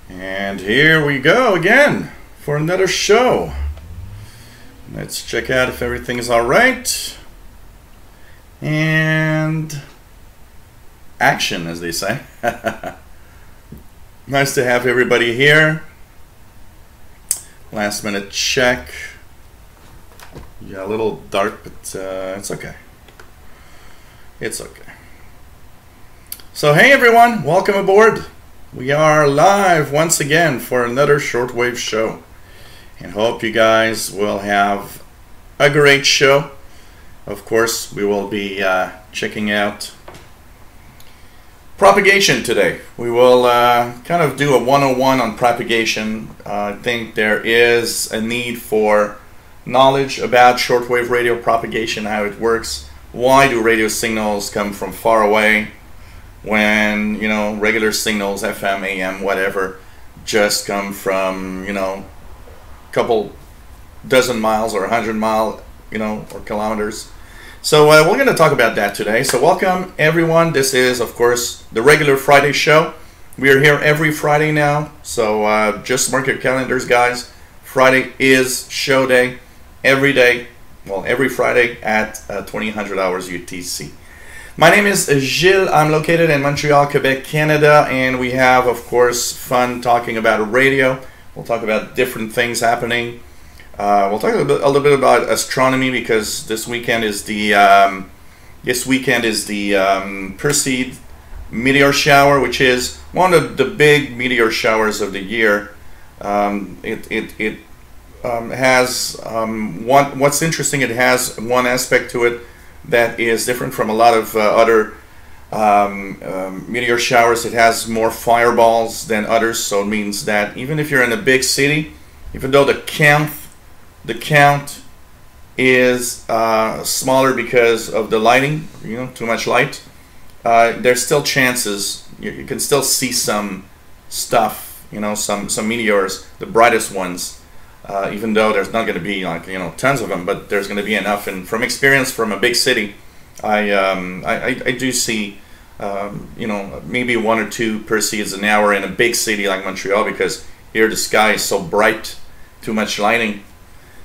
And here we go again for another show. Let's check out if everything is all right. And action, as they say. Nice to have everybody here. Last minute check. Yeah, a little dark, but it's okay. It's okay. So hey everyone, welcome aboard. We are live once again for another Shortwave show. And hope you guys will have a great show. Of course, we will be checking out propagation today. We will kind of do a 101 on propagation. I think there is a need for knowledge about shortwave radio propagation, how it works. Why do radio signals come from far away when, you know, regular signals, FM, AM, whatever, just come from, you know, a couple dozen miles or 100 mile, you know, or kilometers. So we're going to talk about that today. So welcome everyone. This is, of course, the regular Friday show. We are here every Friday now. So just mark your calendars, guys. Friday is show day every day. Well, every Friday at 2000 hours UTC. My name is Gilles. I'm located in Montreal, Quebec, Canada, and we have, of course, fun talking about radio. We'll talk about different things happening. We'll talk a little bit about astronomy because this weekend is the Perseid meteor shower, which is one of the big meteor showers of the year. It has what's interesting. It has one aspect to it that is different from a lot of other meteor showers. It has more fireballs than others, so it means that even if you're in a big city, even though the count is smaller because of the lighting, you know, too much light, there's still chances. You can still see some stuff, you know, some meteors, the brightest ones. Even though there's not going to be, like, you know, tons of them, but there's going to be enough. And from experience from a big city, I do see, you know, maybe 1 or 2 Perseids an hour in a big city like Montreal, because here the sky is so bright, too much lighting.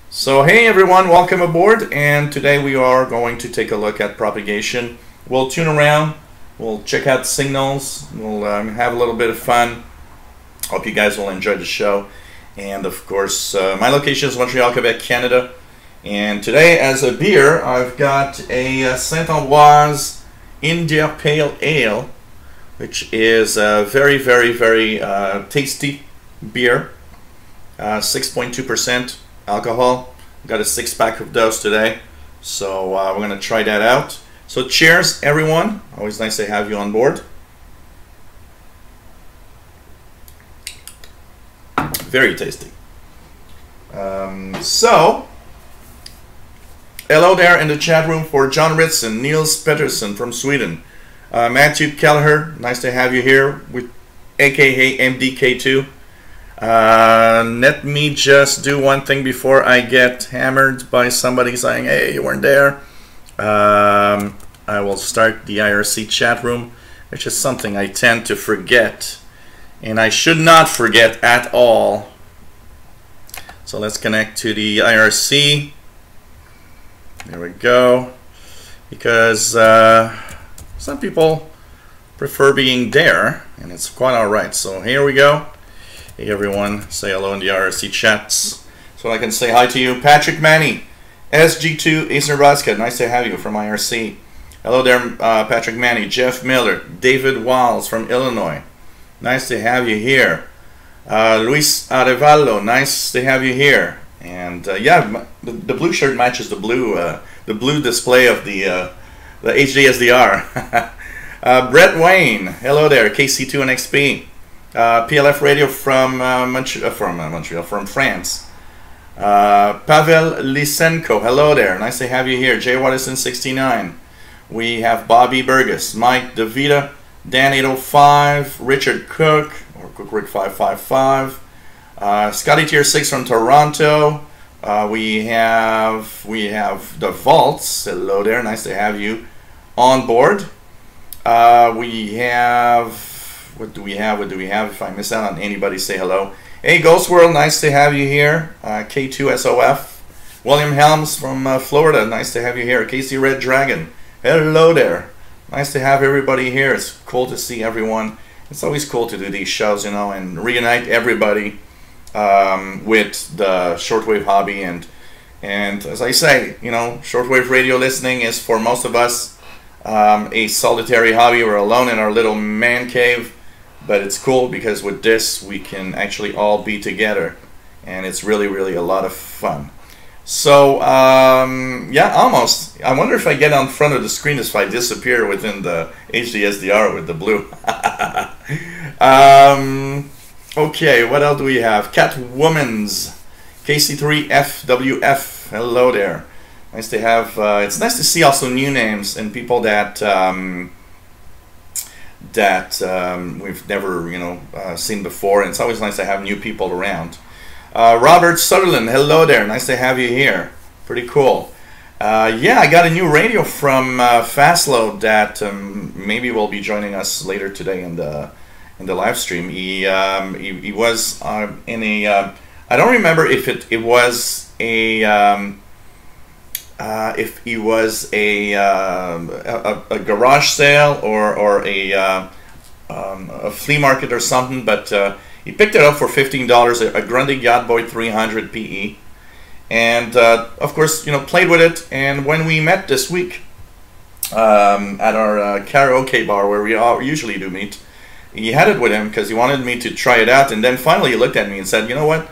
So hey everyone, welcome aboard. And today we are going to take a look at propagation. We'll tune around, we'll check out signals, we'll have a little bit of fun. Hope you guys will enjoy the show. And of course, my location is Montreal, Quebec, Canada. And today, as a beer, I've got a Saint-Ambroise India Pale Ale, which is a very, very, very tasty beer. 6.2% alcohol. Got a 6-pack of those today. So we're going to try that out. So cheers, everyone. Always nice to have you on board. Very tasty. So, hello there in the chat room for John Ritson, Niels Pettersson from Sweden, Matthew Kelleher, nice to have you here, with aka MDK2. Let me just do one thing before I get hammered by somebody saying, hey, you weren't there. I will start the IRC chat room, which is something I tend to forget. And I should not forget at all. So let's connect to the IRC. There we go. Because some people prefer being there, and it's quite alright. So here we go. Hey everyone, say hello in the IRC chats. So I can say hi to you. Patrick Manny, SG2 East Nebraska. Nice to have you from IRC. Hello there, Patrick Manny. Jeff Miller, David Wiles from Illinois. Nice to have you here. Luis Arevalo, nice to have you here. And yeah, the blue shirt matches the blue display of the HD SDR. Brett Wayne, hello there. KC2 and XP. PLF Radio from Montreal, from France. Pavel Lysenko, hello there. Nice to have you here. Jay Watterson 69. We have Bobby Burgess, Mike DeVita, Dan 805, Richard Cook, or Cook Rick 555, Scotty Tier 6 from Toronto. We have the Vaults. Hello there, nice to have you on board. We have What do we have? What do we have? If I miss out on anybody, say hello. Hey, Ghost World, nice to have you here. K2SOF. William Helms from Florida, nice to have you here. Casey Red Dragon, hello there. Nice to have everybody here. It's cool to see everyone. It's always cool to do these shows, you know, and reunite everybody with the shortwave hobby. And as I say, you know, shortwave radio listening is for most of us a solitary hobby. We're alone in our little man cave, but it's cool because with this we can actually all be together, and it's really, really a lot of fun. So yeah, almost. I wonder if I get on front of the screen if I disappear within the HDSDR with the blue. Okay, what else do we have? Catwoman's KC3FWF. Hello there. Nice to have. It's nice to see also new names and people that we've never, you know, seen before. And it's always nice to have new people around. Robert Sutherland, hello there. Nice to have you here. Pretty cool. Yeah, I got a new radio from Fastload that maybe will be joining us later today in the live stream. He was in a I don't remember if it was a if he was a garage sale or a flea market or something, but he picked it up for $15, a Grundy Yacht Boy 300 PE, and of course, you know, played with it. And when we met this week at our karaoke bar where we all usually do meet, he had it with him because he wanted me to try it out. And then finally he looked at me and said, you know what,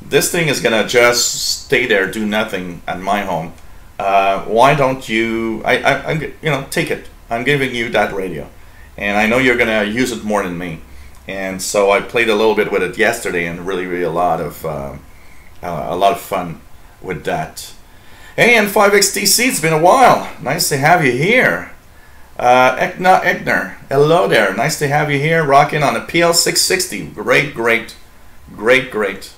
this thing is gonna just stay there, do nothing at my home. Why don't you, you know, take it. I'm giving you that radio, and I know you're gonna use it more than me. And so I played a little bit with it yesterday, and really, really a lot of fun with that. Hey, N5XTC, it's been a while. Nice to have you here. Ekna Egner, hello there. Nice to have you here. Rocking on a PL660. Great, great, great, great.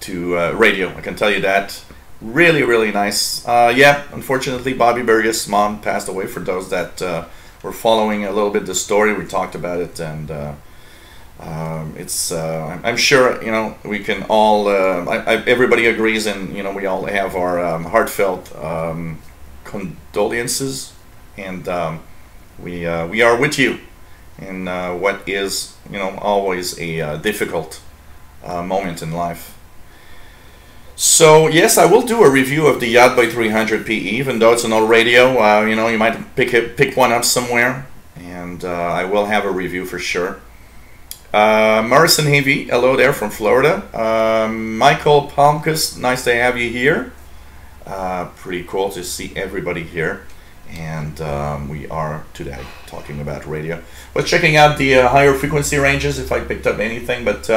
Radio, I can tell you that. Really, really nice. Yeah, unfortunately, Bobby Burgess' mom passed away. For those that were following a little bit the story, we talked about it, and it's. I'm sure, you know, we can all. Everybody agrees, and you know, we all have our heartfelt condolences, and we are with you in what is, you know, always a difficult moment in life. So yes, I will do a review of the Yacht Boy 300 PE, even though it's an old radio. You know, you might pick one up somewhere, and I will have a review for sure. Morrison Havey, hello there from Florida. Michael Palmkus, nice to have you here. Pretty cool to see everybody here, and we are today talking about radio. But checking out the higher frequency ranges, if I picked up anything, but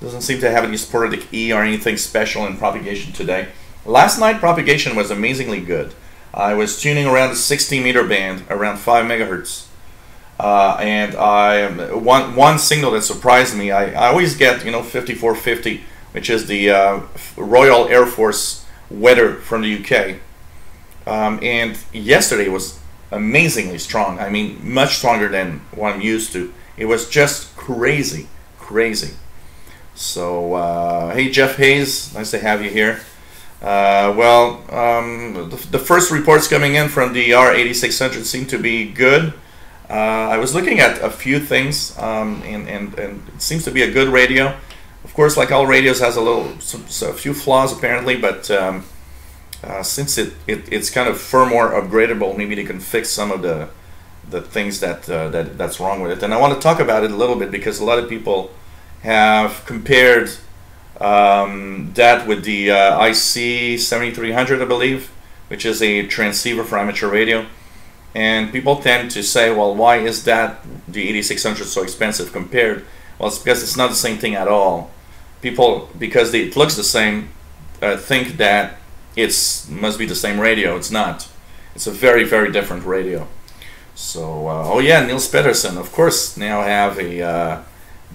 doesn't seem to have any sporadic E or anything special in propagation today. Last night propagation was amazingly good. I was tuning around the 60-meter band, around 5 megahertz. And one signal that surprised me, I always get, you know, 5450, which is the Royal Air Force weather from the UK. And yesterday was amazingly strong. I mean, much stronger than what I'm used to. It was just crazy, crazy. So, hey Jeff Hayes, nice to have you here. The first reports coming in from the R8600 seem to be good. I was looking at a few things, and it seems to be a good radio. Of course, like all radios, has a few flaws apparently, but since it's kind of firmware upgradable, maybe they can fix some of the things that's wrong with it. And I want to talk about it a little bit because a lot of people have compared that with the IC 7300, I believe, which is a transceiver for amateur radio. And people tend to say, well, why is that the 8600 so expensive compared? Well, it's because it's not the same thing at all. People, because it looks the same, think that must be the same radio. It's not. It's a very, very different radio. So, oh yeah, Niels Peterson, of course, now have a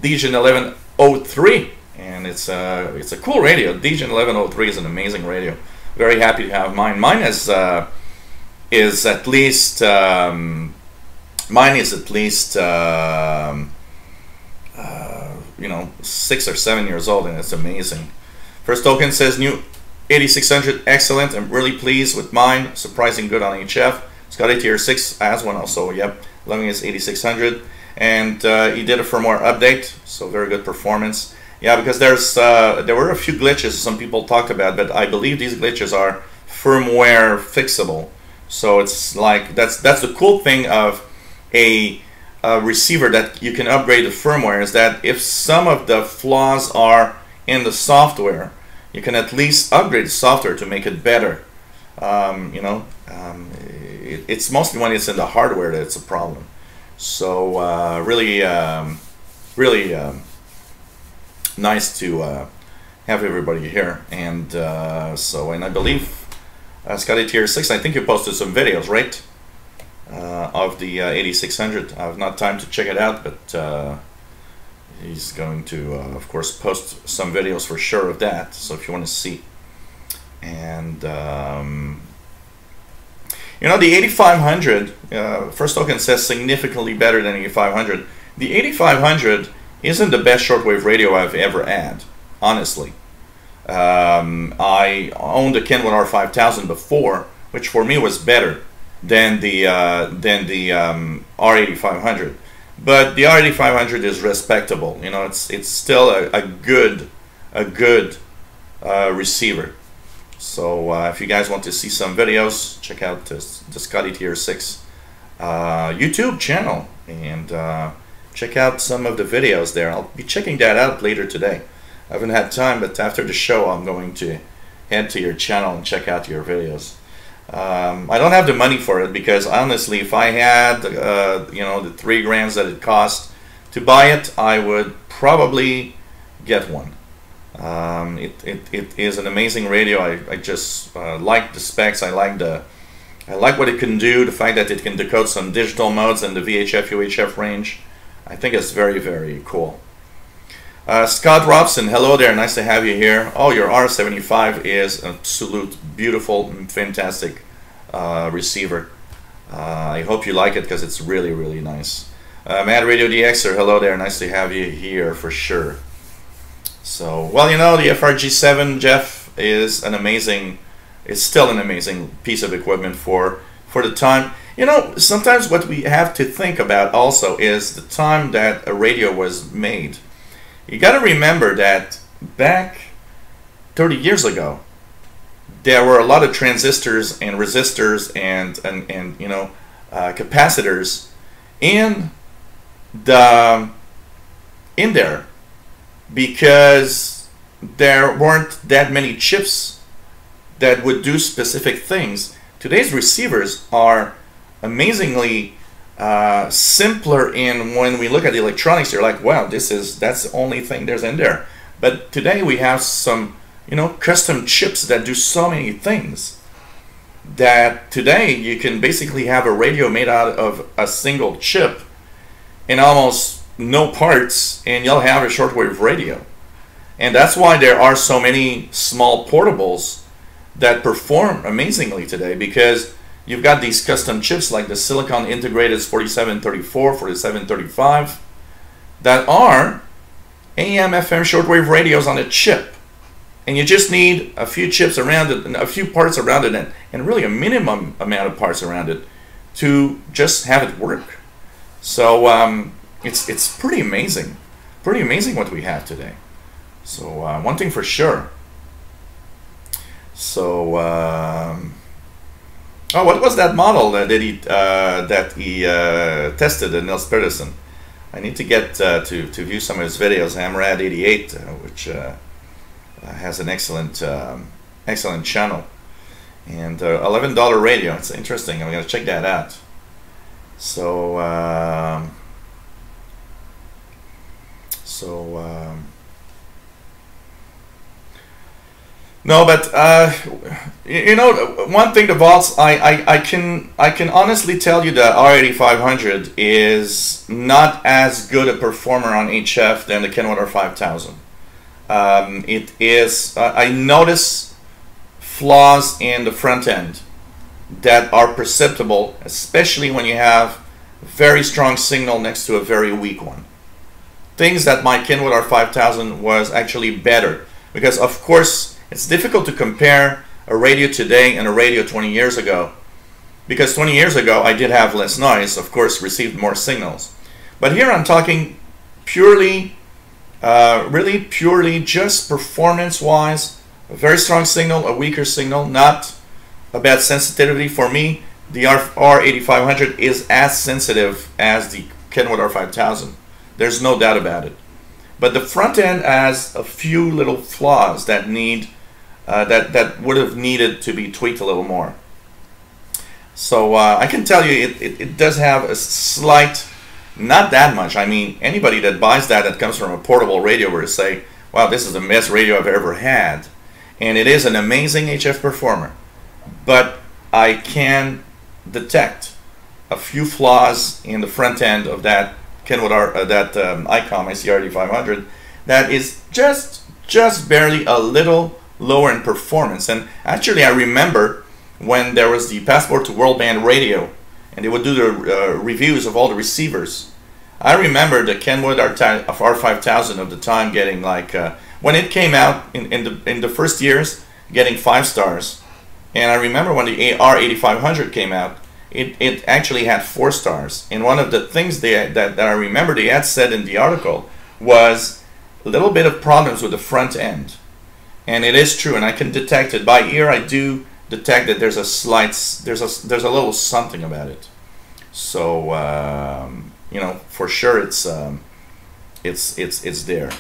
Degen 1103, and it's a cool radio. Degen 1103 is an amazing radio. Very happy to have mine. Mine is at least Mine is at least you know, 6 or 7 years old, and it's amazing. First Token says new 8600 excellent. I'm really pleased with mine. Surprising good on HF. Scotty Tier 6 has one also. Yep, loving his 8600, and he did a firmware update, so very good performance. Yeah, because there were a few glitches some people talked about, but I believe these glitches are firmware fixable. So it's like that's the cool thing of a receiver that you can upgrade the firmware, is that if some of the flaws are in the software, you can at least upgrade the software to make it better. You know, it's mostly when it's in the hardware that it's a problem. So really nice to have everybody here. And and I believe Scotty Tier 6, I think you posted some videos, right? Of the 8600. I have not time to check it out, but he's going to, of course, post some videos for sure of that. So if you want to see, and you know, the 8500. First Token says significantly better than 8500. The 8500 isn't the best shortwave radio I've ever had, honestly. I owned a Kenwood R5000 before, which for me was better than the R8500, but the R8500 is respectable. You know, it's still a good receiver. So if you guys want to see some videos, check out the Scotty Tier 6 YouTube channel, and check out some of the videos there. I'll be checking that out later today. I haven't had time, but after the show I'm going to head to your channel and check out your videos. I don't have the money for it, because honestly, if I had you know, the $3 that it cost to buy it, I would probably get one. It is an amazing radio. I just like the specs. I like what it can do. The fact that it can decode some digital modes in the VHF UHF range, I think it's very, very cool. Scott Robson, hello there, nice to have you here. Oh, your R75 is an absolute beautiful, fantastic receiver. I hope you like it, because it's really, really nice. Mad Radio DXer, hello there, nice to have you here for sure. So, well, you know, the FRG7, Jeff, is an amazing, it's still an amazing piece of equipment for the time. You know, sometimes what we have to think about also is the time that a radio was made. You got to remember that back 30 years ago, there were a lot of transistors and resistors and you know, capacitors in there, because there weren't that many chips that would do specific things. Today's receivers are amazingly simpler, in when we look at the electronics, you're like, wow, that's the only thing there's in there. But today we have some, you know, custom chips that do so many things, that today you can basically have a radio made out of a single chip and almost no parts, and you'll have a shortwave radio. And that's why there are so many small portables that perform amazingly today, because you've got these custom chips like the silicon integrated 4734, 4735, that are AM, FM shortwave radios on a chip. And you just need a few chips around it, and a few parts around it, and really a minimum amount of parts around it to just have it work. So it's pretty amazing what we have today. So one thing for sure. So oh, what was that model that he tested in Nils Peterson? I need to get to view some of his videos. Amrad 88, which has an excellent channel, and $11 radio. It's interesting. I'm gonna check that out. So no, but you know, one thing, the vaults, I can honestly tell you that R8500 is not as good a performer on HF than the Kenwood R5000. It is, I notice flaws in the front end that are perceptible, especially when you have very strong signal next to a very weak one. Things that my Kenwood R5000 was actually better, because of course it's difficult to compare a radio today and a radio 20 years ago, because 20 years ago I did have less noise, of course received more signals. But here I'm talking purely, really purely just performance wise, a very strong signal, a weaker signal, not a bad sensitivity. For me, the R8500 is as sensitive as the Kenwood R5000. There's no doubt about it. But the front end has a few little flaws that need that would have needed to be tweaked a little more. So I can tell you it does have a slight, not that much. I mean, anybody that buys that comes from a portable radio will say, wow, this is the best radio I've ever had. And it is an amazing HF performer. But I can detect a few flaws in the front end of that Kenwood ICOM ICR8500 that is just barely a little lower in performance. And actually I remember when there was the Passport to World Band radio and they would do the reviews of all the receivers. I remember the Kenwood R5000 of the time getting like, when it came out in the first years, getting 5 stars. And I remember when the R8500 came out, it actually had 4 stars. And one of the things that I remember they had said in the article was a little bit of problems with the front end. And it is true, and I can detect it. By ear, I do detect that there's a slight, there's a little something about it. So, you know, for sure it's there.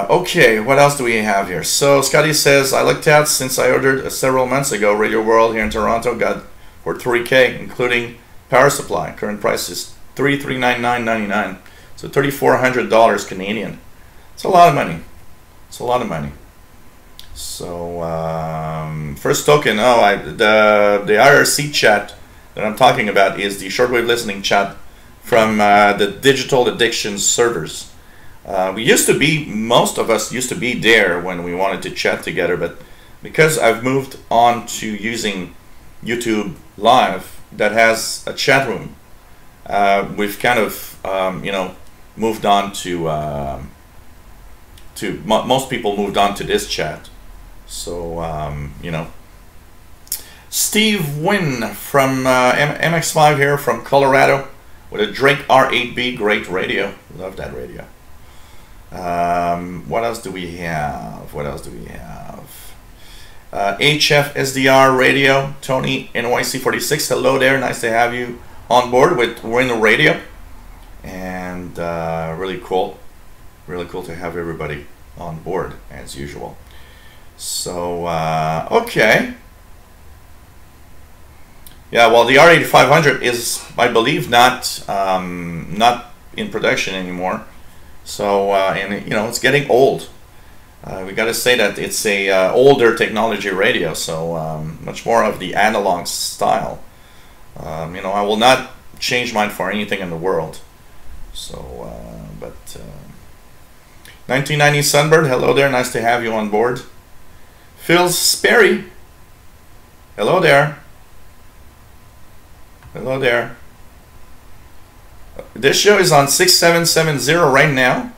Okay, what else do we have here? So Scotty says, I looked out since I ordered several months ago Radio World here in Toronto, got for $3,000 including power supply. Current price is $3,399.99, so $3,400 Canadian. It's a lot of money. It's a lot of money. So first token, the IRC chat that I'm talking about is the shortwave listening chat from the Digital Addiction servers. We used to be, most of us used to be there when we wanted to chat together, but because I've moved on to using YouTube Live that has a chat room, we've kind of, you know, moved on to most people moved on to this chat. So, you know, Steve Wynn from MX5 here from Colorado with a Drake R8B, great radio. Love that radio. What else do we have? What else do we have? HF SDR radio, Tony NYC46. Hello there, nice to have you on board with Win Radio. And really cool to have everybody on board as usual. So okay, yeah. Well, the R8500 is, I believe, not in production anymore. So and you know, it's getting old. We got to say that it's a older technology radio, so much more of the analog style. You know, I will not change mine for anything in the world. So, but 1990 Sunbird, hello there, nice to have you on board. Phil Sperry, hello there. Hello there. This show is on 6770 right now.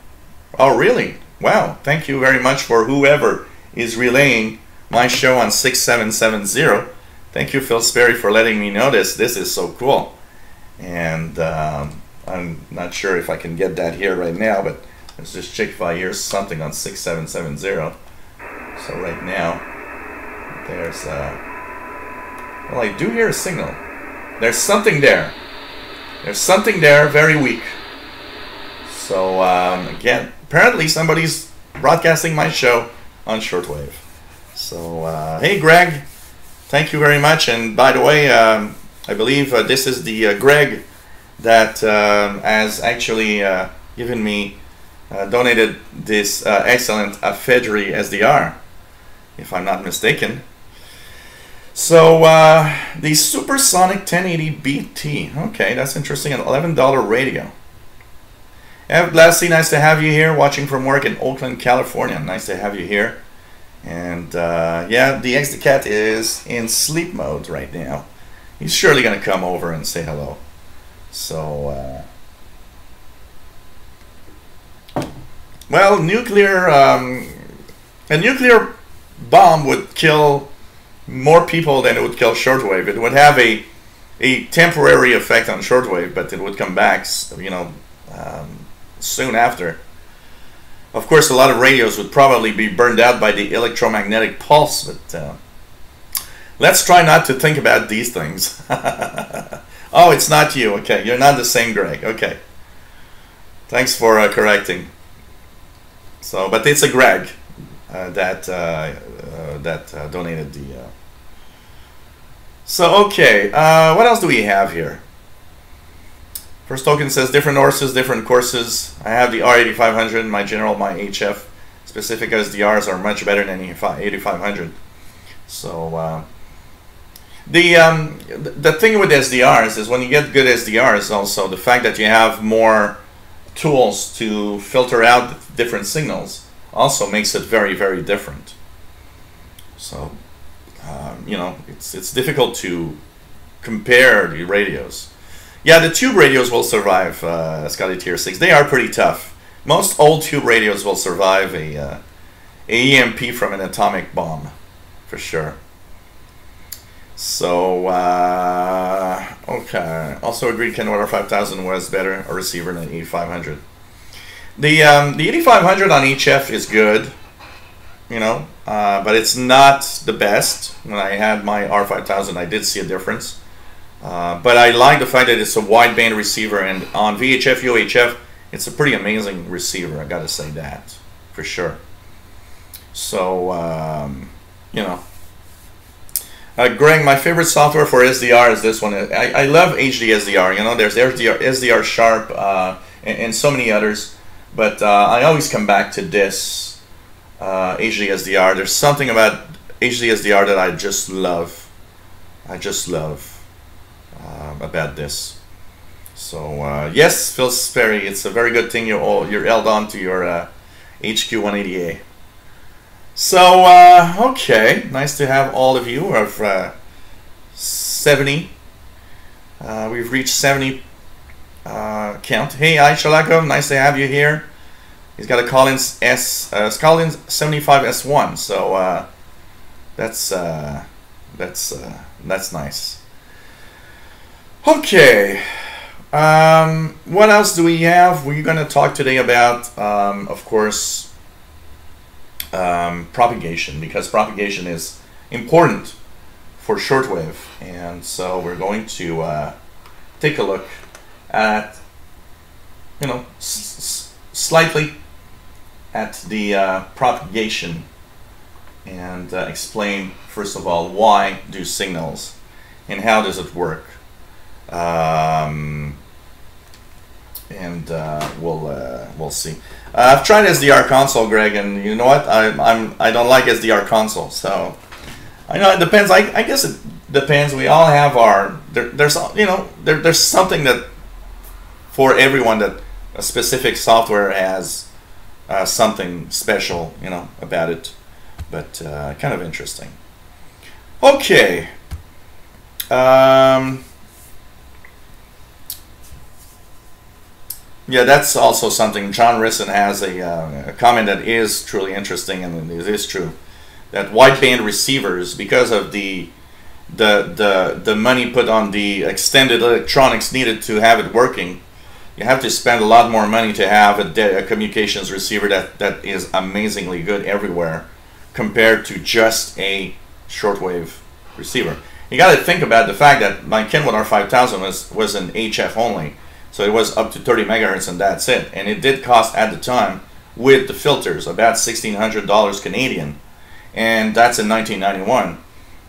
Oh, really? Wow. Thank you very much for whoever is relaying my show on 6770. Thank you, Phil Sperry, for letting me know this. This is so cool. And I'm not sure if I can get that here right now, but let's just check if I hear something on 6770. So right now, there's well, I do hear a signal. There's something there. There's something there, very weak. So again, apparently somebody's broadcasting my show on shortwave. So hey, Greg, thank you very much. And by the way, I believe this is the Greg that has actually given me, donated this excellent Fedri SDR, if I'm not mistaken. So the Supersonic 1080 BT, okay, that's interesting, an $11 radio. Ev Blassie, nice to have you here, watching from work in Oakland, California. Nice to have you here. And yeah, the Cat is in sleep mode right now. he's surely going to come over and say hello. So, well, a nuclear bomb would kill more people than it would kill shortwave. It would have a temporary effect on shortwave, but it would come back, you know, soon after. Of course, a lot of radios would probably be burned out by the electromagnetic pulse, but let's try not to think about these things. Oh, it's not you. Okay, you're not the same Greg. Okay. Thanks for correcting. So, but it's a Greg that donated the... So, okay, what else do we have here? First token says different horses, different courses. I have the R8500, my general, my HF. Specific SDRs are much better than 8500. So, the thing with SDRs is when you get good SDRs also, the fact that you have more tools to filter out different signals also makes it very, very different. So, you know, it's difficult to compare the radios. Yeah, the tube radios will survive, Scotty Tier 6. They are pretty tough. Most old tube radios will survive a EMP from an atomic bomb, for sure. So, okay. Also agreed Ken Water 5000 was better a receiver than 8500. The 8500 on HF is good, you know, but it's not the best. When I had my R5000, I did see a difference. But I like the fact that it's a wideband receiver, and on VHF, UHF, it's a pretty amazing receiver. I gotta say that, for sure. So, you know. Greg, my favorite software for SDR is this one. I love HD SDR. You know, there's SDR Sharp and so many others. But I always come back to this HD SDR. There's something about HD SDR that I just love. I just love about this. So yes, Phil Sperry, it's a very good thing you're held on to your HQ180A. So okay, nice to have all of you. Of 70, we've reached 70 count. Hey, Shalako, nice to have you here. He's got a Collins Collins 75S1. So that's nice. Okay, what else do we have? We're going to talk today about, of course, propagation, because propagation is important for shortwave, and so we're going to take a look at, you know, slightly at the propagation, and explain first of all why do signals and how does it work. And we'll see. I've tried SDR console, Greg, and you know what? I don't like SDR console. So I know it depends. I guess it depends. We all have our there's you know there's something that for everyone that a specific software has something special, you know, about it. But kind of interesting. Okay. Yeah, that's also something. John Risson has a comment that is truly interesting, and it is true, that wideband receivers, because of the money put on the extended electronics needed to have it working, you have to spend a lot more money to have a communications receiver that is amazingly good everywhere, compared to just a shortwave receiver. You got to think about the fact that my Kenwood R5000 was an HF only. So it was up to 30 megahertz and that's it. And it did cost at the time, with the filters, about $1,600 Canadian. And that's in 1991.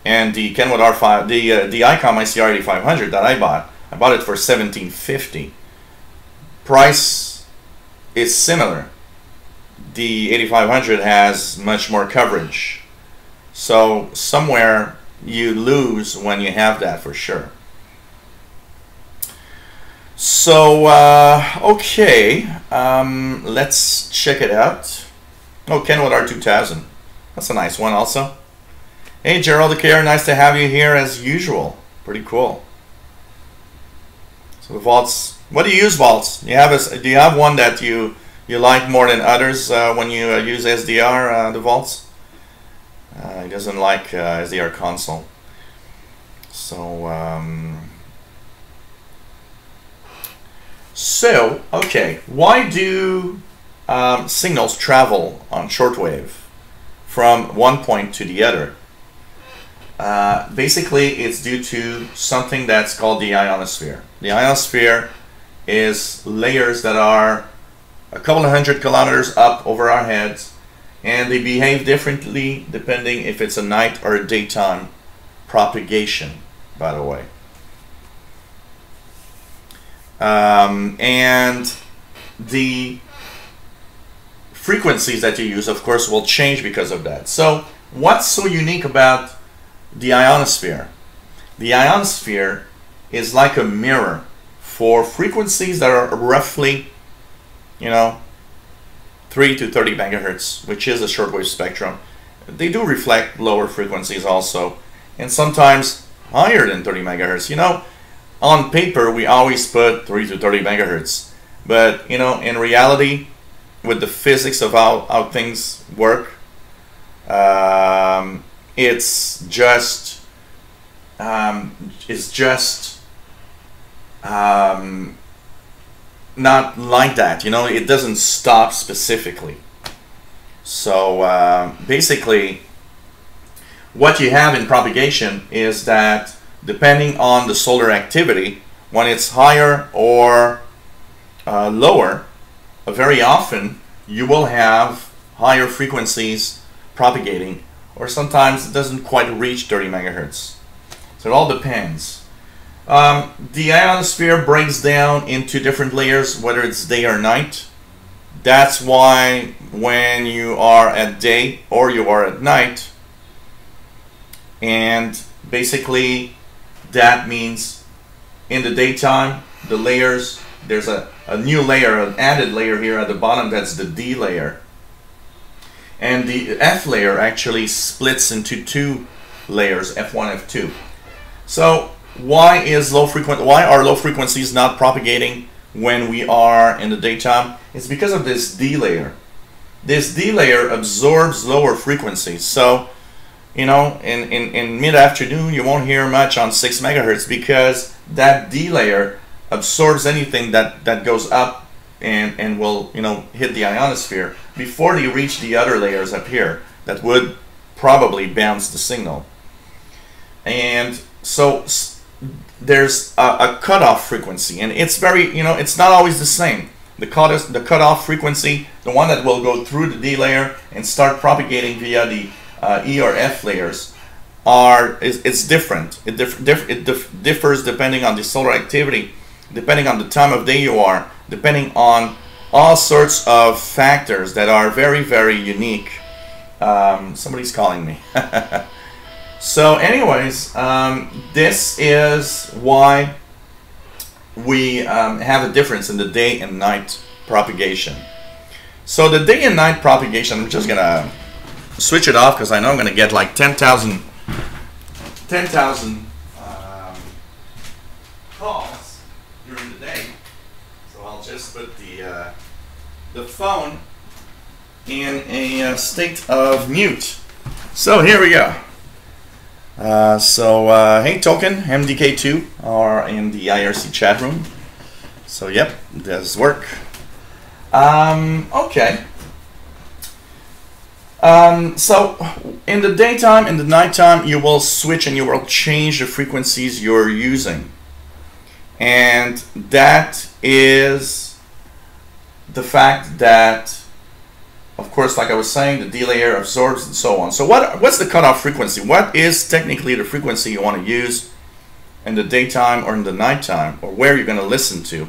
And the Kenwood R5, the ICOM ICR 8500 that I bought it for $1,750. Price is similar. The 8500 has much more coverage. So somewhere you lose when you have that, for sure. So, okay, let's check it out. Oh, Kenwood R2000. That's a nice one also. Hey, Gerald Care, nice to have you here as usual. Pretty cool. So the vaults. What do you use vaults? Do you have one that you like more than others when you use SDR, the vaults? He doesn't like SDR console. So okay, why do signals travel on shortwave from one point to the other? Basically, it's due to something that's called the ionosphere. The ionosphere is layers that are a couple of 100 kilometers up over our heads, and they behave differently depending if it's a night or a daytime propagation, by the way. And the frequencies that you use, of course, will change because of that. So what's so unique about the ionosphere? The ionosphere is like a mirror for frequencies that are roughly, 3 to 30 megahertz, which is a shortwave spectrum. They do reflect lower frequencies also, and sometimes higher than 30 megahertz. On paper, we always put 3 to 30 megahertz, but in reality, with the physics of how things work, it's just not like that. It doesn't stop specifically. So basically, what you have in propagation is that depending on the solar activity, when it's higher or lower, very often you will have higher frequencies propagating, or sometimes it doesn't quite reach 30 megahertz. So it all depends. The ionosphere breaks down into different layers, whether it's day or night. That's why when you are at day or you are at night, and basically that means in the daytime, the layers, there's a new layer, an added layer here at the bottom, that's the D layer. And the F layer actually splits into two layers, F1, F2. So why are low frequencies not propagating when we are in the daytime? It's because of this D layer. This D layer absorbs lower frequencies. So, in mid-afternoon, you won't hear much on 6 megahertz because that D layer absorbs anything that goes up and will, hit the ionosphere before they reach the other layers up here that would probably bounce the signal. And so there's a cutoff frequency, and it's very, it's not always the same. The cutoff frequency, the one that will go through the D layer and start propagating via the E or F layers, it's different. It differs depending on the solar activity, depending on the time of day you are, depending on all sorts of factors that are very, very unique. Somebody's calling me. So anyways, this is why we have a difference in the day and night propagation. So the day and night propagation, I'm just gonna switch it off because I know I'm gonna get like 10,000 calls during the day. So I'll just put the phone in a state of mute. So here we go. Hey Token, MDK2 are in the IRC chat room. So yep, it does work. Okay. So in the daytime, in the nighttime, you will switch and you will change the frequencies you're using. And that is the fact that, of course, like I was saying, the D layer absorbs and so on. So what's the cutoff frequency? What is technically the frequency you want to use in the daytime or in the nighttime, or where you're going to listen to?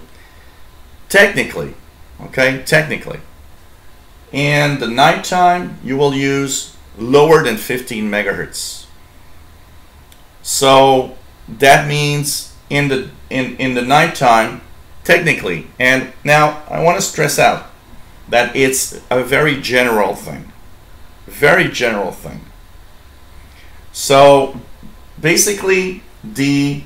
Technically, okay, technically. In the nighttime, you will use lower than 15 megahertz. So that means in the nighttime, technically, and now I want to stress out that it's a very general thing. Very general thing. So basically, the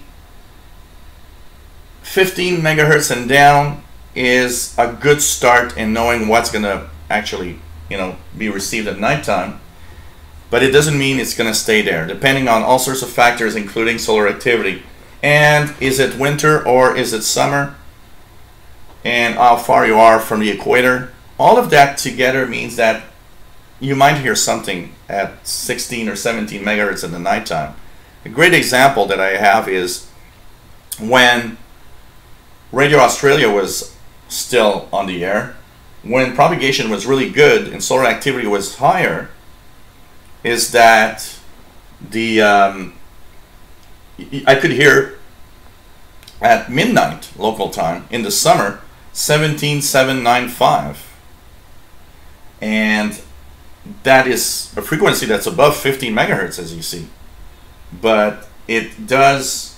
15 megahertz and down is a good start in knowing what's going to actually, be received at nighttime. But it doesn't mean it's going to stay there, depending on all sorts of factors, including solar activity. And is it winter or is it summer? And how far you are from the equator. All of that together means that you might hear something at 16 or 17 megahertz in the nighttime. A great example that I have is when Radio Australia was still on the air, when propagation was really good and solar activity was higher, is that I could hear at midnight local time in the summer 17795, and that is a frequency that's above 15 megahertz, as you see, but it does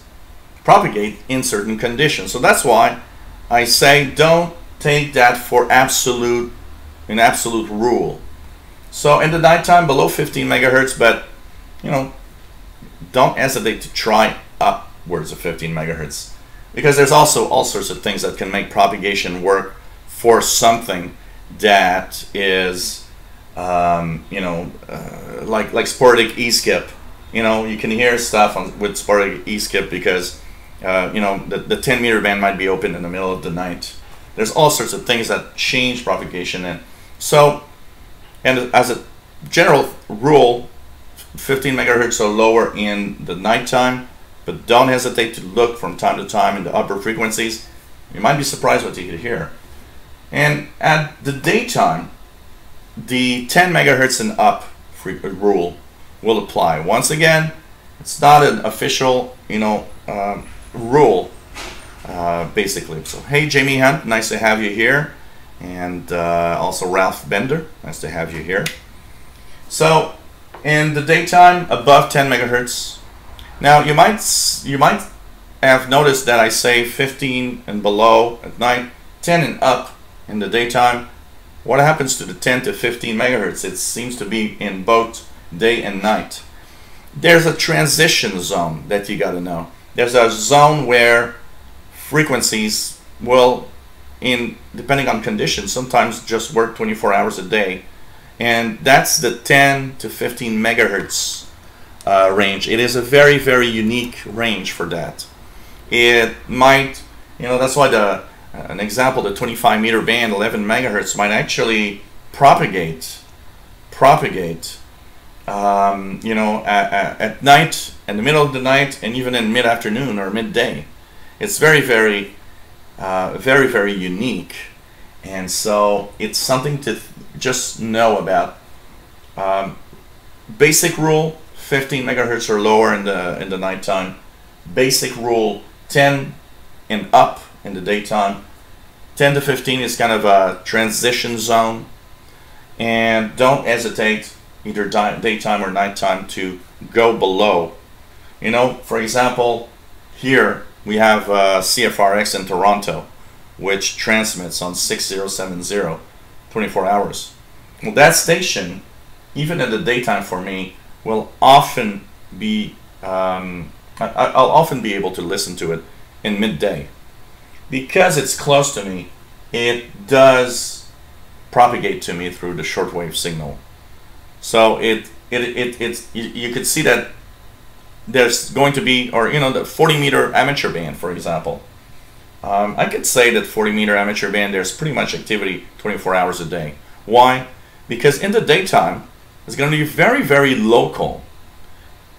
propagate in certain conditions. So that's why I say don't take that for an absolute rule. So in the nighttime below 15 megahertz, but don't hesitate to try upwards of 15 megahertz, because there's also all sorts of things that can make propagation work for something that is like sporadic E-skip. You can hear stuff with sporadic E-skip because the 10 meter band might be open in the middle of the night. There's all sorts of things that change propagation, and as a general rule, 15 megahertz or lower in the nighttime, but don't hesitate to look from time to time in the upper frequencies. You might be surprised what you could hear. And at the daytime, the 10 megahertz and up rule will apply. Once again, it's not an official rule, basically. So hey, Jamie Hunt, nice to have you here, and also Ralph Bender, nice to have you here. So in the daytime, above 10 megahertz. Now you might have noticed that I say 15 and below at night, 10 and up in the daytime. What happens to the 10 to 15 megahertz? It seems to be in both day and night. There's a transition zone that you got to know. There's a zone where frequencies will, depending on conditions, sometimes just work 24 hours a day. And that's the 10 to 15 megahertz range. It is a very, very unique range for that. It might, that's why an example, the 25 meter band, 11 megahertz, might actually propagate, at night, in the middle of the night, and even in mid-afternoon or midday. It's very, very, very, very unique. And so it's something to just know about. Basic rule, 15 megahertz or lower in the nighttime. Basic rule, 10 and up in the daytime. 10 to 15 is kind of a transition zone. And don't hesitate, either daytime or nighttime, to go below. For example, here we have CFRX in Toronto, which transmits on 6070, 24 hours. Well, that station, even in the daytime for me, will often be, I'll often be able to listen to it in midday. Because it's close to me, it does propagate to me through the shortwave signal. So you could see that there's going to be, the 40 meter amateur band, for example. I could say that 40 meter amateur band, there's pretty much activity 24 hours a day. Why? Because in the daytime, it's going to be very, very local.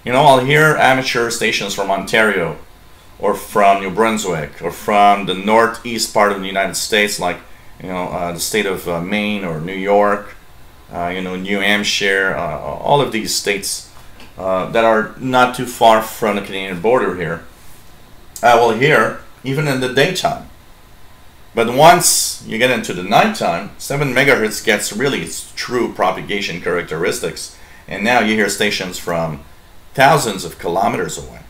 I'll hear amateur stations from Ontario, or from New Brunswick, or from the northeast part of the United States, like the state of Maine or New York, New Hampshire, all of these states that are not too far from the Canadian border here. I will hear even in the daytime. But once you get into the nighttime, 7 megahertz gets really its true propagation characteristics, and now you hear stations from thousands of kilometers away.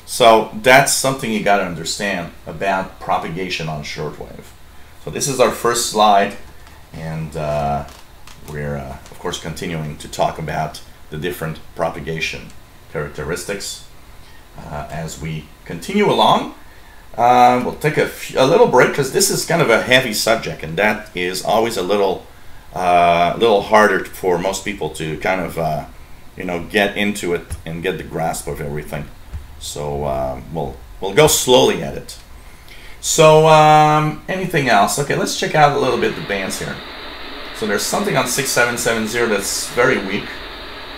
So that's something you got to understand about propagation on shortwave. So this is our first slide, and we're of course continuing to talk about the different propagation characteristics. as we continue along. We'll take a little break because this is kind of a heavy subject, and that is always a little harder for most people to kind of get into it and get the grasp of everything. So we'll go slowly at it. So anything else? Okay, let's check out a little bit the bands here. So there's something on 6770 that's very weak.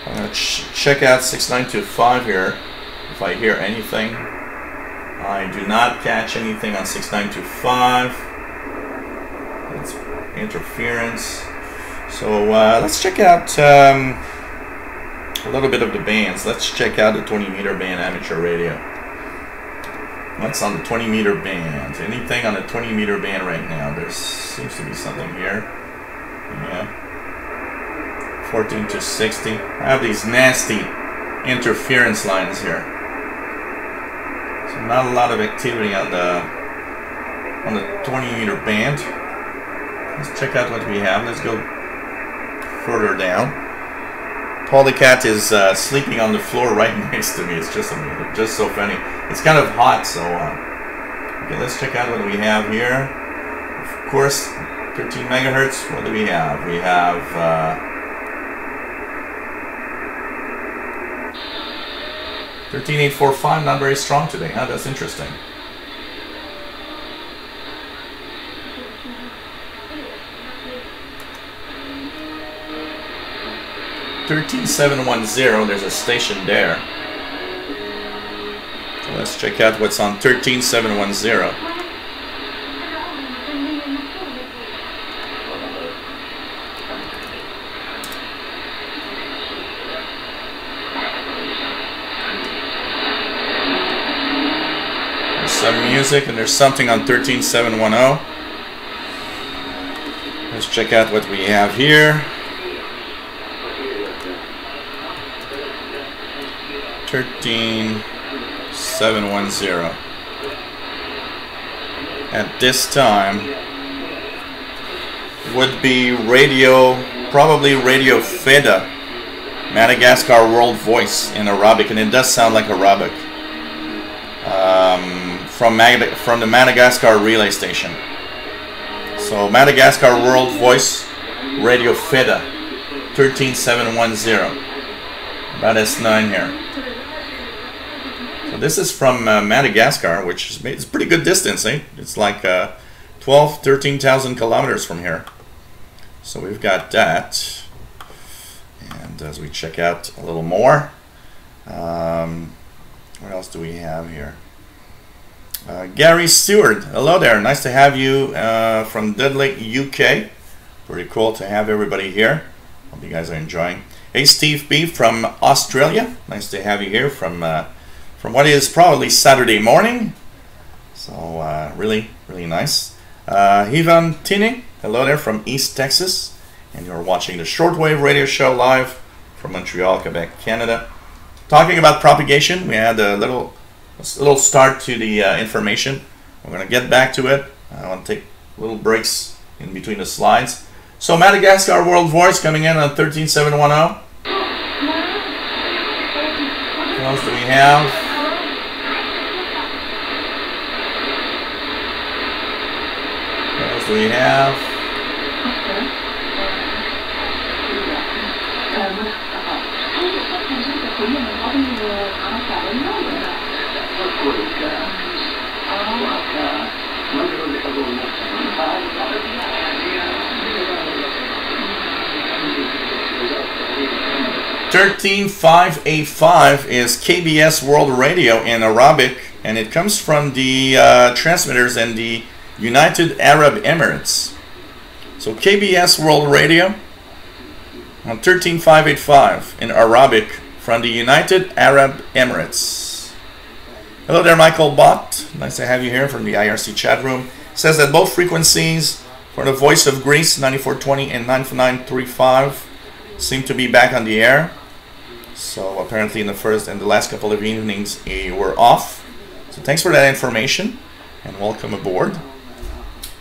I'm going to check out 6925 here if I hear anything. I do not catch anything on 6925. It's interference. So let's check out a little bit of the bands. Let's check out the 20 meter band amateur radio. What's on the 20 meter band? Anything on the 20 meter band right now? There seems to be something here. Yeah. 14 to 60. I have these nasty interference lines here. So not a lot of activity on the 20 meter band. Let's check out what we have. Let's go further down. Paul the cat is sleeping on the floor right next to me. It's just so funny. It's kind of hot, so okay, let's check out what we have here. Of course, 13 megahertz. What do we have? We have 13845, not very strong today. Huh? That's interesting. $13,710. There's a station there. So let's check out what's on 13710. Some music, and there's something on 13710. Let's check out what we have here. 13710. At this time would be radio, probably Radio Feda, Madagascar World Voice in Arabic, and it does sound like Arabic. From the Madagascar relay station. So Madagascar World Voice, Radio Feda, 13710. About S9 here. So this is from Madagascar, which is pretty good distance, eh? It's like 13,000 kilometers from here. So we've got that. And as we check out a little more, what else do we have here? Gary Stewart, hello there. Nice to have you from Dudley, UK. Pretty cool to have everybody here. Hope you guys are enjoying. Hey, Steve B from Australia. Nice to have you here from what is probably Saturday morning. So really nice. Ivan Tini, hello there from East Texas. And you're watching the Shortwave radio show live from Montreal, Quebec, Canada. Talking about propagation, we had a little start to the information. We're going to get back to it. I want to take little breaks in between the slides. So Madagascar World Voice coming in on 13710. What else do we have? What else do we have? 13585 is KBS World Radio in Arabic, and it comes from the transmitters in the United Arab Emirates. So KBS World Radio on 13585 in Arabic from the United Arab Emirates. Hello there, Michael Bott. Nice to have you here from the IRC chat room. It says that both frequencies for the Voice of Greece 9420 and 9935 seem to be back on the air. So apparently in the first and the last couple of evenings were off. So thanks for that information and welcome aboard.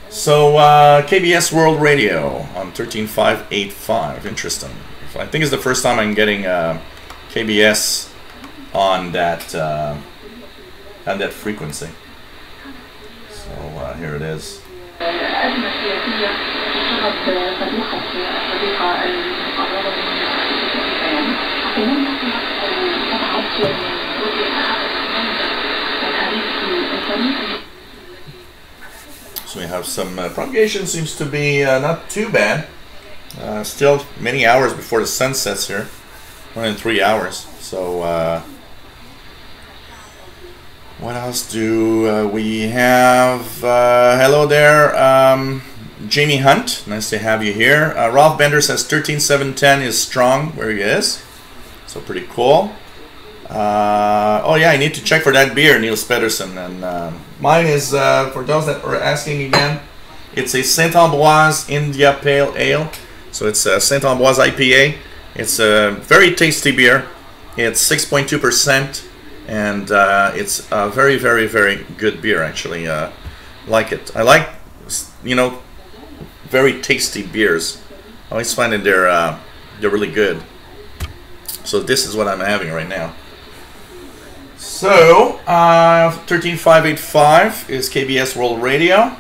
So KBS World Radio on 13585. Interesting. I think it's the first time I'm getting KBS on that at that frequency. So here it is. So we have some propagation, seems to be not too bad. Still many hours before the sun sets here, 1 in 3 hours. So what else do we have? Hello there, Jamie Hunt, nice to have you here. Ralph Bender says 13710 is strong where he is, so pretty cool. Oh yeah, I need to check for that beer, Niels Pedersen. And mine is, for those that are asking again, it's a Saint-Ambroise India Pale Ale. So it's a Saint-Ambroise IPA. It's a very tasty beer. It's 6.2%, and it's a very, very, very good beer, actually. Like it. I like, you know, very tasty beers. I always find that they're really good. So this is what I'm having right now. So 13585 is KBS World Radio.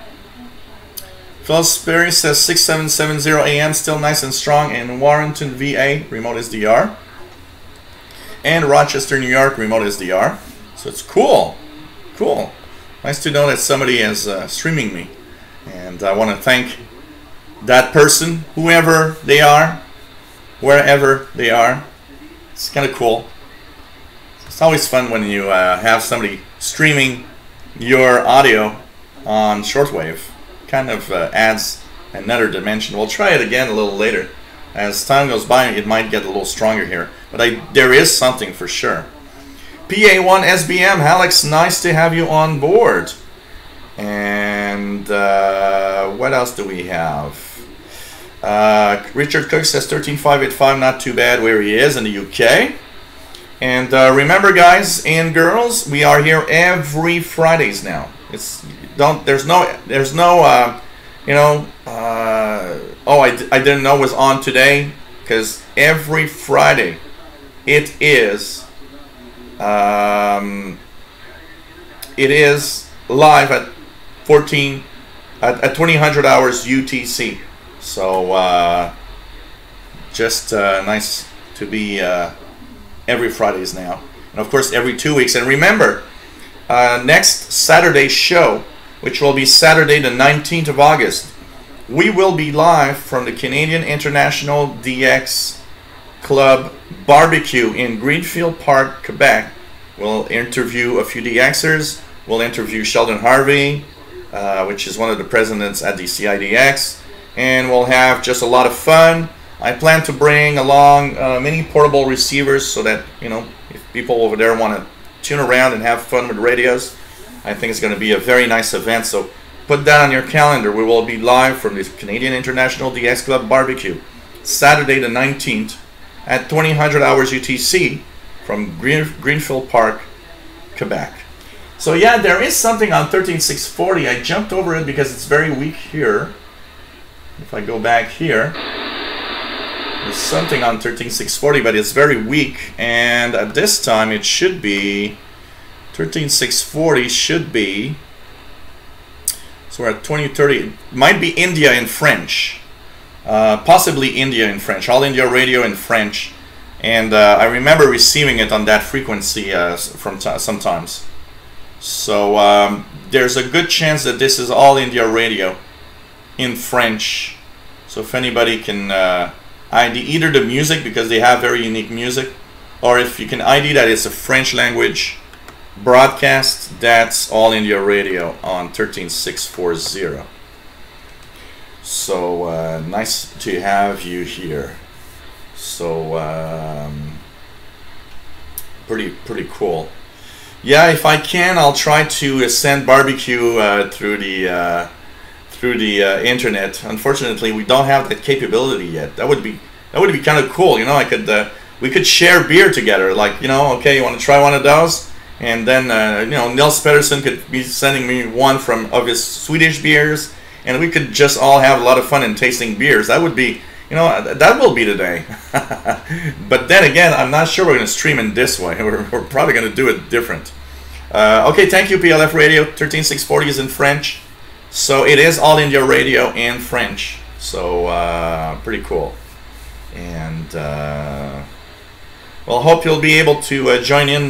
Phil Sperry says 6770 AM, still nice and strong in Warrenton, VA, remote SDR. And Rochester, New York, remote SDR. So it's cool. Cool. Nice to know that somebody is streaming me. And I want to thank that person, whoever they are, wherever they are. It's kind of cool. It's always fun when you have somebody streaming your audio on shortwave. Kind of adds another dimension. We'll try it again a little later. As time goes by, it might get a little stronger here. But there is something for sure. PA1 SBM, Alex, nice to have you on board. And what else do we have? Richard Cook says 13585, not too bad where he is in the UK. And remember, guys and girls, we are here every Fridays now. There's no you know, oh, I didn't know it was on today, because every Friday it is live at 2000 hours UTC. So just nice to be every Fridays now, and of course every 2 weeks. And remember, next Saturday's show, which will be Saturday the 19th of August, we will be live from the Canadian International DX Club Barbecue in Greenfield Park, Quebec. We'll interview a few DXers. We'll interview Sheldon Harvey, which is one of the presidents at the CIDX, and we'll have just a lot of fun. I plan to bring along many portable receivers so that, you know, if people over there want to tune around and have fun with radios, I think it's going to be a very nice event. So put that on your calendar. We will be live from the Canadian International DX Club Barbecue, Saturday the 19th at 2000 hours UTC from Greenfield Park, Quebec. So yeah, there is something on 13640. I jumped over it because it's very weak here. If I go back here, there's something on 13640, but it's very weak. And at this time, it should be 13640 should be. So we're at 2030. It might be India in French, possibly India in French. All India Radio in French, and I remember receiving it on that frequency from sometimes. So there's a good chance that this is All India Radio in French. So if anybody can ID either the music, because they have very unique music, or if you can ID that it's a French language broadcast, that's All India Radio on 13640. So nice to have you here. So pretty cool. Yeah, if I can, I'll try to send barbecue through the internet. Unfortunately, we don't have that capability yet. That would be kind of cool. You know, we could share beer together. Like, you know, okay, you want to try one of those, and then you know, Niels Pedersen could be sending me one of his Swedish beers, and we could just all have a lot of fun in tasting beers. That would be, you know, that will be the day. But then again, I'm not sure we're going to stream in this way. We're probably going to do it different. Okay, thank you, PLF Radio. 13640 is in French. So it is All India Radio in French. So pretty cool. And well, hope you'll be able to join in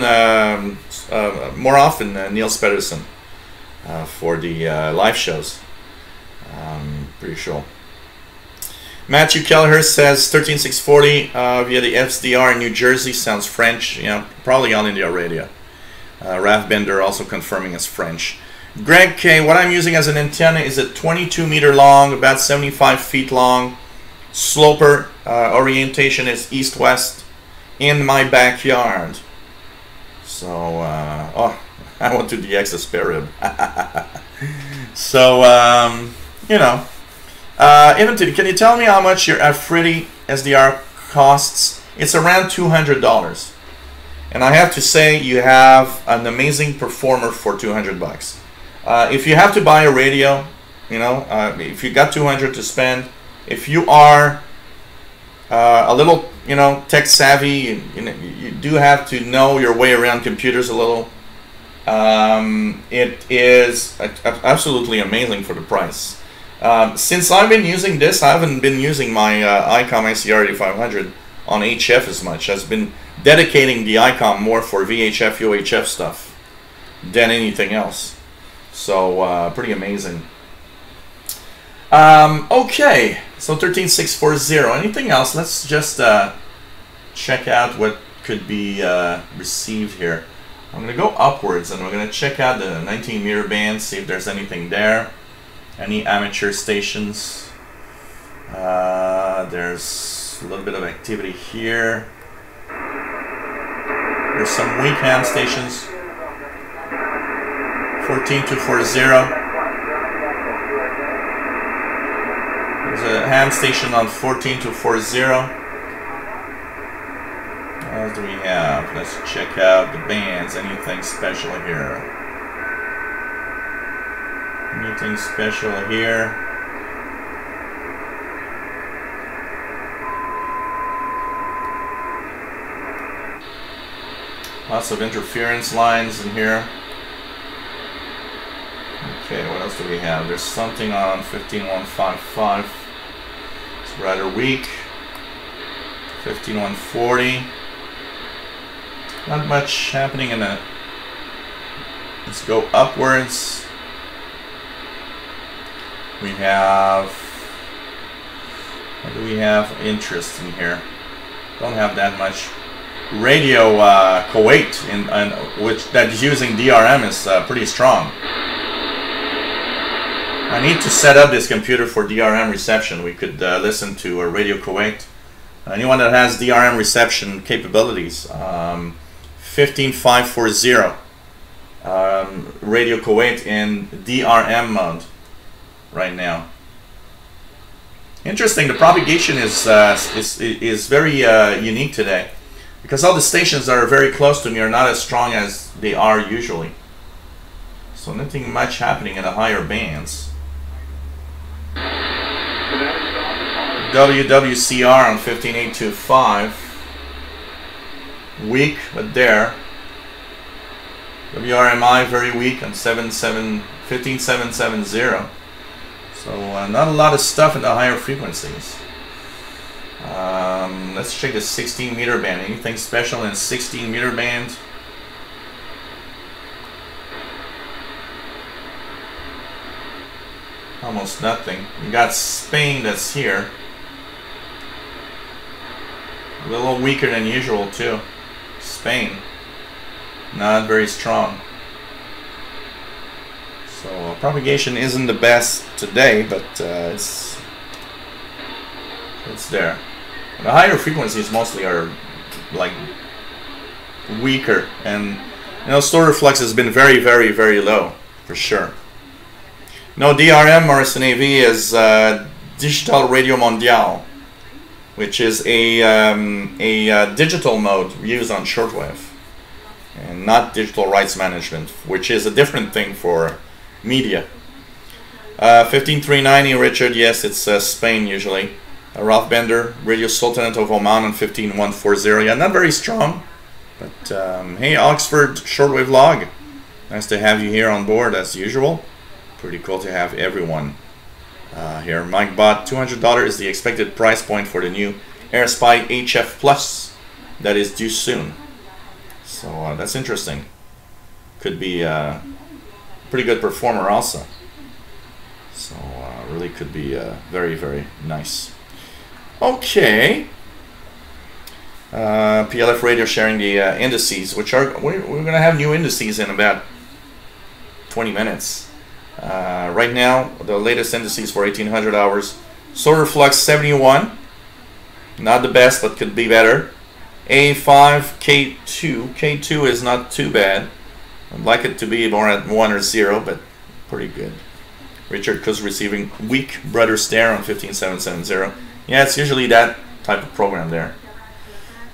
more often, Niels Pedersen, for the live shows. Pretty sure. Matthew Kelleher says 13640 via the SDR in New Jersey sounds French. Yeah, probably All India Radio. Raf Bender also confirming it's French. Greg K, what I'm using as an antenna is a 22 meter long, about 75 feet long. Sloper orientation is east-west in my backyard. So, oh, I want to DX a spare rib. So, you know. Eventon, can you tell me how much your Afridi SDR costs? It's around $200. And I have to say, you have an amazing performer for $200. If you have to buy a radio, you know, if you got $200 to spend, if you are a little, you know, tech savvy, you do have to know your way around computers a little. It is absolutely amazing for the price. Since I've been using this, I haven't been using my ICOM ICR 8500 on HF as much. I've been dedicating the ICOM more for VHF, UHF stuff than anything else. So, pretty amazing. Okay, so 13640. Anything else? Let's just check out what could be received here. I'm going to go upwards and we're going to check out the 19 meter band, see if there's anything there. Any amateur stations. There's a little bit of activity here. There's some weak ham stations. 14240. There's a ham station on 14240. What else do we have? Let's check out the bands. Anything special here? Anything special here? Lots of interference lines in here. Okay, what else do we have? There's something on 15155. It's rather weak. 15140. Not much happening in the. Let's go upwards. We have. What do we have interest in here? Don't have that much. Radio Kuwait, which that is using DRM, is pretty strong. I need to set up this computer for DRM reception. We could listen to Radio Kuwait. Anyone that has DRM reception capabilities, 15540, Radio Kuwait in DRM mode right now. Interesting. The propagation is very unique today, because all the stations that are very close to me are not as strong as they are usually. So nothing much happening in the higher bands. WWCR on 15825. Weak, but there. WRMI very weak on 15770. So not a lot of stuff in the higher frequencies. Let's check the 16 meter band. Anything special in 16 meter band? Almost nothing. You got Spain that's here. A little weaker than usual too. Spain. Not very strong. So propagation isn't the best today, but it's there. And the higher frequencies mostly are like weaker, and you know, store reflex has been very, very, very low for sure. No, DRM Morrison AV is Digital Radio Mondial, which is a digital mode used on shortwave, and not digital rights management, which is a different thing for media. 15390, Richard, yes, it's Spain usually. Ralph Bender, Radio Sultanate of Oman on 15140. Yeah, not very strong, but hey, Oxford shortwave log. Nice to have you here on board as usual. Pretty cool to have everyone here. Mike bought $200 is the expected price point for the new AirSpy HF Plus that is due soon. So that's interesting. Could be a pretty good performer also. So really could be very, very nice. Okay. PLF Radio sharing the indices, which are we're gonna have new indices in about 20 minutes. Right now, the latest indices for 1800 hours: Solar Flux 71, not the best, but could be better. A5 K2, K2 is not too bad. I'd like it to be more at 1 or 0, but pretty good. Richard Kuz receiving weak brother stare on 15770. Yeah, it's usually that type of program there.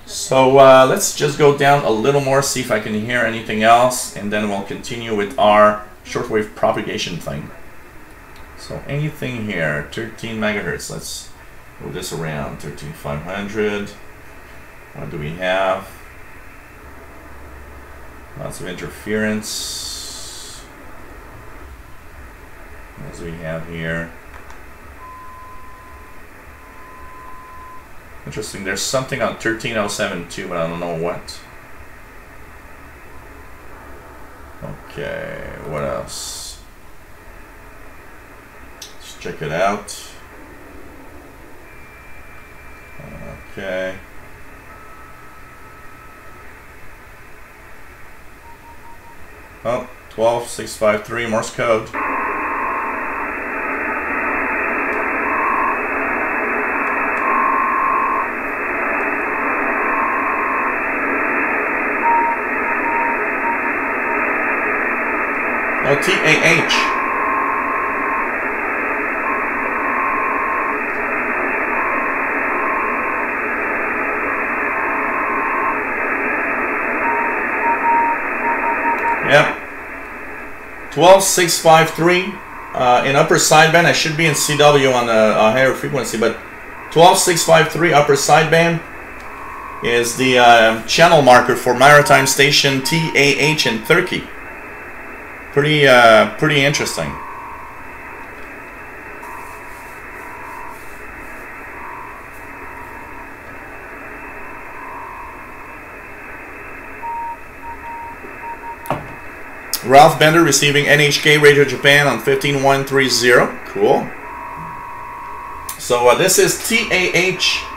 So let's just go down a little more, see if I can hear anything else, and then we'll continue with our shortwave propagation thing. So anything here, 13 megahertz. Let's move this around. 13500. What do we have? Lots of interference. What do we have here? Interesting, there's something on 1307 too, but I don't know what. Okay, what else? Let's check it out. Okay. Oh, 12653 Morse code. Oh, TAH. Yep. 12653 in upper sideband. I should be in CW on a higher frequency, but 12653 upper sideband is the channel marker for maritime station TAH in Turkey. Pretty interesting. Ralph Bender receiving NHK Radio Japan on 15130. Cool. So this is TAH.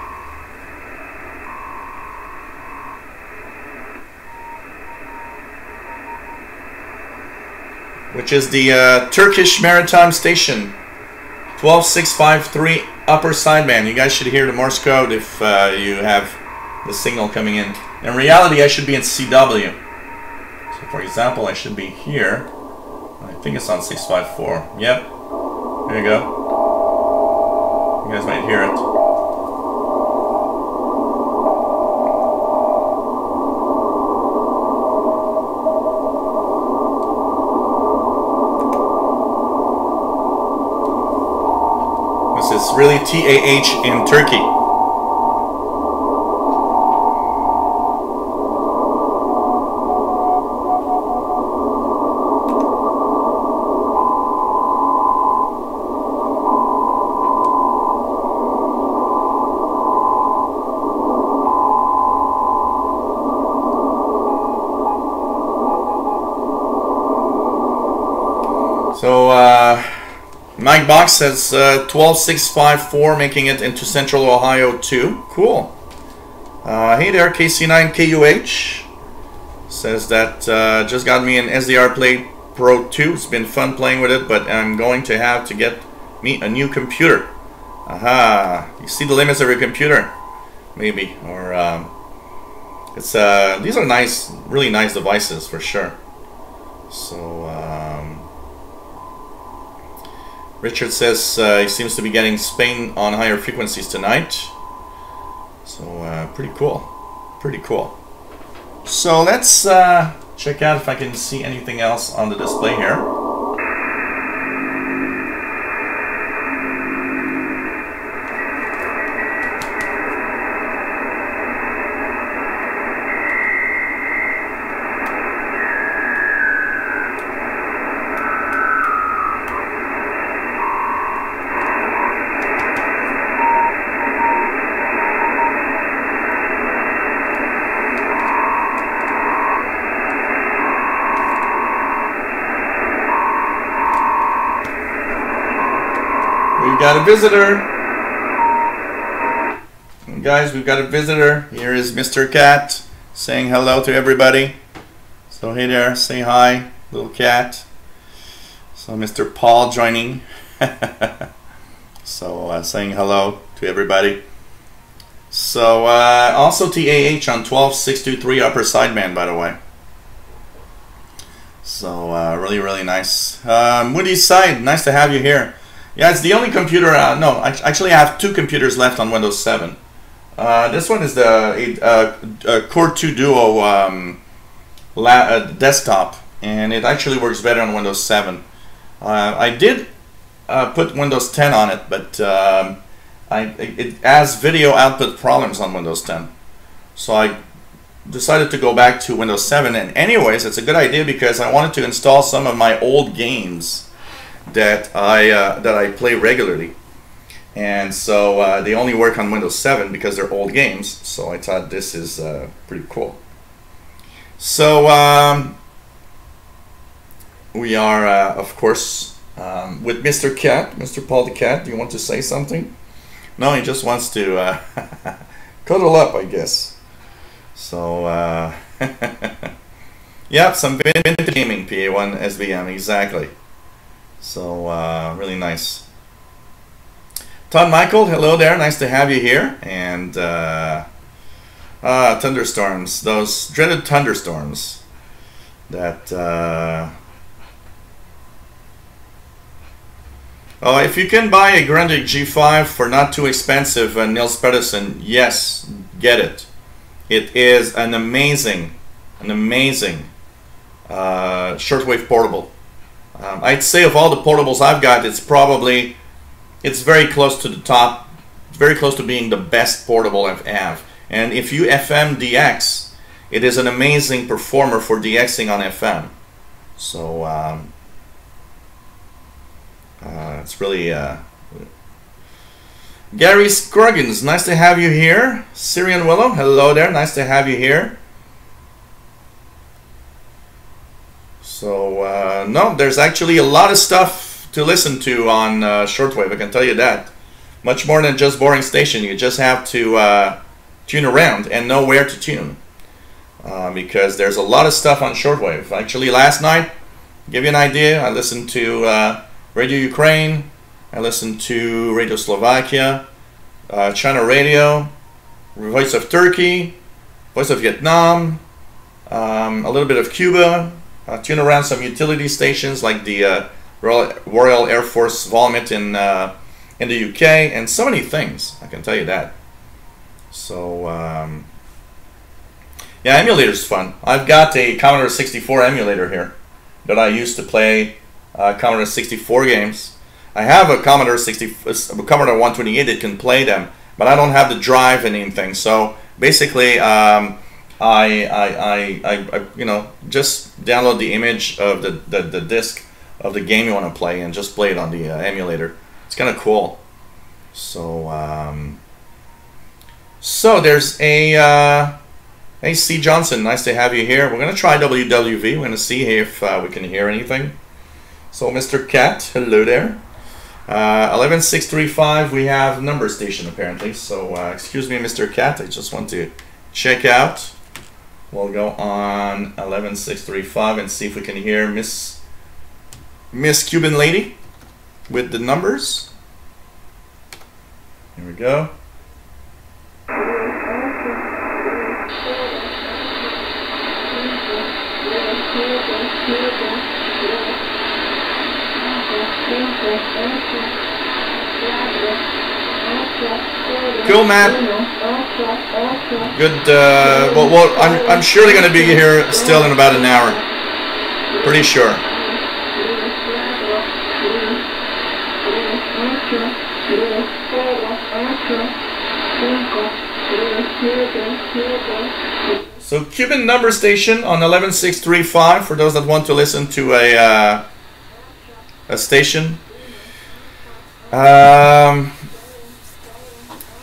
Which is the Turkish Maritime Station, 12653 upper sideband. You guys should hear the Morse code if you have the signal coming in. In reality, I should be in CW. So for example, I should be here. I think it's on 654. Yep. There you go. You guys might hear it. It's really TAH in Turkey. So Mike Box says 12654, making it into Central Ohio too. Cool. Hey there, KC9KUH says that just got me an SDR Play Pro 2. It's been fun playing with it, but I'm going to have to get me a new computer. Aha! You see the limits of your computer, maybe, or it's these are nice, really nice devices for sure. So. Richard says he seems to be getting Spain on higher frequencies tonight. So pretty cool. Pretty cool. So let's check out if I can see anything else on the display here. we got a visitor. Guys, we've got a visitor. Here is Mr. Cat saying hello to everybody. So hey there, say hi, little cat. So Mr. Paul joining. So saying hello to everybody. So also TAH on 12623 upper sideband, by the way. So really, really nice. Moody's side, nice to have you here. Yeah, it's the only computer. No, actually I have two computers left on Windows 7. This one is the Core 2 Duo desktop, and it actually works better on Windows 7. I did put Windows 10 on it, but it has video output problems on Windows 10. So I decided to go back to Windows 7, and anyways, it's a good idea because I wanted to install some of my old games that I play regularly. And so they only work on Windows 7 because they're old games. So I thought this is pretty cool. So we are, of course, with Mr. Cat, Mr. Paul the Cat. Do you want to say something? No, he just wants to cuddle up, I guess. So, yeah, some vintage gaming PA1 SVM, exactly. So, really nice. Todd Michael, hello there, nice to have you here. And thunderstorms, those dreaded thunderstorms that oh, if you can buy a Grundig G5 for not too expensive, Nils Pedersen, yes, get it. It is an amazing shortwave portable. I'd say of all the portables I've got, it's very close to the top, very close to being the best portable I have. And if you FM DX, it is an amazing performer for DXing on FM. So it's really Gary Scroggins, nice to have you here. Syrian Willow, hello there, nice to have you here. So no, there's actually a lot of stuff to listen to on shortwave, I can tell you that. Much more than just boring station. You just have to tune around and know where to tune, because there's a lot of stuff on shortwave. Actually, last night, to give you an idea, I listened to Radio Ukraine, I listened to Radio Slovakia, China Radio, Voice of Turkey, Voice of Vietnam, a little bit of Cuba, tune around some utility stations like the Royal Air Force Valmet in the UK, and so many things, I can tell you that. So yeah, emulator's fun. I've got a Commodore 64 emulator here that I used to play Commodore 64 games. I have a Commodore 128 that can play them, but I don't have the drive and anything. So basically, I you know, just download the image of the disc of the game you want to play and just play it on the emulator. It's kind of cool. So so there's a hey C Johnson, nice to have you here. We're gonna try WWV. We're gonna see if we can hear anything. So Mr. Cat, hello there. 11635, we have number station apparently. So excuse me, Mr. Cat, I just want to check out. We'll go on 11635 and see if we can hear Miss Cuban Lady with the numbers. Here we go. Cool, Matt. Good. Well, I'm surely going to be here still in about an hour. Pretty sure. So Cuban number station on 11635 for those that want to listen to a station.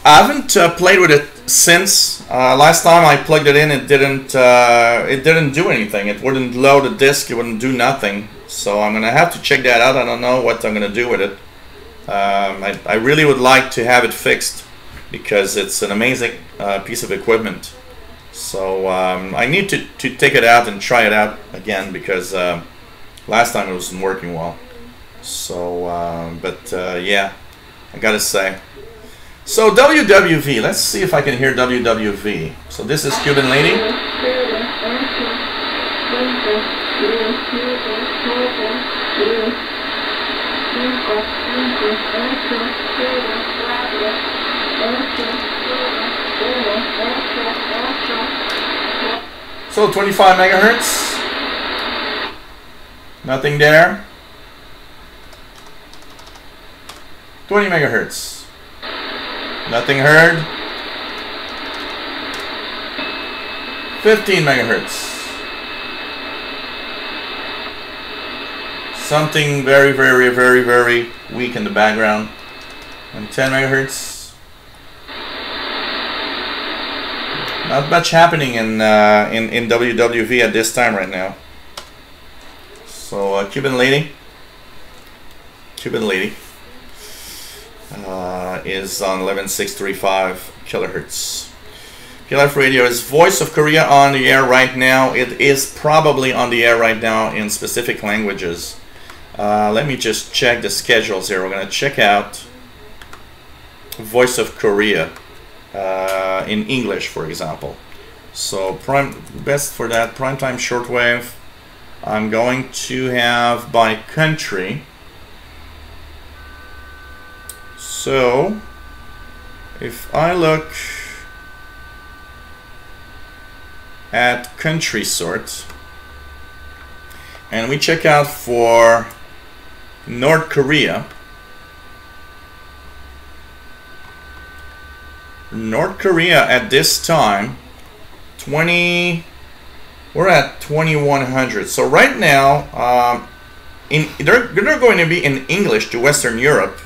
I haven't played with it since last time I plugged it in. It didn't do anything. It wouldn't load the disk. It wouldn't do nothing. So I'm gonna have to check that out. I don't know what I'm gonna do with it. I really would like to have it fixed because it's an amazing piece of equipment. So I need to take it out and try it out again because last time it wasn't working well. So, yeah, I gotta say. So WWV, let's see if I can hear WWV. So this is Cuban Lady. So 25 megahertz. Nothing there. 20 megahertz. Nothing heard. 15 megahertz. Something very, very, very, very weak in the background. And 10 megahertz. Not much happening in WWV at this time right now. So Cuban Lady is on 11635 kilohertz. PLF radio is Voice of Korea on the air right now. It is probably on the air right now in specific languages. Let me just check the schedules here. We're going to check out Voice of Korea in English, for example. So best for that, primetime shortwave. I'm going to have by country. So if I look at country sort and we check out for North Korea, at this time, we're at 2100. So right now, they're going to be in English to Western Europe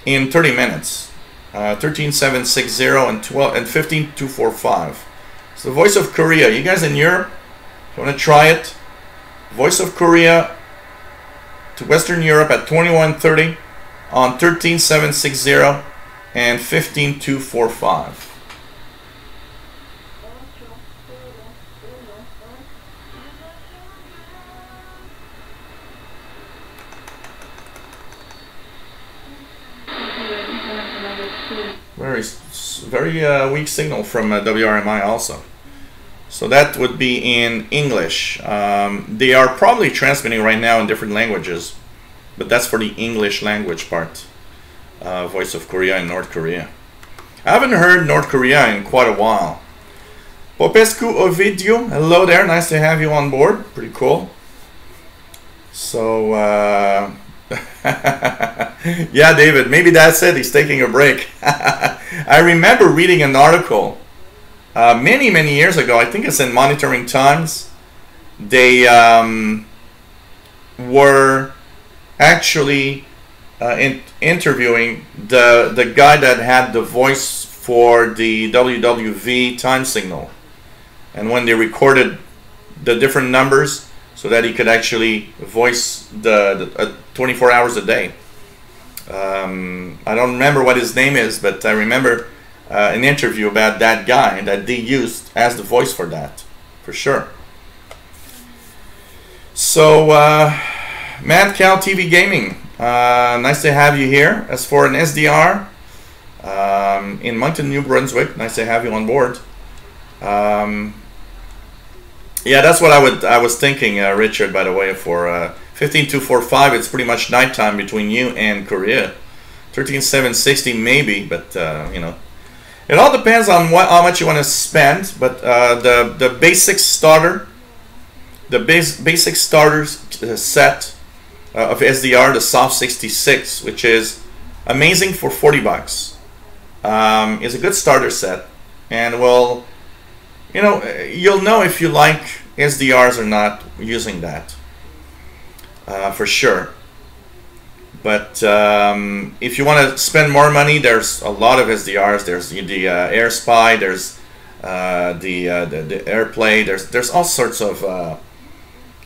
in 30 minutes. 13760 and 15245. So the Voice of Korea, you guys in Europe, if you want to try it, Voice of Korea to Western Europe at 2130 on 13760 and 15245. Very weak signal from WRMI also. So that would be in English. They are probably transmitting right now in different languages, but that's for the English language part. Voice of Korea in North Korea. I haven't heard North Korea in quite a while. Popescu Ovidio, hello there, nice to have you on board. Pretty cool. So yeah, David, maybe that's it. He's taking a break. I remember reading an article many years ago. I think it's in Monitoring Times. They were actually interviewing the guy that had the voice for the WWV time signal, and when they recorded the different numbers so that he could actually voice the 24 hours a day. I don't remember what his name is, but I remember an interview about that guy that they used as the voice for that, for sure. So Mad Cow TV Gaming, nice to have you here. As for an SDR in Moncton, New Brunswick, nice to have you on board. Yeah, that's what I was thinking, Richard, by the way, for 15245. It's pretty much nighttime between you and Korea. 13760 maybe, but you know, it all depends on how much you want to spend. But the basic starter, basic starters set of SDR, the Soft 66, which is amazing for 40 bucks, is a good starter set, and will, you know, you'll know if you like SDRs or not using that, for sure. But if you want to spend more money, there's a lot of SDRs. There's the AirSpy, there's the AirPlay. There's all sorts of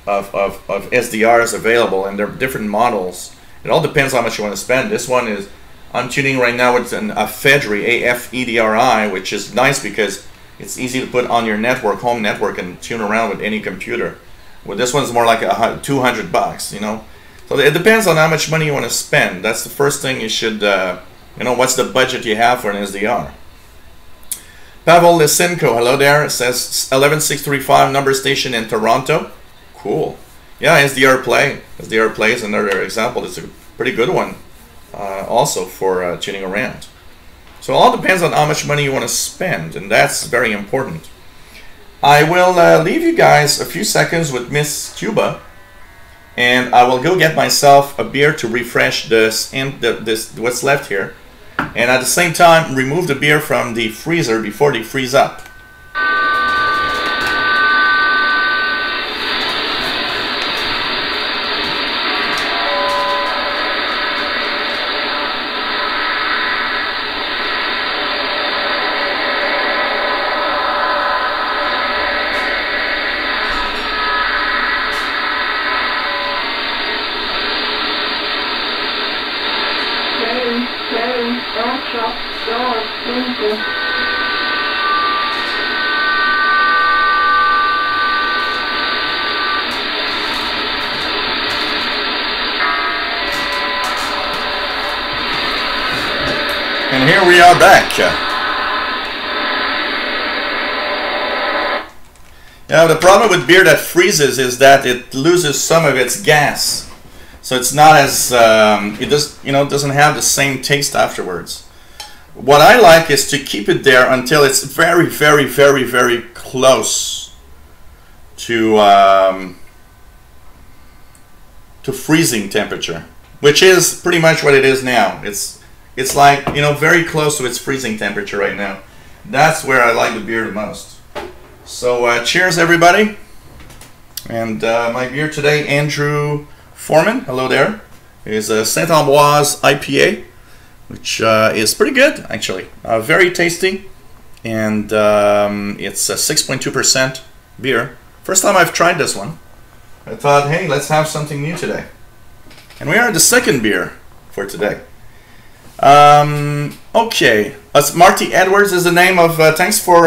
SDRs available, and they're different models. It all depends how much you want to spend. This one is, I'm tuning right now with an Afedri, A-F-E-D-R-I, which is nice because it's easy to put on your network, home network, and tune around with any computer. Well, this one's more like $200, you know. So it depends on how much money you want to spend. That's the first thing you should, you know, what's the budget you have for an SDR. Pavel Lysenko, hello there. It says 11635 number station in Toronto. Cool. Yeah, SDR Play. SDR Play is another example. It's a pretty good one also for tuning around. So it all depends on how much money you want to spend, and that's very important. I will leave you guys a few seconds with Miss Cuba, and I will go get myself a beer to refresh this and what's left here, and at the same time remove the beer from the freezer before they freeze up. And here we are back. Now the problem with beer that freezes is that it loses some of its gas, so it's not as it doesn't have the same taste afterwards. What I like is to keep it there until it's very, very, very, very close to freezing temperature, which is pretty much what it is now. It's like, you know, very close to its freezing temperature right now. That's where I like the beer the most. So cheers, everybody. And my beer today, Andrew Foreman, hello there, is a Saint-Ambroise IPA, which is pretty good, actually. Very tasty, and it's a 6.2% beer. First time I've tried this one. I thought, hey, let's have something new today. And we are the second beer for today. Okay, Marty Edwards is the name of, thanks for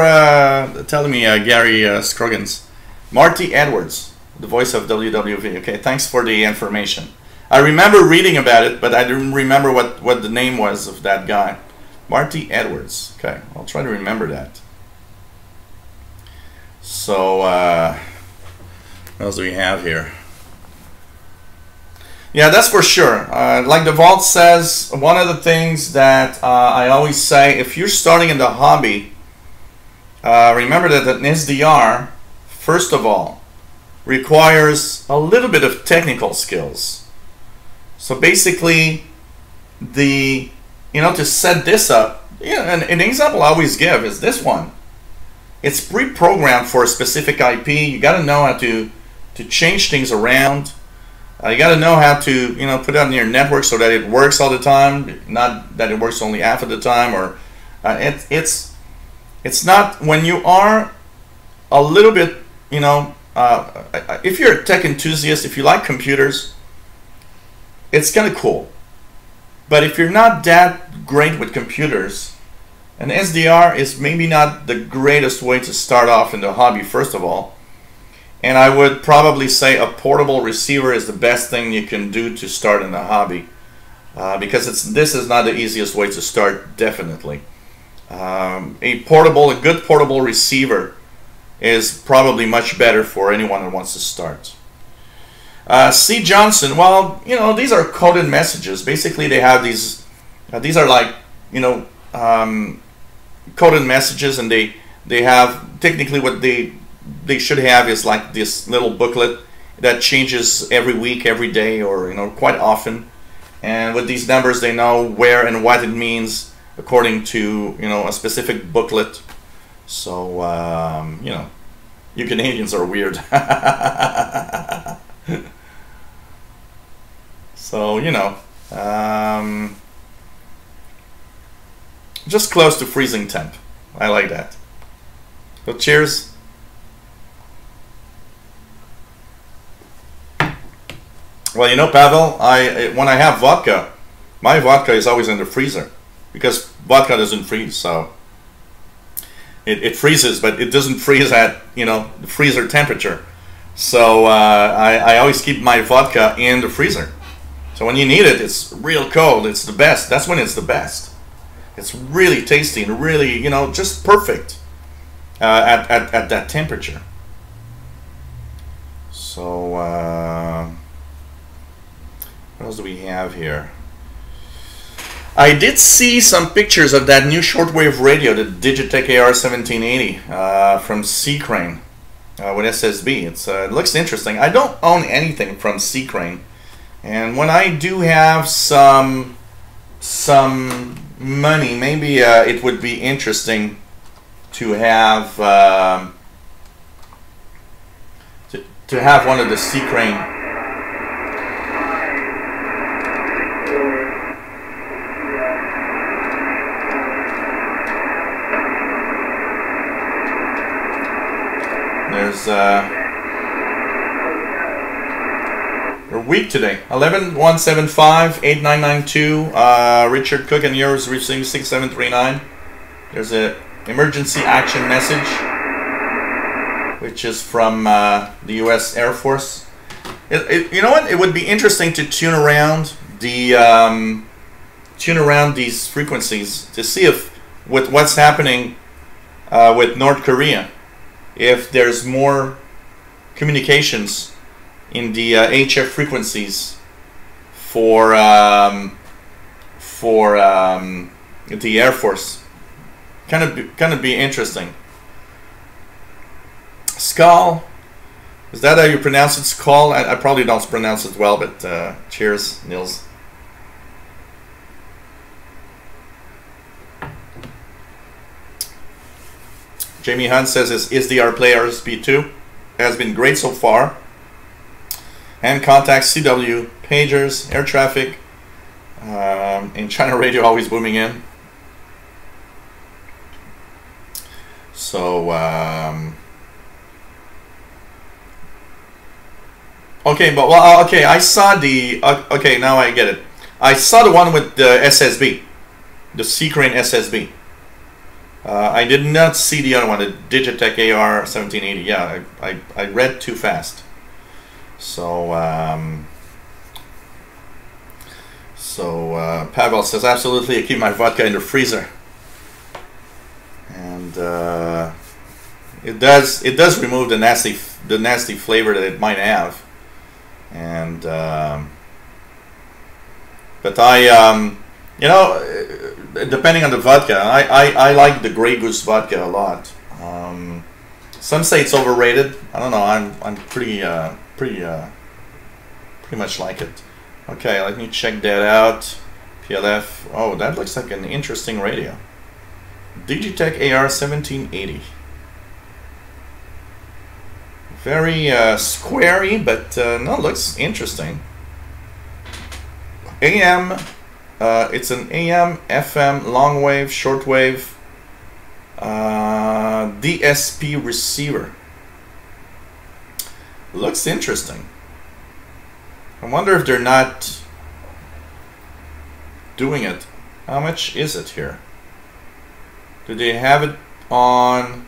telling me, Gary Scroggins. Marty Edwards, the voice of WWV. Okay, thanks for the information. I remember reading about it, but I didn't remember what the name was of that guy. Marty Edwards. Okay, I'll try to remember that. So, what else do we have here? Yeah, that's for sure. Like the Vault says, one of the things that I always say, if you're starting in the hobby, remember that an SDR, first of all, requires a little bit of technical skills. So basically, to set this up, an example I always give is this one. It's pre-programmed for a specific IP. You got to know how to change things around. You got to know how to, put it on your network so that it works all the time, not that it works only half of the time. Or it's not, when you are a little bit, if you're a tech enthusiast, if you like computers, it's kind of cool. But if you're not that great with computers, an SDR is maybe not the greatest way to start off in the hobby, first of all. And I would probably say a portable receiver is the best thing you can do to start in the hobby, because this is not the easiest way to start, definitely. A good portable receiver is probably much better for anyone who wants to start. C. Johnson, well, these are coded messages. Basically, they have these are like, coded messages, and they have, technically what they should have is like this little booklet that changes every week, every day, or quite often. And with these numbers, they know where and what it means according to a specific booklet. So you Canadians are weird. So just close to freezing temp. I like that. So cheers. Well, you know, Pavel, when I have vodka, my vodka is always in the freezer because vodka doesn't freeze. So it freezes, but it doesn't freeze at, you know, the freezer temperature. So I always keep my vodka in the freezer. So when you need it, it's real cold. It's the best. That's when it's the best. It's really tasty and really, you know, just perfect at that temperature. So what else do we have here? I did see some pictures of that new shortwave radio, the Digitech AR1780 from Seacrane with SSB. It looks interesting. I don't own anything from Seacrane, and when I do have some money, maybe it would be interesting to have to have one of the Seacrane. There's we're weak today. 11-175-8992. Richard Cook and yours receiving 6739. There's a emergency action message, which is from the U.S. Air Force. You know what? It would be interesting to tune around these frequencies to see if, with what's happening with North Korea, if there's more communications in the HF frequencies for the Air Force. Kind of be interesting. Skull, is that how you pronounce it? Skull? I probably don't pronounce it well, but cheers, Niels. Jamie Hunt says his SDR player SP2 has been great so far. And contacts, CW, pagers, air traffic, and China radio always booming in. So, okay, but well, okay, I saw the, okay, now I get it. I saw the one with the SSB, the Seacrane SSB. I did not see the other one, the Digitech AR1780. Yeah, I read too fast. So, Pavel says, absolutely, I keep my vodka in the freezer. And it does remove the nasty flavor that it might have. And but you know, depending on the vodka, I like the Grey Goose vodka a lot. Some say it's overrated. I don't know. I'm pretty much like it. Okay, let me check that out. PLF. Oh, that looks like an interesting radio. Digitech AR1780. Very squarey, but no, looks interesting. AM. It's an AM, FM, long wave, shortwave, DSP receiver. Looks interesting. I wonder if they're not doing it. How much is it here? Do they have it on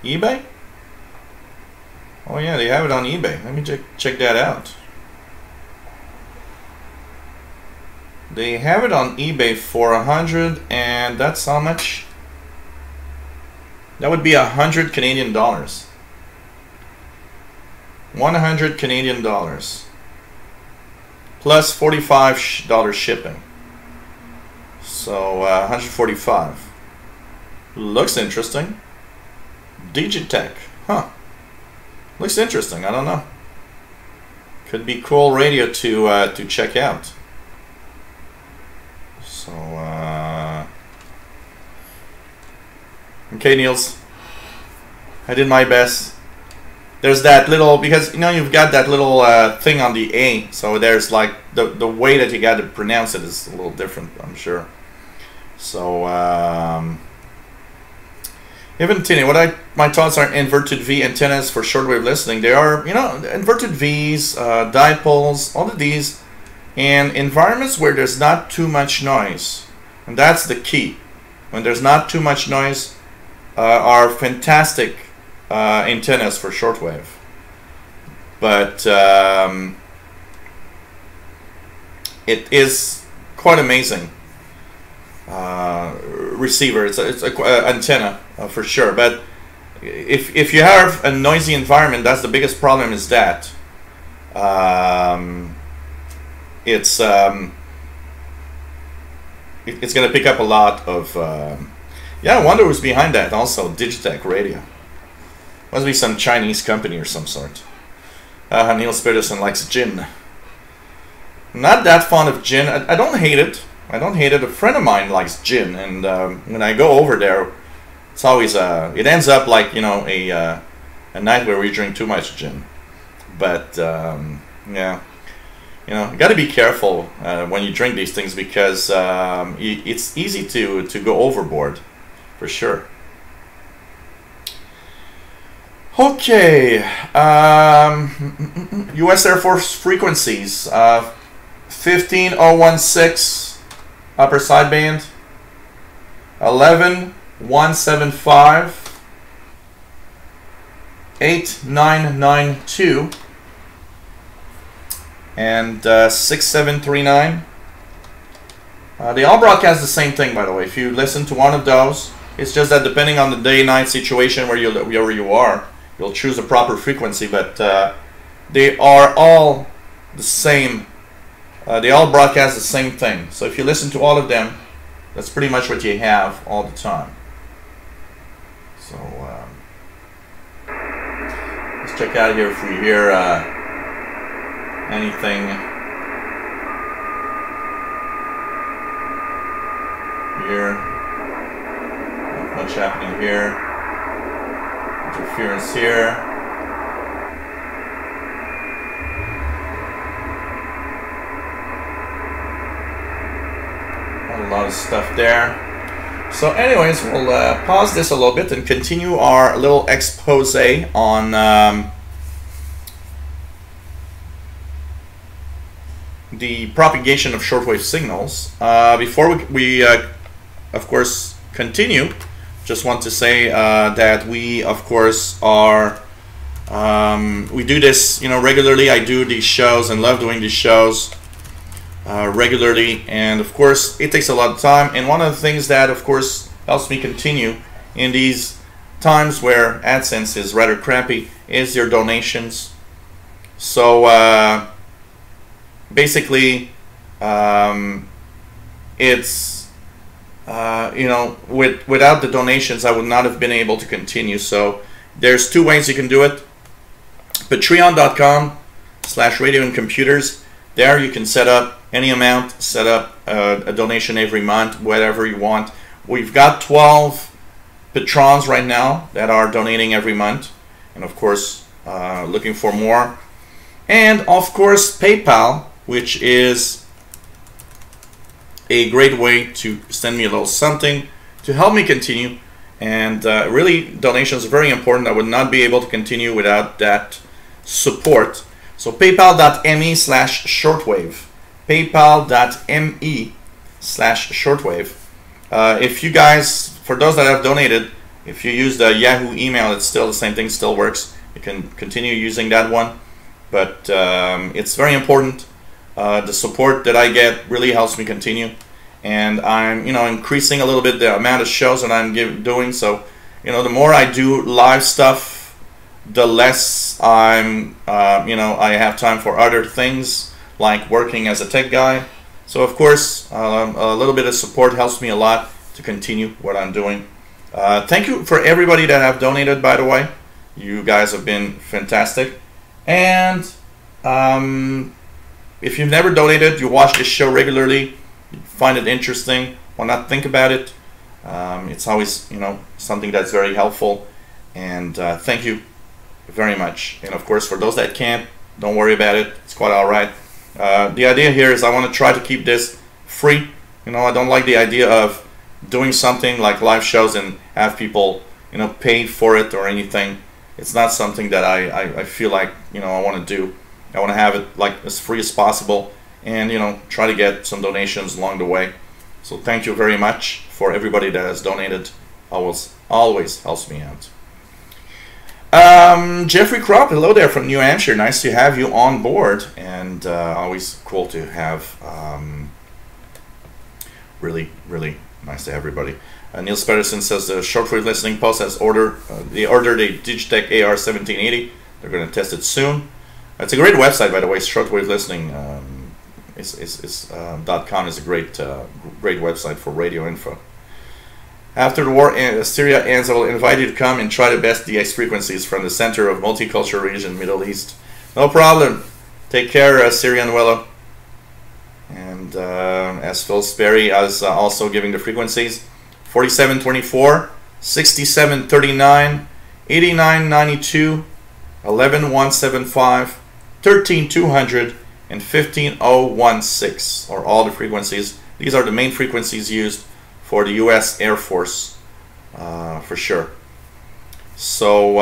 eBay? Oh yeah, they have it on eBay. Let me check that out. They have it on eBay for 100, and that's how much? That would be 100 Canadian dollars. 100 Canadian dollars. Plus $45 shipping. So 145. Looks interesting. Digitech, huh? Looks interesting. I don't know. Could be cool radio to check out. So, okay, Niels, I did my best. There's that little, because you know you've got that little thing on the A, so there's like the way that you got to pronounce it is a little different, I'm sure. So, Even Tini, my thoughts are inverted V antennas for shortwave listening. They are, you know, inverted Vs, dipoles, all of these in environments where there's not too much noise. And that's the key. When there's not too much noise, are fantastic antennas for shortwave. But it is quite amazing receiver. It's a antenna for sure. But if you have a noisy environment, that's the biggest problem. Is that it's going to pick up a lot of. Yeah, I wonder who's behind that. Also, Digitech Radio. Must be some Chinese company or some sort. Niels Peterson likes gin. Not that fond of gin. I don't hate it. I don't hate it. A friend of mine likes gin, and when I go over there, it's always it ends up like, you know, a night where we drink too much gin. But yeah, you know, you got to be careful when you drink these things, because it's easy to go overboard, for sure. Okay, U.S. Air Force frequencies, 15016 upper sideband, 11175, 8992, and 6739. They all broadcast the same thing, by the way. If you listen to one of those, it's just that depending on the day-night situation where you are, you'll choose a proper frequency, but they are all the same. They all broadcast the same thing. So if you listen to all of them, that's pretty much what you have all the time. So let's check out here if we hear anything here. Not much happening here. Interference here. A lot of stuff there. So anyways, we'll pause this a little bit and continue our little expose on the propagation of shortwave signals. Before we of course continue, just want to say that we of course are we do this, you know, regularly. I do these shows and love doing these shows regularly, and of course it takes a lot of time, and one of the things that of course helps me continue in these times where AdSense is rather crappy is your donations. So basically it's you know, without the donations I would not have been able to continue. So there's two ways you can do it. Patreon.com/radio and computers. There you can set up any amount, set up a donation every month, whatever you want. We've got 12 patrons right now that are donating every month, and of course looking for more. And of course PayPal, which is a great way to send me a little something to help me continue. And really, donations are very important. I would not be able to continue without that support. So paypal.me/shortwave. paypal.me/shortwave. If you guys, for those that have donated, if you use the Yahoo email, it's still the same thing, still works. You can continue using that one. But it's very important. The support that I get really helps me continue, and I'm, you know, increasing a little bit the amount of shows that I'm doing. So, you know, the more I do live stuff, the less I'm, you know, I have time for other things like working as a tech guy. So of course, a little bit of support helps me a lot to continue what I'm doing. Thank you for everybody that have donated, by the way. You guys have been fantastic. And if you've never donated, you watch this show regularly, you find it interesting, why not think about it? It's always, you know, something that's very helpful. And thank you very much. And of course, for those that can't, don't worry about it. It's quite all right. The idea here is I want to try to keep this free. You know, I don't like the idea of doing something like live shows and have people, paid for it or anything. It's not something that I feel like, I want to do. I want to have it like as free as possible, and try to get some donations along the way. So thank you very much for everybody that has donated. Always helps me out. Jeffrey Kropp, hello there from New Hampshire. Nice to have you on board, and always cool to have. Really nice to have everybody. Niels Pedersen says the Shortwave Listening Post has they ordered a Digitech AR1780. They're going to test it soon. It's a great website, by the way. Shortwave Listening .com is a great website for radio info. After the war, Syria ends, I will invite you to come and try the best DX frequencies from the center of multicultural region, Middle East. No problem. Take care, Syrian Wello. And as Phil Sperry is also giving the frequencies, 4724, 6739, 8992, 11175, 13200, and 15016 are all the frequencies. These are the main frequencies used for the U.S. Air Force, for sure. So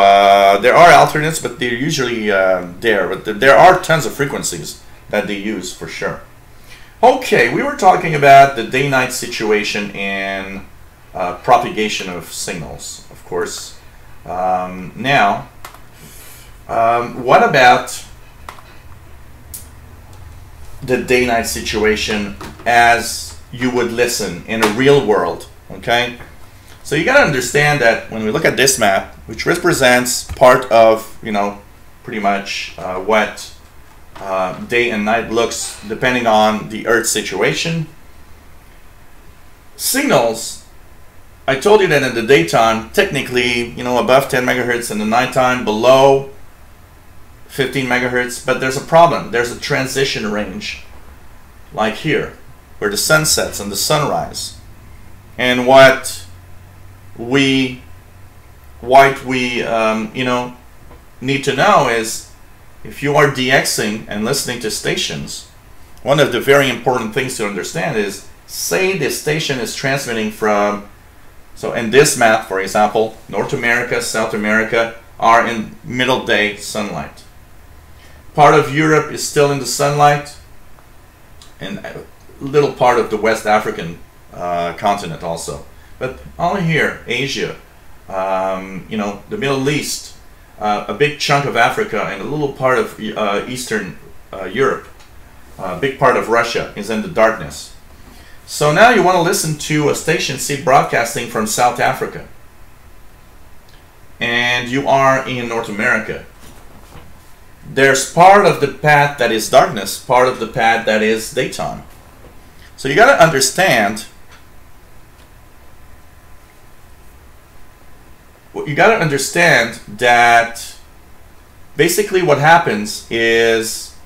there are alternates, but they're usually there. But there are tons of frequencies that they use, for sure. Okay, we were talking about the day-night situation and propagation of signals, of course. Now, what about the day-night situation as you would listen in a real world? Okay, so you got to understand that when we look at this map, which represents part of, pretty much what day and night looks depending on the Earth situation. Signals, I told you that in the daytime, technically, above 10 megahertz, in the nighttime below 15 megahertz, but there's a problem. There's a transition range, like here, where the sun sets and the sunrise. And what we need to know is, if you are DXing and listening to stations, one of the very important things to understand is, say the station is transmitting from, so in this map, for example, North America, South America are in middle day sunlight. Part of Europe is still in the sunlight, and a little part of the West African continent also. But only here, Asia, the Middle East, a big chunk of Africa, and a little part of Eastern Europe, a big part of Russia is in the darkness. So now you want to listen to a station seed broadcasting from South Africa, and you are in North America. There's part of the path that is darkness, part of the path that is daytime. So you got to understand. You got to understand that basically what happens is,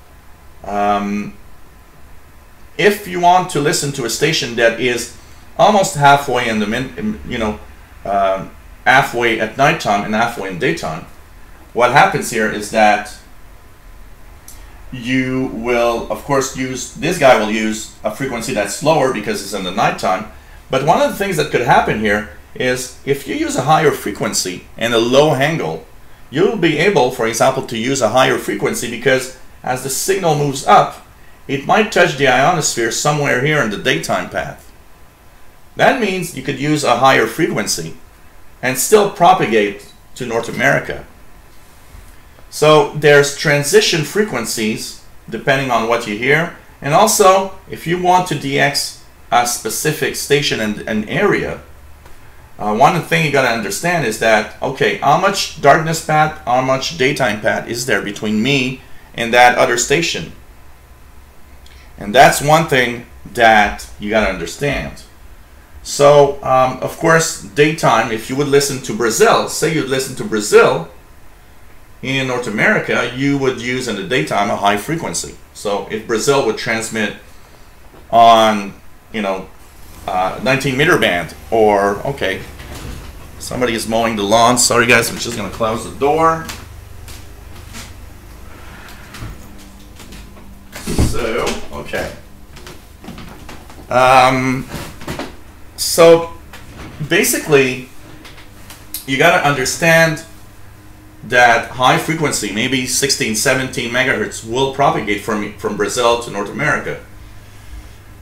if you want to listen to a station that is almost halfway in the halfway at nighttime and halfway in daytime, what happens here is that you will, of course, this guy will use a frequency that's lower because it's in the nighttime. But one of the things that could happen here is, if you use a higher frequency and a low angle, you'll be able, for example, to use a higher frequency, because as the signal moves up, it might touch the ionosphere somewhere here in the daytime path. That means you could use a higher frequency and still propagate to North America. So there's transition frequencies depending on what you hear, and also if you want to DX a specific station and an area, one thing you got to understand is that, okay, how much darkness path, how much daytime path is there between me and that other station? And that's one thing that you got to understand. So, of course, daytime, if you would listen to Brazil, say you'd listen to Brazil in North America, you would use in the daytime a high frequency. So if Brazil would transmit on, 19 meter band, or, okay, somebody is mowing the lawn. Sorry guys, I'm just going to close the door. So, okay. So basically, you got to understand that high frequency, maybe 16, 17 megahertz, will propagate from Brazil to North America.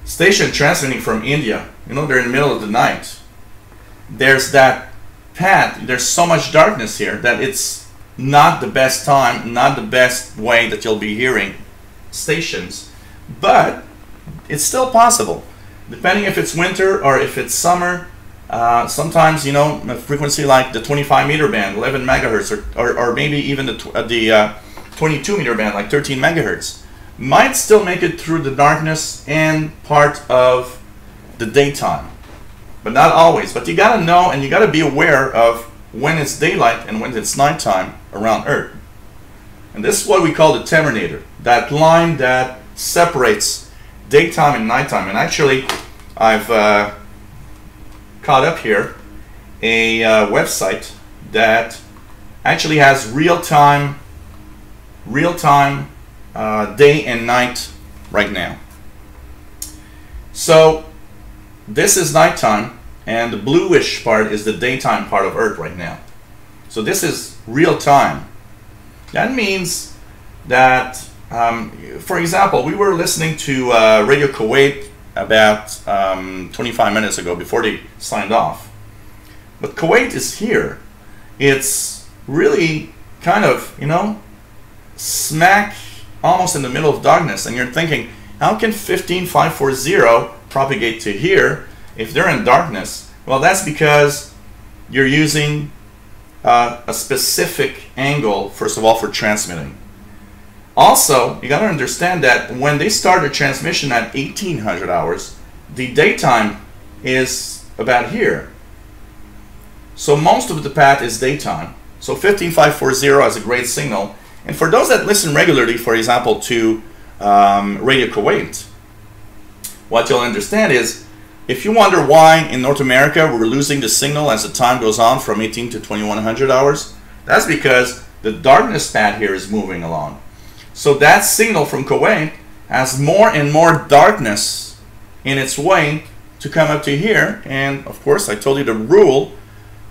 Station transmitting from India, you know, they're in the middle of the night. There's that path, there's so much darkness here that it's not the best time, not the best way that you'll be hearing stations, but it's still possible. Depending if it's winter or if it's summer, sometimes, you know, a frequency like the 25 meter band, 11 megahertz, or maybe even the 22 meter band, like 13 megahertz, might still make it through the darkness and part of the daytime, but not always. But you gotta know and you gotta be aware of when it's daylight and when it's nighttime around Earth. And this is what we call the terminator, that line that separates daytime and nighttime. And actually, I've caught up here a website that actually has real-time day and night right now. So this is nighttime, and the bluish part is the daytime part of Earth right now. So this is real time. That means that, for example, we were listening to Radio Kuwait about 25 minutes ago before they signed off. But Kuwait is here. It's really kind of, you know, smack almost in the middle of darkness, and you're thinking, how can 15540 propagate to here if they're in darkness? Well, that's because you're using a specific angle, first of all, for transmitting. Also, you got to understand that when they start a transmission at 1800 hours, the daytime is about here. So most of the path is daytime. So 15540 has a great signal. And for those that listen regularly, for example, to Radio Kuwait, what you'll understand is, if you wonder why in North America we're losing the signal as the time goes on from 18 to 2100 hours, that's because the darkness path here is moving along. So that signal from Kuwait has more and more darkness in its way to come up to here. And of course, I told you the rule,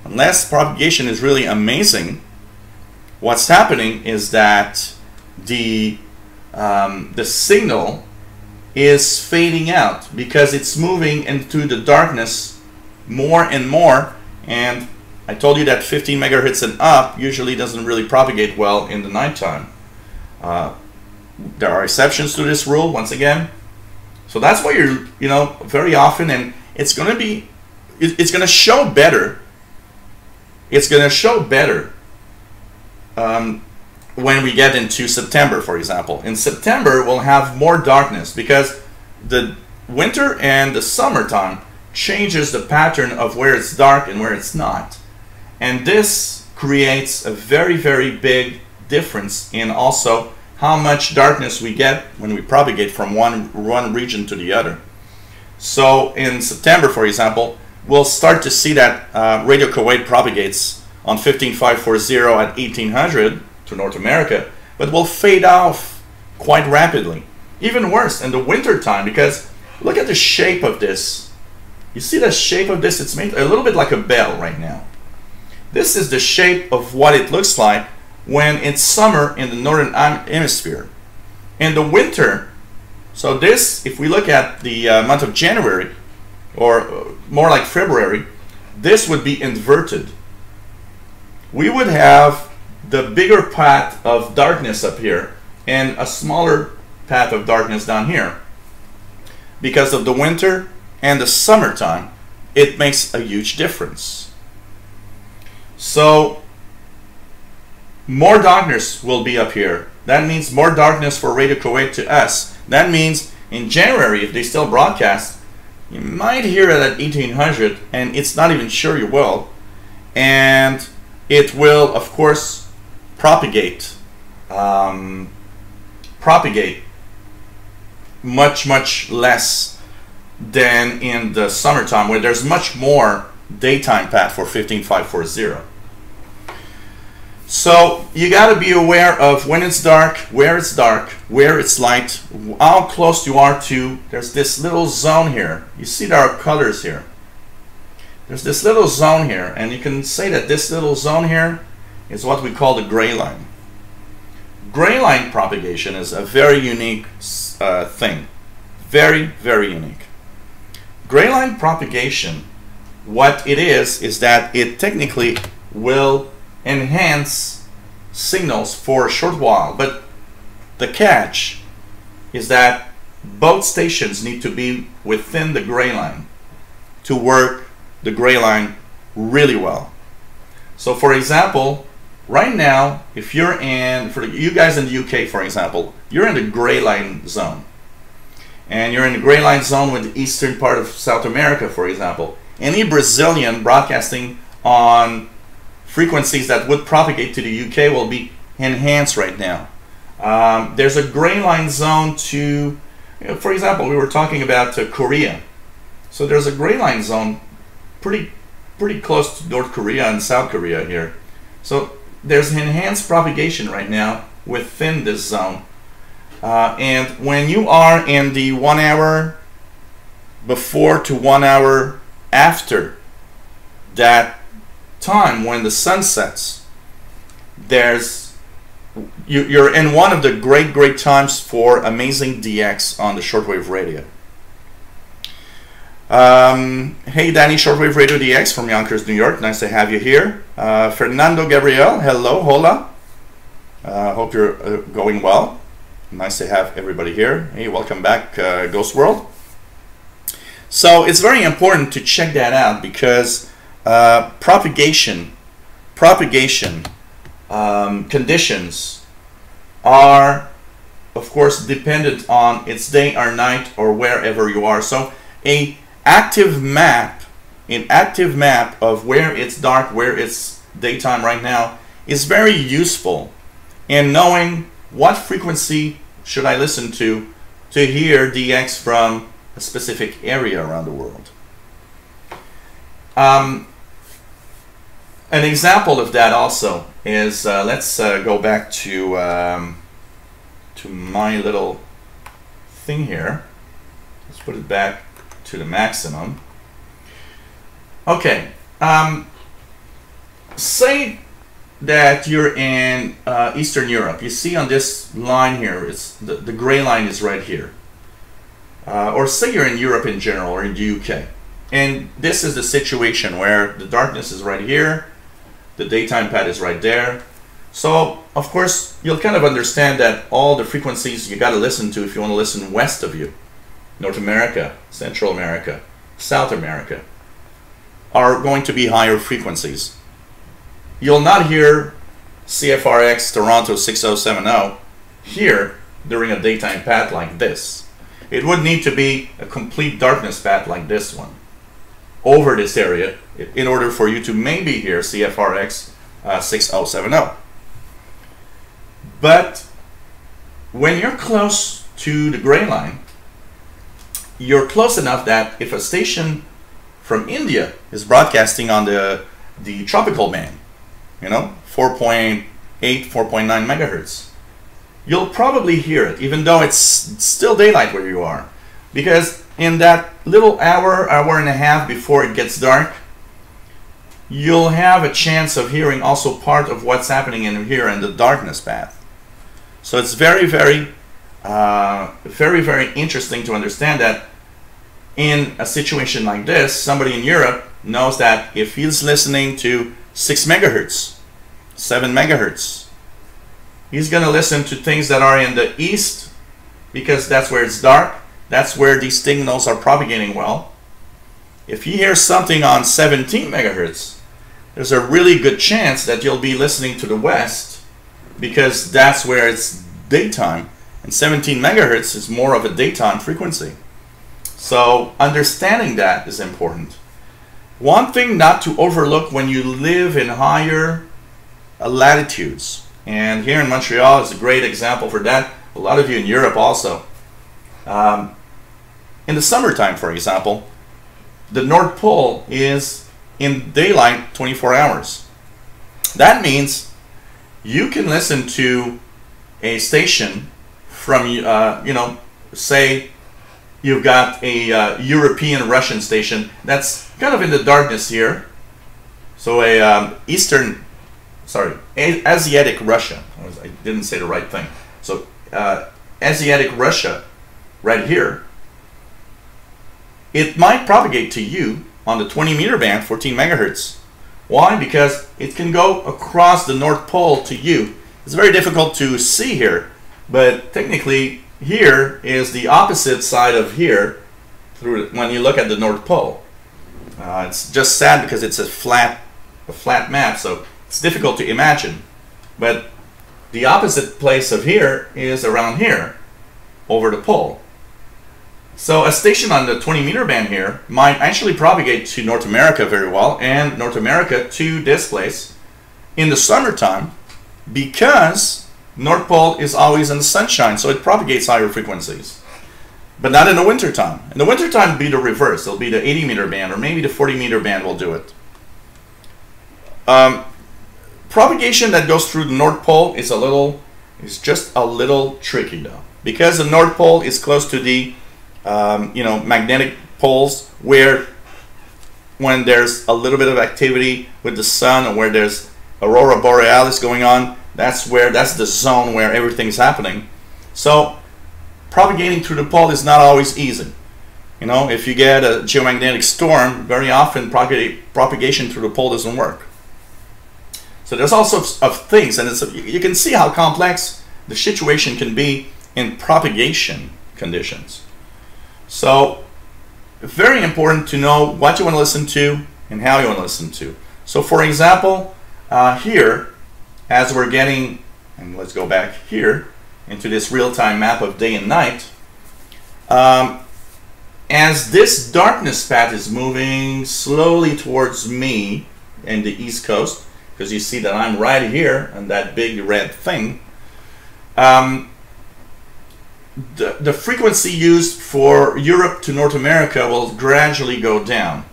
unless propagation is really amazing, what's happening is that the signal is fading out because it's moving into the darkness more and more. And I told you that 15 megahertz and up usually doesn't really propagate well in the nighttime. There are exceptions to this rule, once again. So that's why you're, you know, very often, and it's going to be, it's going to show better. It's going to show better when we get into September, for example. In September, we'll have more darkness because the winter and the summertime changes the pattern of where it's dark and where it's not. And this creates a very, very big difference in also how much darkness we get when we propagate from one region to the other. So in September, for example, we'll start to see that Radio Kuwait propagates on 15540 at 1800 to North America, but will fade off quite rapidly. Even worse in the winter time, because look at the shape of this. You see the shape of this? It's made a little bit like a bell right now. This is the shape of what it looks like when it's summer in the northern hemisphere. In the winter, so this, if we look at the month of January, or more like February, this would be inverted. We would have the bigger path of darkness up here and a smaller path of darkness down here. Because of the winter and the summertime, it makes a huge difference. So more darkness will be up here. That means more darkness for Radio Kuwait to us. That means in January, if they still broadcast, you might hear it at 1800, and it's not even sure you will. And it will, of course, propagate much less than in the summertime, where there's much more daytime path for 15540. So you got to be aware of when it's dark, where it's light, how close you are to. There's this little zone here. You see there are colors here. there's this little zone here, and you can say that this little zone here is what we call the gray line. Gray line propagation is a very unique thing. Very, very unique. Gray line propagation, what it is that it technically will enhance signals for a short while, but the catch is that both stations need to be within the gray line to work the gray line really well. So for example, right now, if you're in, for you guys in the UK, for example, you're in the gray line zone. And you're in the gray line zone with the eastern part of South America, for example. Any Brazilian broadcasting on frequencies that would propagate to the UK will be enhanced right now. There's a gray line zone to, for example, we were talking about Korea. So there's a gray line zone pretty close to North Korea and South Korea here. So there's enhanced propagation right now within this zone. And when you are in the 1 hour before to 1 hour after that time when the sun sets, you're in one of the great times for amazing DX on the shortwave radio. Hey Danny, Shortwave Radio DX from Yonkers, New York. Nice to have you here. Fernando Gabriel, hello, hola. Hope you're going well. Nice to have everybody here. Hey, welcome back, Ghost World. So it's very important to check that out because propagation conditions are, of course, dependent on its day or night or wherever you are. So an active map of where it's dark, where it's daytime right now is very useful in knowing what frequency should I listen to hear DX from a specific area around the world. An example of that also is, let's go back to my little thing here. Let's put it back to the maximum. Okay, say that you're in Eastern Europe. You see on this line here, it's the gray line is right here. Or say you're in Europe in general or in the UK. And this is the situation where the darkness is right here, the daytime pad is right there. So, of course, you'll kind of understand that all the frequencies you got to listen to if you want to listen west of you, North America, Central America, South America, are going to be higher frequencies. You'll not hear CFRX Toronto 6070 here during a daytime path like this. It would need to be a complete darkness path like this one over this area in order for you to maybe hear CFRX 6070. But when you're close to the gray line, you're close enough that if a station from India is broadcasting on the tropical band, you know, 4.8, 4.9 megahertz, you'll probably hear it, even though it's still daylight where you are. Because in that little hour and a half before it gets dark, you'll have a chance of hearing also part of what's happening in here in the darkness path. So it's very interesting to understand that in a situation like this, somebody in Europe knows that if he's listening to 6 megahertz, 7 megahertz, he's going to listen to things that are in the east because that's where it's dark. That's where these signals are propagating well. If he hears something on 17 megahertz, there's a really good chance that you'll be listening to the west because that's where it's daytime. And 17 megahertz is more of a daytime frequency. So understanding that is important. One thing not to overlook when you live in higher latitudes, and here in Montreal is a great example for that. A lot of you in Europe also. In the summertime, for example, the North Pole is in daylight 24 hours. That means you can listen to a station from, you know, say you've got a European Russian station that's kind of in the darkness here. So a Asiatic Russia. I didn't say the right thing. So Asiatic Russia right here. It might propagate to you on the 20 meter band, 14 megahertz. Why? Because it can go across the North Pole to you. It's very difficult to see here, but technically here is the opposite side of here when you look at the North Pole. It's just sad because it's a flat map, so it's difficult to imagine. But the opposite place of here is around here, over the pole. So a station on the 20 meter band here might actually propagate to North America very well, and North America to this place in the summertime, because North Pole is always in the sunshine, so it propagates higher frequencies. But not in the wintertime. In the wintertime, it'll be the reverse. It'll be the 80 meter band, or maybe the 40 meter band will do it. Propagation that goes through the North Pole is just a little tricky though, because the North Pole is close to the magnetic poles, where when there's a little bit of activity with the sun, or where there's aurora borealis going on, that's the zone where everything's happening. So propagating through the pole is not always easy. If you get a geomagnetic storm, very often propagation through the pole doesn't work. So there's all sorts of things, and you can see how complex the situation can be in propagation conditions. So very important to know what you want to listen to and how you want to listen to. So for example, here, as we're getting, and let's go back here into this real-time map of day and night, as this darkness path is moving slowly towards me in the East Coast, because you see that I'm right here on that big red thing, the frequency used for Europe to North America will gradually go down.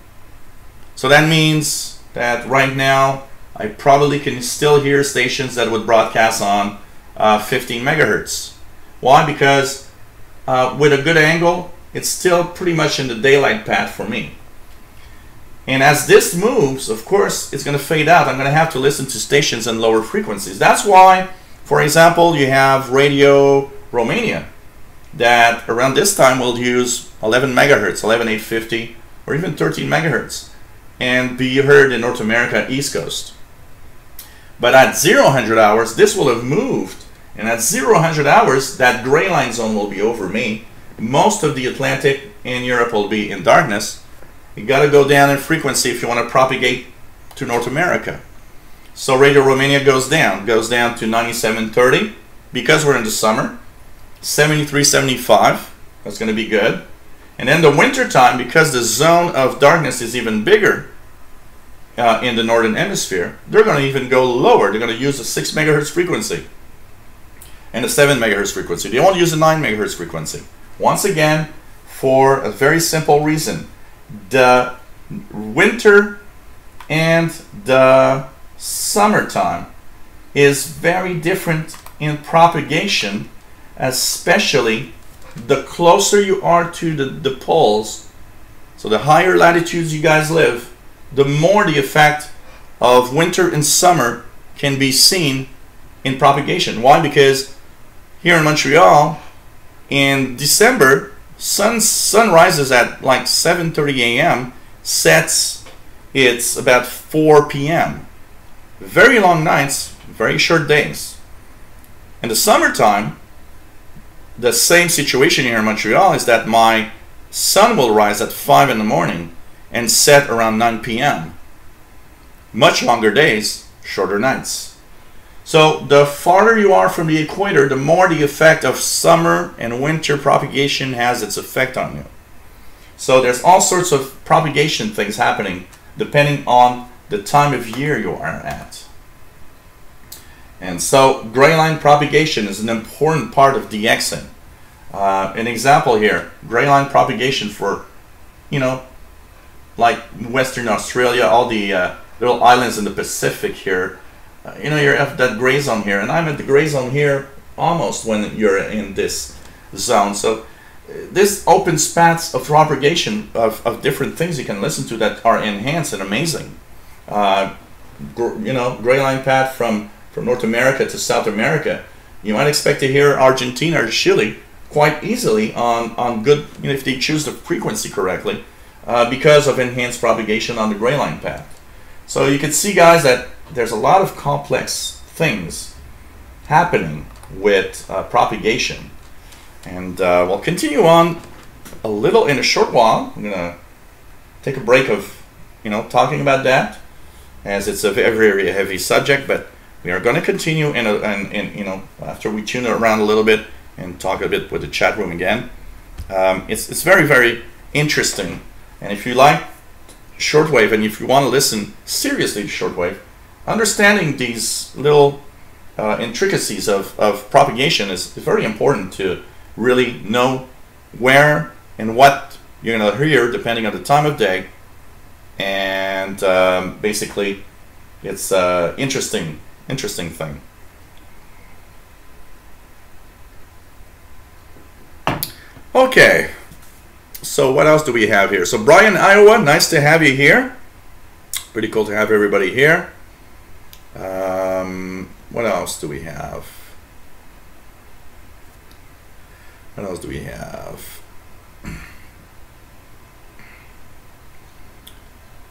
So that means that right now I probably can still hear stations that would broadcast on 15 megahertz. Why? Because with a good angle, it's still pretty much in the daylight path for me. And as this moves, of course, it's going to fade out. I'm going to have to listen to stations in lower frequencies. That's why, for example, you have Radio Romania that around this time will use 11 megahertz, 11850, or even 13 megahertz, and be heard in North America, East Coast. But at 0-100 hours, this will have moved, and at 0-100 hours, that gray line zone will be over me. Most of the Atlantic and Europe will be in darkness. You got to go down in frequency if you want to propagate to North America. So Radio Romania goes down to 9730 because we're in the summer. 7375, that's going to be good. And then the winter time, because the zone of darkness is even bigger in the northern hemisphere, they're going to even go lower. They're going to use a 6 megahertz frequency and a 7 megahertz frequency. They won't use a 9 megahertz frequency. Once again, for a very simple reason. The winter and the summertime is very different in propagation, especially the closer you are to the poles. So the higher latitudes you guys live, the more the effect of winter and summer can be seen in propagation. Why? Because here in Montreal, in December, sun rises at like 7:30 a.m., sets it's about 4 p.m. Very long nights, very short days. In the summertime, the same situation here in Montreal is that my sun will rise at 5 in the morning and set around 9 p.m. Much longer days, shorter nights. So the farther you are from the equator, the more the effect of summer and winter propagation has its effect on you. So there's all sorts of propagation things happening depending on the time of year you are at. And so gray line propagation is an important part of DXing. An example here, gray line propagation for, like Western Australia, all the little islands in the Pacific here. You're at that gray zone here, and I'm at the gray zone here almost when you're in this zone. So this opens paths of propagation of different things you can listen to that are enhanced and amazing. You know, gray line path from North America to South America. You might expect to hear Argentina or Chile quite easily on good, you know, if they choose the frequency correctly, because of enhanced propagation on the gray line path. So you can see, guys, that there's a lot of complex things happening with propagation. And we'll continue on a little in a short while. I'm gonna take a break of, you know, talking about that, as it's a very, very heavy subject, but we are going to continue in you know, after we tune it around a little bit and talk a bit with the chat room again. It's very, very interesting, and if you like shortwave and if you want to listen seriously to shortwave, understanding these little intricacies of propagation is very important to really know where and what you're going to hear depending on the time of day. And basically, it's an interesting thing. Okay, so what else do we have here? So Brian, Iowa, nice to have you here. Pretty cool to have everybody here. What else do we have? What else do we have?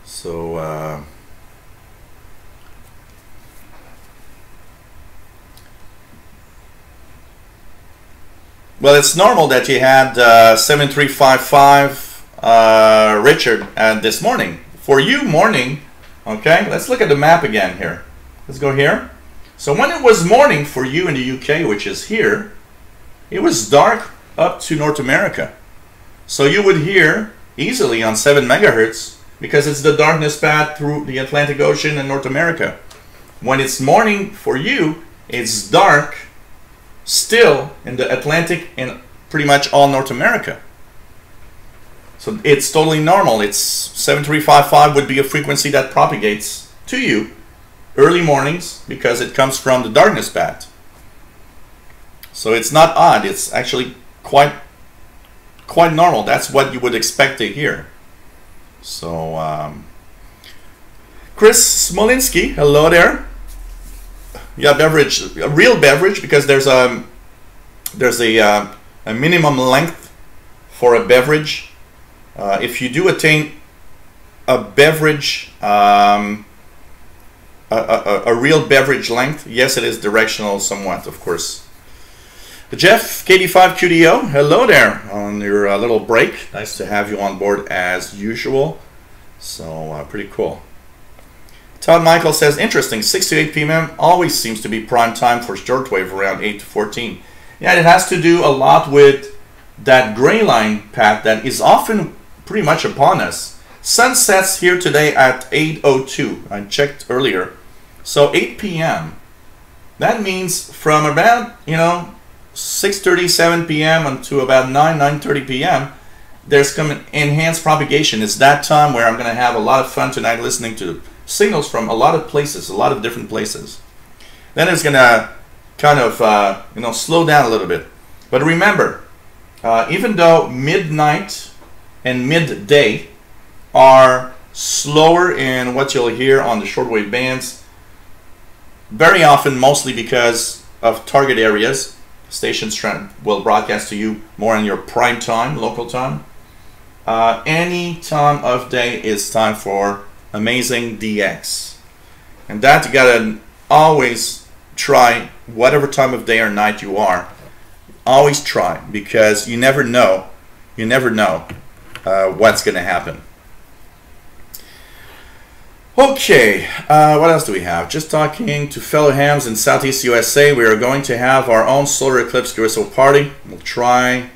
So, well, it's normal that you had 7355 Richard this morning. For you, morning, okay, let's look at the map again here. Let's go here. So when it was morning for you in the UK, which is here, it was dark up to North America. So you would hear easily on 7 megahertz, because it's the darkness path through the Atlantic Ocean and North America. When it's morning for you, it's dark still in the Atlantic and pretty much all North America. So it's totally normal. It's 7355 would be a frequency that propagates to you early mornings because it comes from the darkness path. So it's not odd. It's actually quite normal. That's what you would expect to hear. So, Chris Smolinski, hello there. Yeah, beverage, a real beverage, because there's a minimum length for a beverage. If you do attain a beverage, a real beverage length, yes, it is directional somewhat, of course. Jeff, KD5QDO, hello there on your little break. Nice to have you on board as usual. So, pretty cool. Todd Michael says, interesting, 6 to 8 p.m. always seems to be prime time for shortwave, around 8 to 14. Yeah, it has to do a lot with that gray line path that is often pretty much upon us. Sun sets here today at 8:02. I checked earlier. So 8 p.m. That means from about, you know, 6:30, 7 p.m. until about 9:30 p.m. there's some enhanced propagation. It's that time where I'm going to have a lot of fun tonight listening to signals from a lot of places, a lot of different places. Then it's going to kind of, you know, slow down a little bit. But remember, even though midnight and midday are slower in what you'll hear on the shortwave bands, very often, mostly because of target areas, stations will broadcast to you more in your prime time, local time. Any time of day is time for amazing DX. And that you gotta always try, whatever time of day or night you are, always try, because you never know what's gonna happen. Okay, what else do we have? Just talking to fellow hams in Southeast USA. We are going to have our own solar eclipse QSO party. We'll try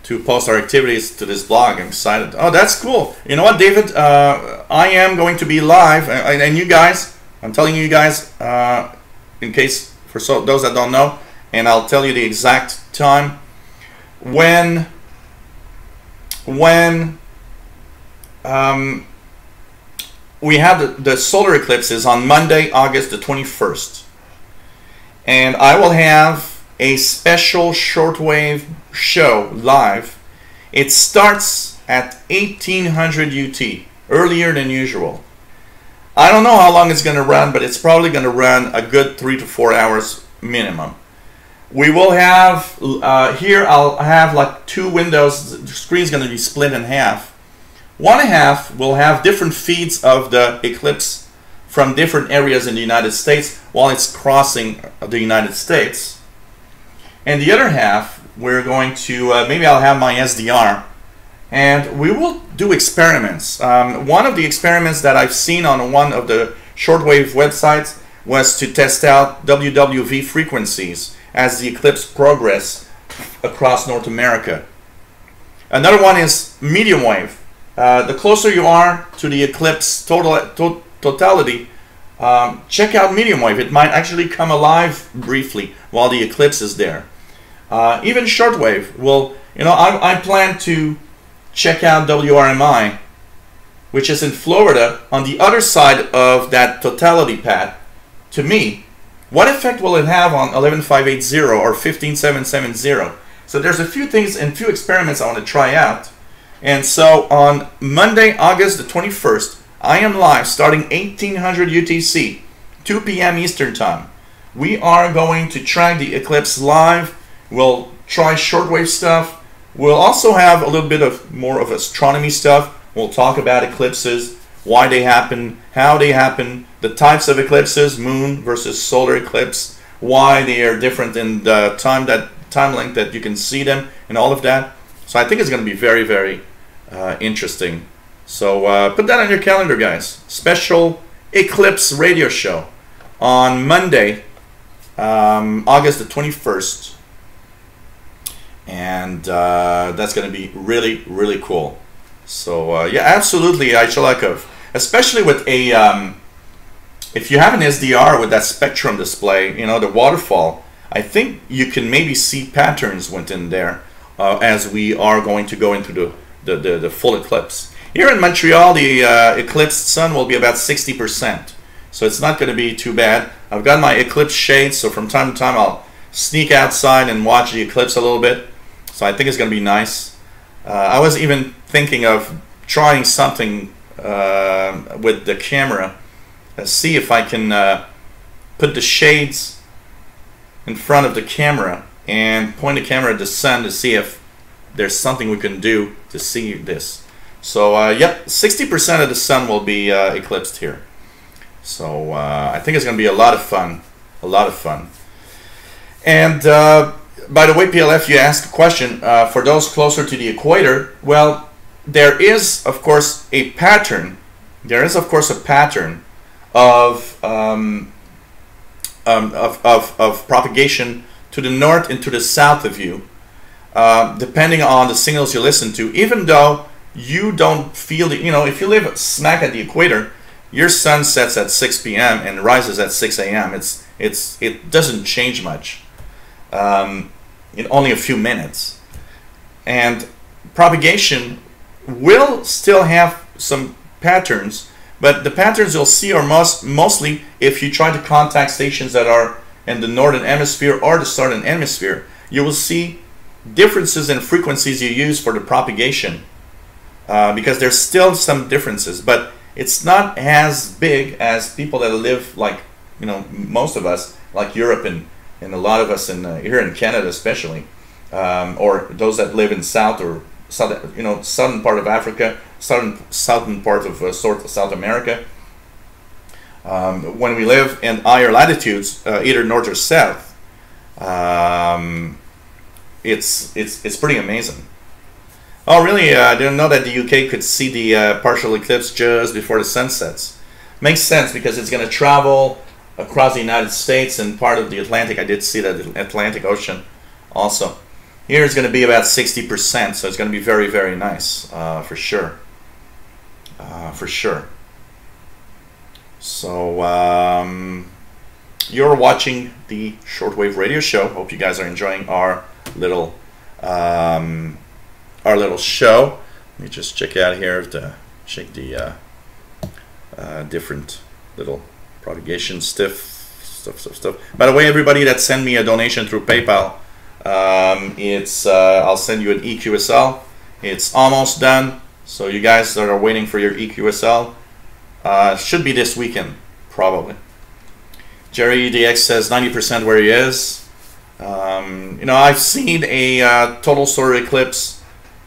to post our activities to this blog. I'm excited. Oh, that's cool. You know what, David? I am going to be live, and you guys, I'm telling you guys, in case for those that don't know, and I'll tell you the exact time when we have the solar eclipses on Monday, August the 21st. And I will have a special shortwave show live, it starts at 1800 UT, earlier than usual. I don't know how long it's going to run, but it's probably going to run a good 3 to 4 hours minimum. We will have, here I'll have like two windows. The screen's going to be split in half. One half will have different feeds of the eclipse from different areas in the United States while it's crossing the United States. And the other half, we're going to, maybe I'll have my SDR, and we will do experiments. One of the experiments that I've seen on one of the shortwave websites was to test out WWV frequencies as the eclipse progresses across North America. Another one is medium wave. The closer you are to the eclipse totality, check out medium wave. It might actually come alive briefly while the eclipse is there. Even shortwave will, I plan to check out WRMI, which is in Florida on the other side of that totality path. To me, what effect will it have on 11580 or 15770? So there's a few things and few experiments I want to try out. And so on Monday, August the 21st, I am live starting 1800 UTC, 2 p.m. Eastern Time. We are going to track the eclipse live. We'll try shortwave stuff. We'll also have a little bit of more of astronomy stuff. We'll talk about eclipses, why they happen, how they happen, the types of eclipses, moon versus solar eclipse, why they are different in the time length that you can see them, and all of that. So I think it's going to be very, very interesting. So put that on your calendar, guys. Special eclipse radio show on Monday, August the 21st. And that's going to be really, really cool. So yeah, absolutely, Aichalakov. Especially with a, if you have an SDR with that spectrum display, the waterfall, I think you can maybe see patterns within there as we are going to go into the full eclipse. Here in Montreal, the eclipsed sun will be about 60%. So it's not going to be too bad. I've got my eclipse shades, so from time to time I'll sneak outside and watch the eclipse a little bit. So I think it's going to be nice. I was even thinking of trying something with the camera. See if I can put the shades in front of the camera and point the camera at the sun to see if there's something we can do to see this. So yep, 60% of the sun will be eclipsed here. So I think it's going to be a lot of fun. A lot of fun. And by the way, PLF, you asked a question for those closer to the equator. Well, there is, of course, a pattern. There is, of course, a pattern of propagation to the north and to the south of you, depending on the signals you listen to. Even though you don't feel it, if you live smack at the equator, your sun sets at 6 p.m. and rises at 6 a.m. It doesn't change much. In only a few minutes, and propagation will still have some patterns, but the patterns you'll see are mostly if you try to contact stations that are in the northern hemisphere or the southern hemisphere. You will see differences in frequencies you use for the propagation, because there's still some differences, but it's not as big as people that live like most of us, like Europe and a lot of us here in Canada especially, or those that live in south or southern part of Africa, southern part of South America. When we live in higher latitudes, either north or south, it's pretty amazing. Oh really? I didn't know that the UK could see the partial eclipse just before the sun sets. Makes sense because it's going to travel across the United States and part of the Atlantic. I did see that the Atlantic Ocean also. Here it's going to be about 60%, so it's going to be very, very nice, for sure. For sure. So you're watching the Shortwave Radio Show. Hope you guys are enjoying our little show. Let me just check out here to check the different little propagation stuff. By the way, everybody that sent me a donation through PayPal, I'll send you an EQSL. It's almost done, so you guys that are waiting for your EQSL, should be this weekend, probably. Jerry DX says 90% where he is. You know, I've seen a total solar eclipse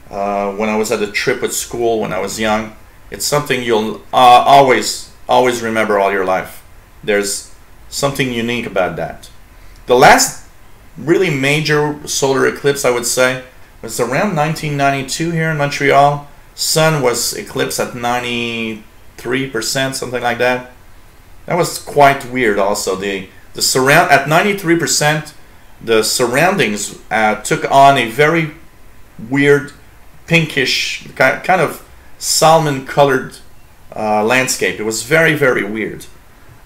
when I was at a trip with school when I was young. It's something you'll always remember all your life. There's something unique about that. The last really major solar eclipse, I would say, was around 1992 here in Montreal. Sun was eclipsed at 93%, something like that. That was quite weird. Also, at 93%, the surroundings took on a very weird pinkish kind of salmon-colored landscape. It was very, very weird.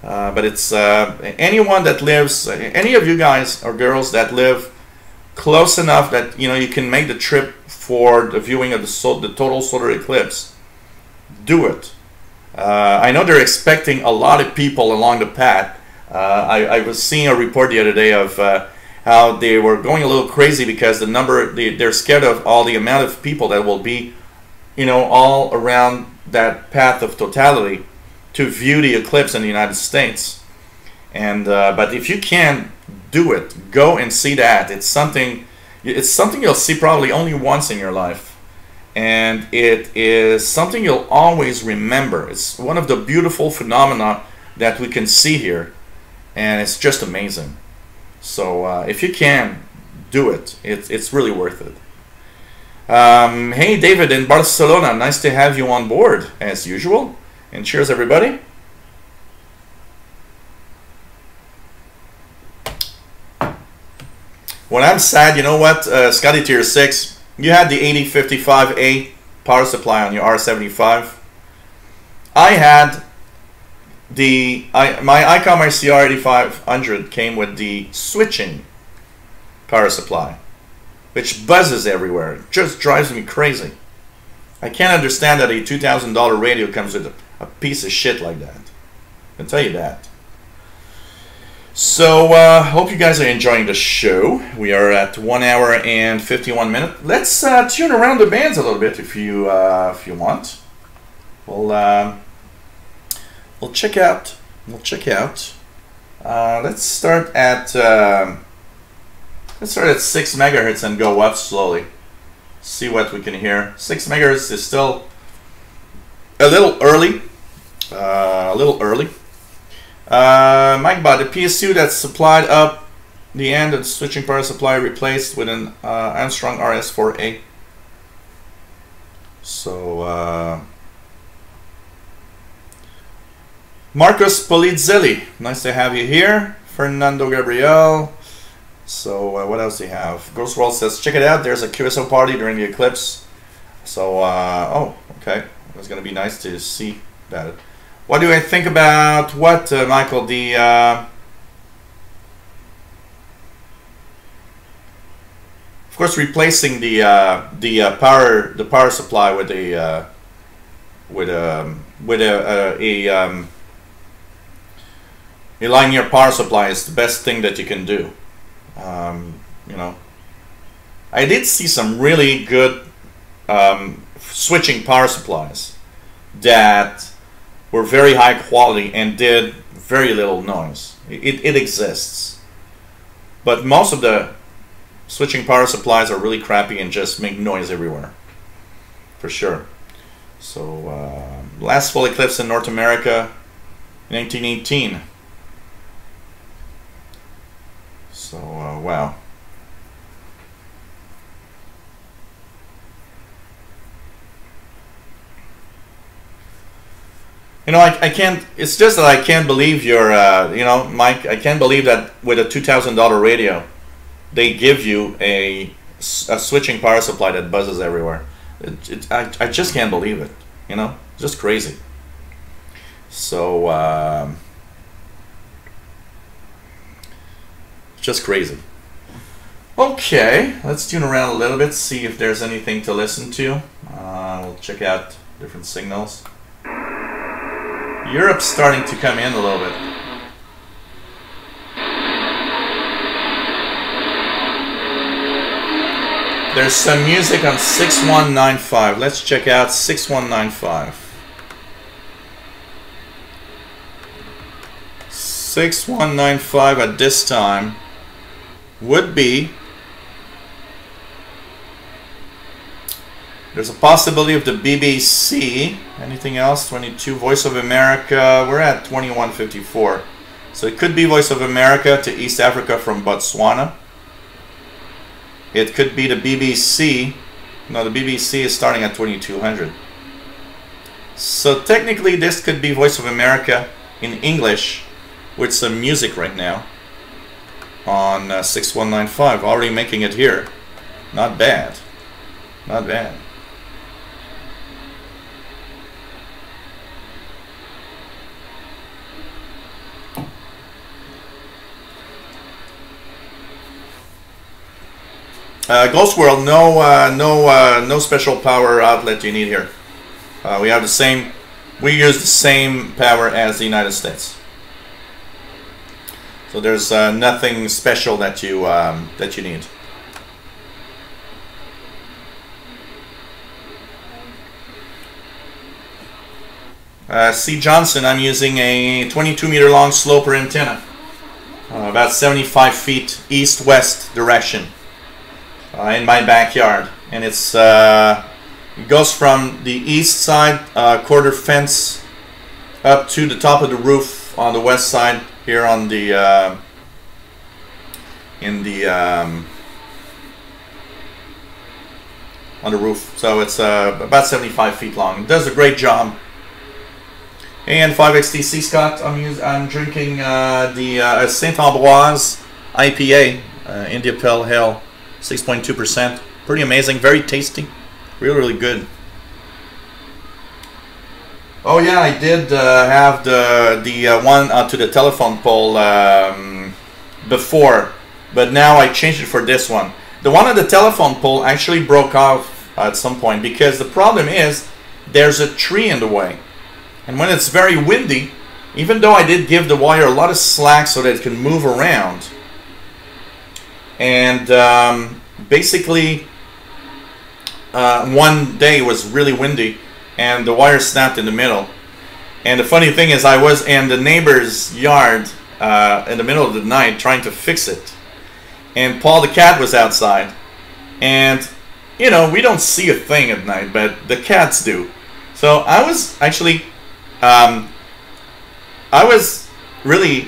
But it's anyone that lives, any of you guys or girls that live close enough that you can make the trip for the viewing of the total solar eclipse, do it. I know they're expecting a lot of people along the path. I was seeing a report the other day of how they were going a little crazy because they're scared of all the amount of people that will be, all around that path of totality to view the eclipse in the United States. And but if you can do it, go and see that. It's something you'll see probably only once in your life, and it is something you'll always remember. It's one of the beautiful phenomena that we can see here, and it's just amazing. So if you can do it, it's really worth it. Hey David in Barcelona, nice to have you on board as usual. And cheers, everybody. When I'm sad, you know what, Scotty Tier 6, you had the 8055A power supply on your R75. I had my ICOM ICR 8500 came with the switching power supply, which buzzes everywhere. It just drives me crazy. I can't understand that a $2,000 radio comes with a piece of shit like that. I can tell you that. So, hope you guys are enjoying the show. We are at 1 hour and 51 minutes. Let's tune around the bands a little bit if you want. We'll check out. Let's start at 6 megahertz and go up slowly. See what we can hear. 6 megahertz is still a little early. Mike bought the PSU that's supplied up the end of the switching power supply replaced with an Armstrong RS4A. So Marcos Polizzelli, nice to have you here. Fernando Gabriel. So what else do you have? Ghost World says, check it out. There's a QSO party during the eclipse. So oh, okay. It's gonna be nice to see that. What do I think about what, Michael? The of course, replacing the power supply with a linear power supply is the best thing that you can do. I did see some really good switching power supplies that were very high quality and did very little noise. It exists, but most of the switching power supplies are really crappy and just make noise everywhere, for sure. So last full eclipse in North America, 1918. So wow. I can't, it's just that I can't believe your, Mike, I can't believe that with a $2,000 radio, they give you a switching power supply that buzzes everywhere. I just can't believe it, just crazy. So, just crazy. Okay, let's tune around a little bit, see if there's anything to listen to. We'll check out different signals. Europe's starting to come in a little bit. There's some music on 6195. Let's check out 6195. 6195 at this time would be, there's a possibility of the BBC. Anything else? 22. Voice of America. We're at 2154. So it could be Voice of America to East Africa from Botswana. It could be the BBC. No, the BBC is starting at 2200. So technically this could be Voice of America in English with some music right now on 6195. Already making it here. Not bad. Not bad. Ghost World, no special power outlet you need here. We have the same. We use the same power as the United States. So there's nothing special that you need. C. Johnson, I'm using a 22-meter long sloper antenna, about 75 feet east-west direction. In my backyard, and it's it goes from the east side quarter fence up to the top of the roof on the west side here on the on the roof. So it's about 75 feet long. It does a great job. And 5XTC Scott, I'm drinking the Saint Ambroise IPA, India Pale Ale. 6.2%. Pretty amazing. Very tasty. Really, really good. Oh yeah, I did have the one to the telephone pole before, but now I changed it for this one. The one on the telephone pole actually broke off at some point because the problem is there's a tree in the way. And when it's very windy, even though I did give the wire a lot of slack so that it can move around, and basically one day it was really windy and the wire snapped in the middle. And the funny thing is I was in the neighbor's yard in the middle of the night trying to fix it. And Paul the cat was outside. And, you know, we don't see a thing at night, but the cats do. So I was actually, I was really...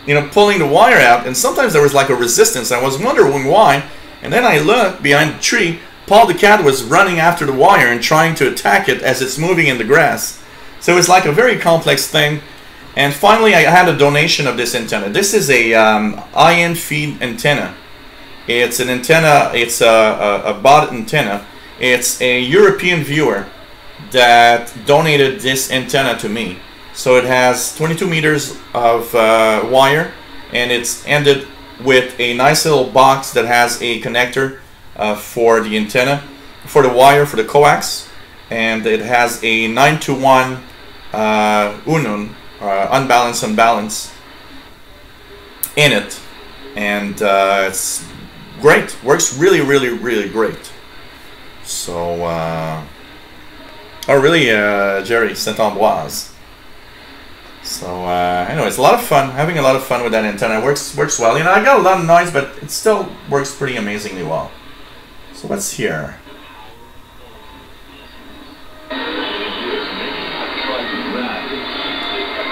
you know, pulling the wire out, and sometimes there was like a resistance. I was wondering why, and then I looked behind the tree. Paul the cat was running after the wire and trying to attack it as it's moving in the grass. So it's like a very complex thing. And finally, I had a donation of this antenna. This is a IN feed antenna. It's an antenna. It's a bought antenna. It's a European viewer that donated this antenna to me. So it has 22 meters of wire, and it's ended with a nice little box that has a connector for the antenna, for the wire, for the coax, and it has a 9-to-1 unun, unbalance in it, and it's great. Works really, really, really great. So, oh really, Jerry, Saint Ambroise. So anyway, it's a lot of fun. Having a lot of fun with that antenna. Works well. You know, I got a lot of noise, but it still works pretty amazingly well. So let's hear.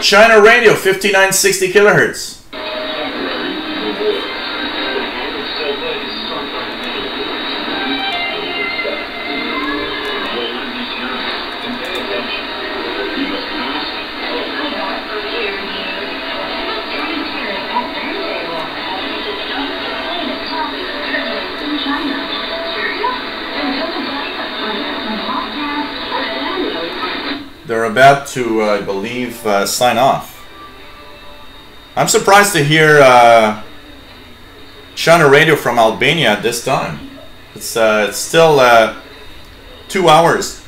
China Radio, 5960 kilohertz. They're about to, I believe, sign off. I'm surprised to hear China Radio from Albania at this time. It's still 2 hours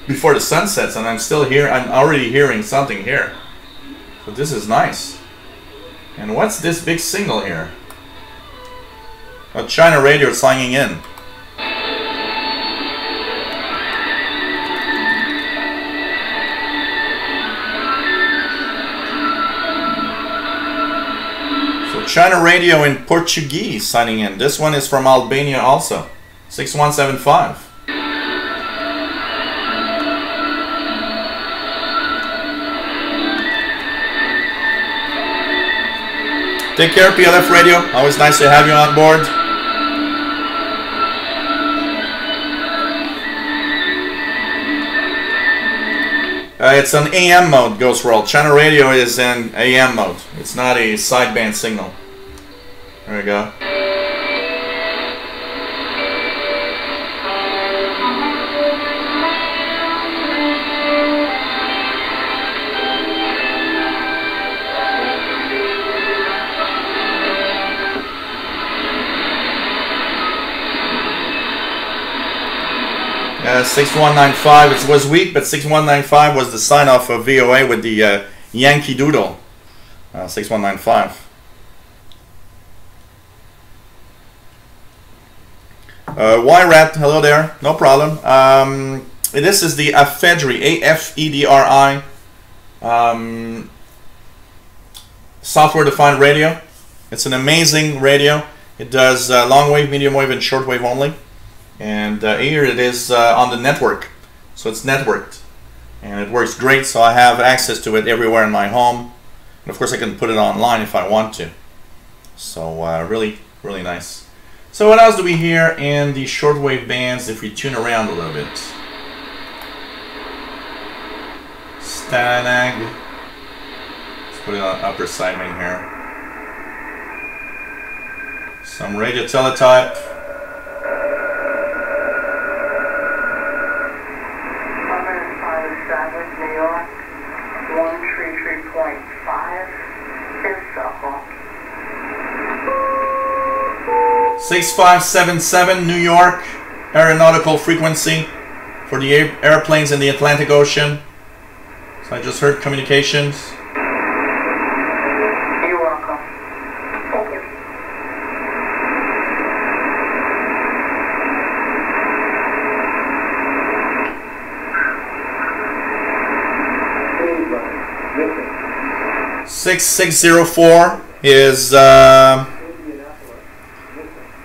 before the sun sets, and I'm still here. I'm already hearing something here. So this is nice. And what's this big signal here? China Radio signing in. So China Radio in Portuguese signing in. This one is from Albania also. 6175. Take care, PLF Radio. Always nice to have you on board. It's an AM mode, Ghost World. Channel Radio is in AM mode. It's not a sideband signal. There we go. 6195, it was weak, but 6195 was the sign off of VOA with the Yankee Doodle. 6195. YRAT, hello there, no problem. This is the AFEDRI, A-F-E-D-R-I, software-defined radio. It's an amazing radio. It does long wave, medium wave, and short wave only. And here it is on the network, so it's networked, and it works great. So I have access to it everywhere in my home, and of course I can put it online if I want to. So really nice. So what else do we hear in the shortwave bands if we tune around a little bit? Stanag. Let's put it on upper sidewing here. Some radio teletype. New York, 133.5 is Suffolk. 6577 New York, aeronautical frequency for the airplanes in the Atlantic Ocean. So I just heard communications. You're welcome. Thank you. Listen. 6604 is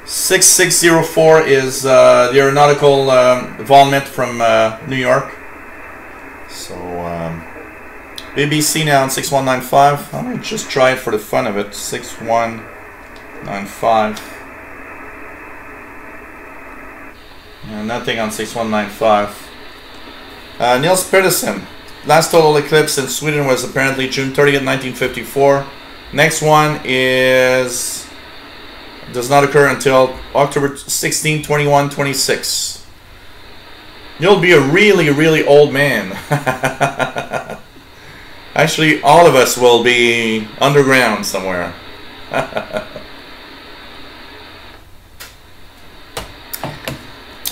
6604 is the aeronautical volmet from New York. So BBC now on 6195. I might just try it for the fun of it. 6195. Nothing on 6195. Niels Pedersen. Last total eclipse in Sweden was apparently June 30th, 1954. Next one does not occur until October 16, 21, 26. You'll be a really old man. Actually, all of us will be underground somewhere.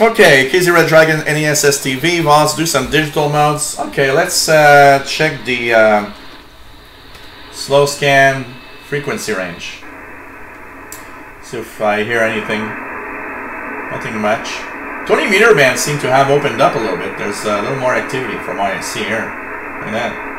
Okay, KZ Red Dragon, NES STV, Voz, do some digital modes. Okay, let's check the slow scan frequency range. See if I hear anything. Nothing much. 20 meter bands seem to have opened up a little bit. There's a little more activity from what I see here. Look at that.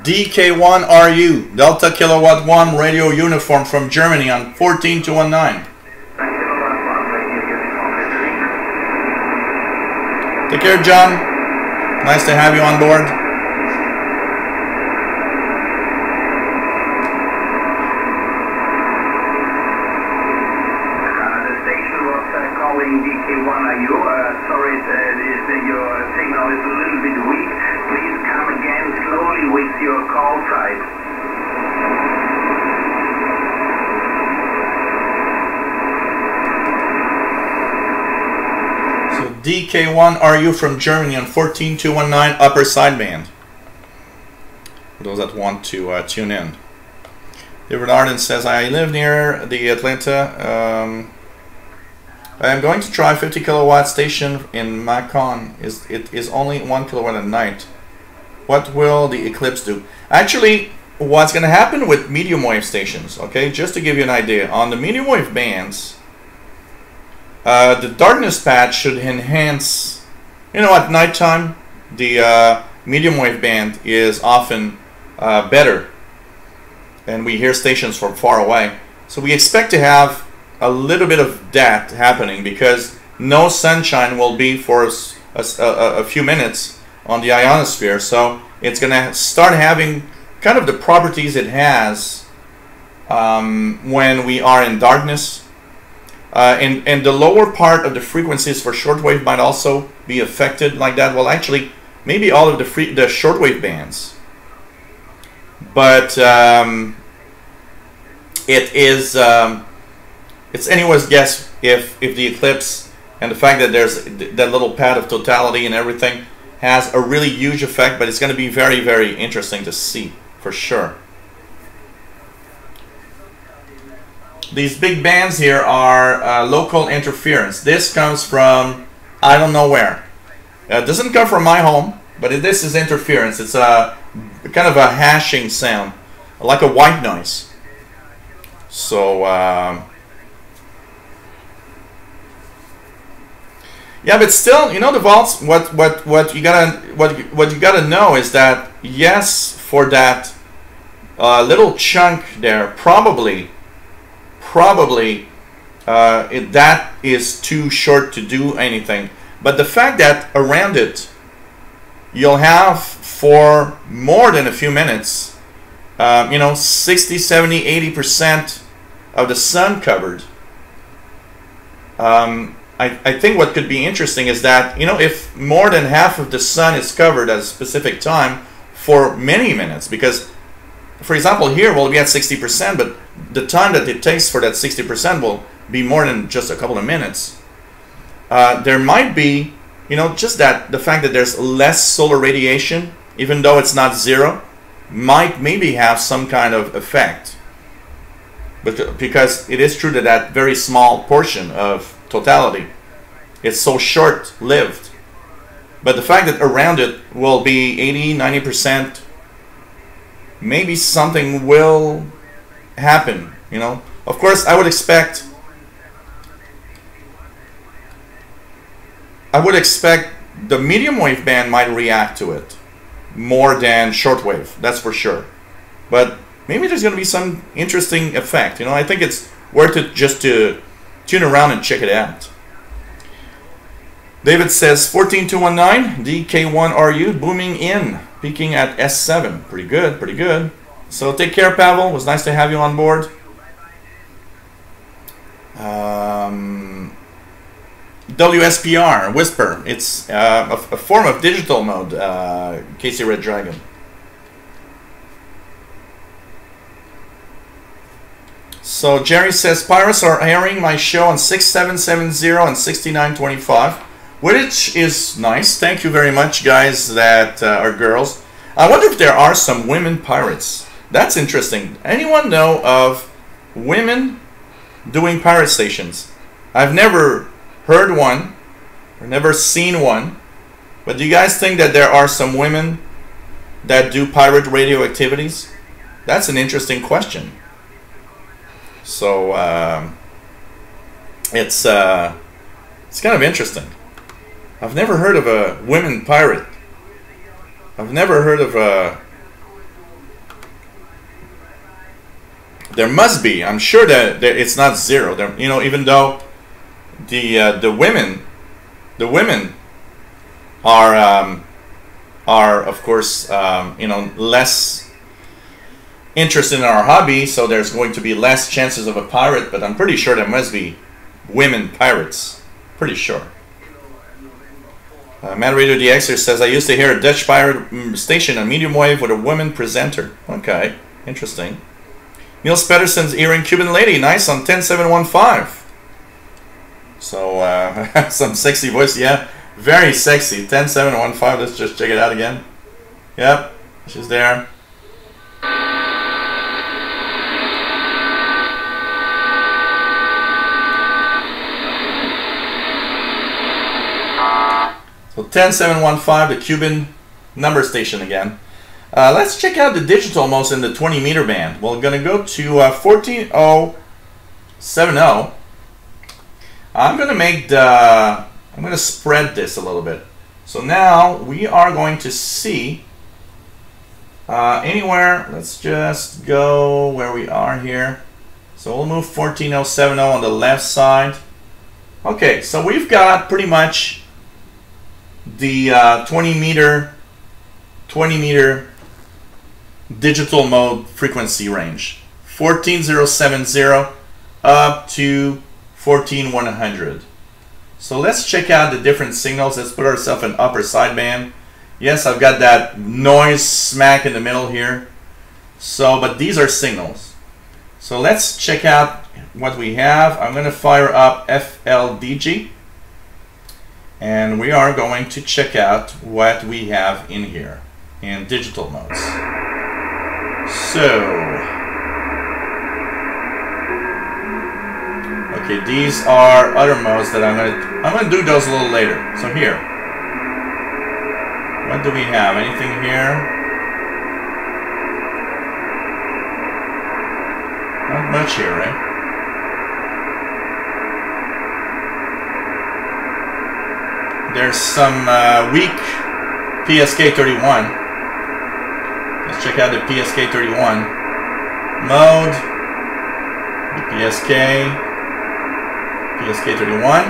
DK1RU, Delta Kilowatt 1 Radio Uniform from Germany on 14219. Take care, John. Nice to have you on board. waits your call type. So DK1RU from Germany on 14219 upper sideband. For those that want to tune in. David Arden says, I live near the Atlanta. I am going to try 50 kilowatt station in Macon. It is only 1 kilowatt at night. What will the eclipse do? Actually, what's going to happen with medium wave stations, okay, just to give you an idea, on the medium wave bands, the darkness patch should enhance, you know, at nighttime, the medium wave band is often better, and we hear stations from far away. So we expect to have a little bit of that happening because no sunshine will be for a few minutes on the ionosphere. So it's going to start having kind of the properties it has when we are in darkness. And the lower part of the frequencies for shortwave might also be affected like that. Well, actually, maybe all of the shortwave bands. But it is it's anyone's guess if the eclipse and the fact that there's that little pad of totality and everything has a really huge effect, but it's going to be very, very interesting to see for sure. These big bands here are local interference. This comes from I don't know where. It doesn't come from my home, but this is interference. It's a kind of a hashing sound, like a white noise. So yeah, but still, you know, the vaults. What you gotta know is that yes, for that little chunk there, probably that is too short to do anything. But the fact that around it, you'll have for more than a few minutes, you know, 60, 70, 80% of the sun covered. I think what could be interesting is that, you know, if more than half of the sun is covered at a specific time for many minutes, because, for example, here we'll be at 60%, but the time that it takes for that 60% will be more than just a couple of minutes. There might be, you know, just that the fact that there's less solar radiation, even though it's not zero, might maybe have some kind of effect. But because it is true that that very small portion of totality, it's so short-lived. But the fact that around it will be 80, 90%, maybe something will happen, you know. Of course, I would expect the medium wave band might react to it more than shortwave, that's for sure. But maybe there's going to be some interesting effect, you know. I think it's worth it just to tune around and check it out. David says 14219 DK1RU booming in, peaking at S7. Pretty good, pretty good. So take care, Pavel. It was nice to have you on board. WSPR, Whisper. It's a form of digital mode, Casey Red Dragon. So Jerry says, Pirates are airing my show on 6770 and 6925, which is nice. Thank you very much, guys that are girls. I wonder if there are some women pirates. That's interesting. Anyone know of women doing pirate stations? I've never heard one or never seen one, but do you guys think that there are some women that do pirate radio activities? That's an interesting question. So it's kind of interesting. I've never heard of a women pirate. I've never heard of a. There must be. I'm sure that it's not zero. There, you know, even though the women are of course you know, less interested in our hobby, so there's going to be less chances of a pirate. But I'm pretty sure there must be women pirates. Pretty sure. Man Radio DX says, I used to hear a Dutch pirate station on medium wave with a woman presenter. Okay, interesting. Niels Pedersen's Earring Cuban Lady, nice on 10715. So, some sexy voice, yeah, very sexy. 10715, let's just check it out again. Yep, she's there. So 10715, the Cuban number station again. Let's check out the digital modes in the 20 meter band. We're gonna go to 14070. I'm gonna spread this a little bit. So now we are going to see anywhere. Let's just go where we are here. So we'll move 14070 on the left side. Okay, so we've got pretty much the 20 meter digital mode frequency range, 14070 up to 14100. So let's check out the different signals. Let's put ourselves in upper sideband. Yes, I've got that noise smack in the middle here. So, but these are signals. So let's check out what we have. I'm going to fire up FLDG. And we are going to check out what we have in here in digital modes. So, okay, these are other modes that I'm gonna do those a little later. So here, what do we have? Anything here? Not much here, right? There's some weak PSK31. Let's check out the PSK31 mode. The PSK31.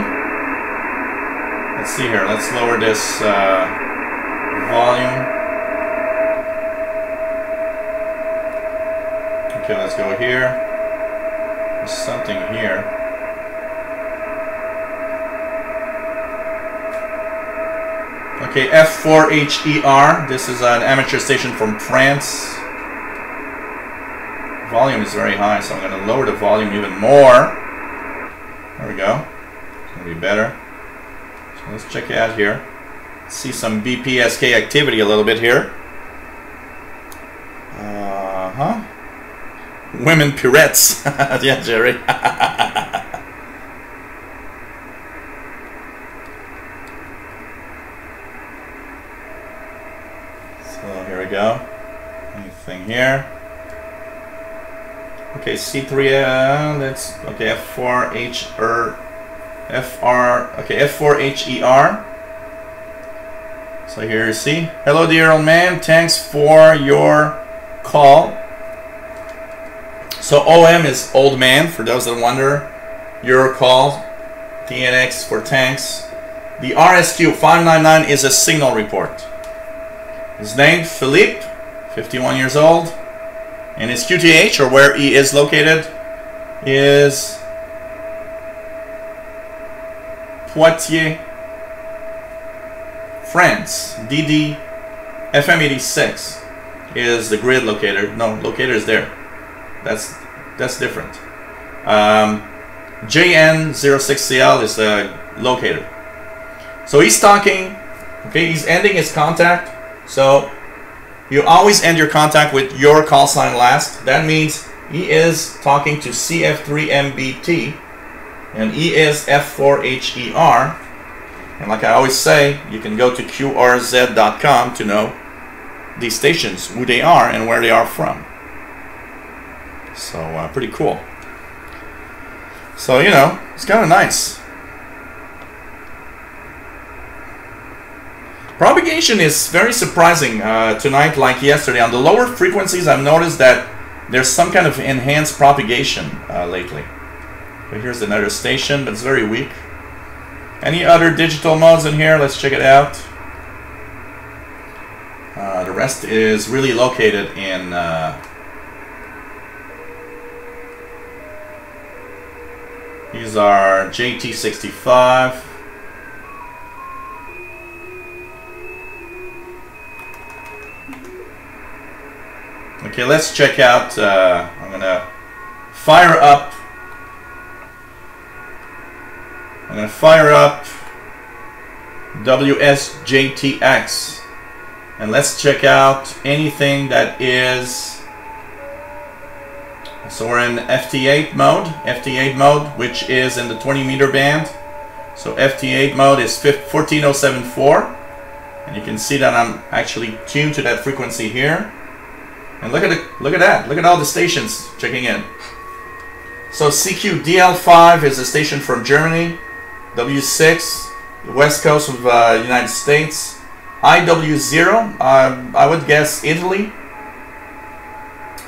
Let's see here. Let's lower this volume. Okay, let's go here. There's something here. Okay, F4HER. This is an amateur station from France. Volume is very high, so I'm going to lower the volume even more. There we go. It's going to be better. So let's check it out here. See some BPSK activity a little bit here. Women pirettes. Yeah, Jerry. Go. Anything here? Okay, C3. That's okay. F4HER. Okay, F4HER. So here you see. Hello, dear old man. Thanks for your call. So OM is old man. For those that wonder, your call. TNX for thanks. The RSQ 599 is a signal report. His name, Philippe, 51 years old, and his QTH, or where he is located, is Poitiers, France. DD FM 86 is the grid locator. No, locator is there. That's different. JN06CL is the locator. So he's talking. Okay, he's ending his contact. So you always end your contact with your call sign last. That means he is talking to CF3MBT and he is F4HER. And like I always say, you can go to QRZ.com to know these stations, who they are and where they are from. So pretty cool. So, you know, it's kind of nice. Propagation is very surprising tonight, like yesterday. On the lower frequencies, I've noticed that there's some kind of enhanced propagation lately. But here's another station, but it's very weak. Any other digital modes in here? Let's check it out. The rest is really located in these are JT65. Okay, let's check out. I'm gonna fire up. I'm gonna fire up WSJTX, and let's check out anything that is. So we're in FT8 mode, which is in the 20 meter band. So FT8 mode is 14074, and you can see that I'm actually tuned to that frequency here. And look at that! Look at all the stations checking in. So CQDL5 is a station from Germany. W6, the west coast of the United States. IW0, I would guess Italy.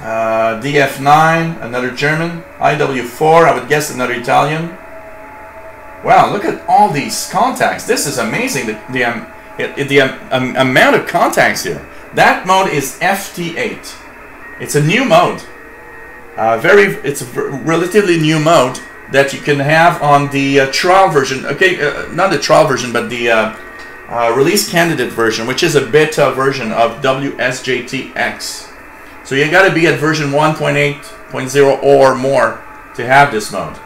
DF9, another German. IW4, I would guess another Italian. Wow, look at all these contacts. This is amazing. The amount of contacts here. That mode is FT8. It's a new mode. It's a relatively new mode that you can have on the trial version. Okay, not the trial version, but the release candidate version, which is a beta version of WSJTX. So you got to be at version 1.8.0 or more to have this mode.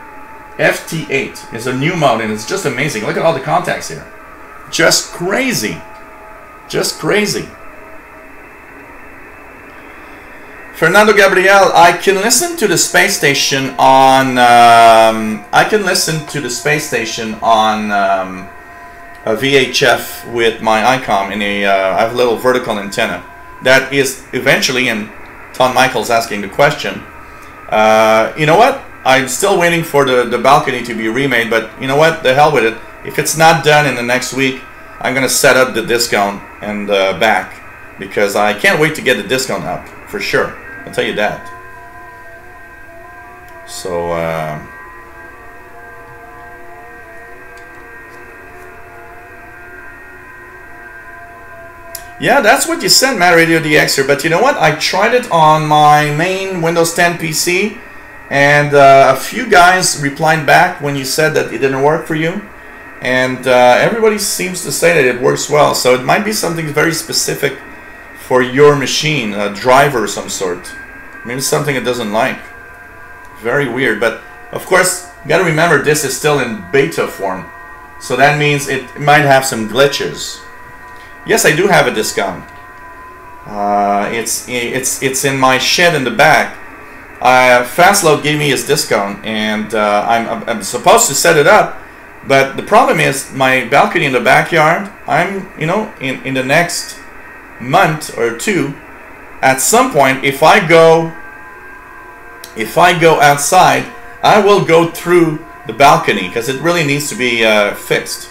FT8 is a new mode, and it's just amazing. Look at all the contacts here. Just crazy. Just crazy. Fernando Gabriel, I can listen to the space station on. I can listen to the space station on a VHF with my ICOM in a. I have a little vertical antenna that is eventually. And Tom Michael's asking the question. You know what? I'm still waiting for the balcony to be remade, but you know what? The hell with it. If it's not done in the next week, I'm gonna set up the discount and back, because I can't wait to get the discount up for sure. I'll tell you that. So yeah, that's what you said, Matt Radio DXer. But you know what? I tried it on my main Windows 10 PC, and a few guys replied back when you said that it didn't work for you, and everybody seems to say that it works well. So it might be something very specific for your machine, a driver of some sort. Maybe something it doesn't like. Very weird. But of course, you got to remember this is still in beta form, so that means it might have some glitches. Yes, I do have a discount. It's in my shed in the back. Fastload gave me his discount, and I'm supposed to set it up, but the problem is my balcony in the backyard. I'm in the next month or two, at some point, if I go outside, I will go through the balcony because it really needs to be fixed.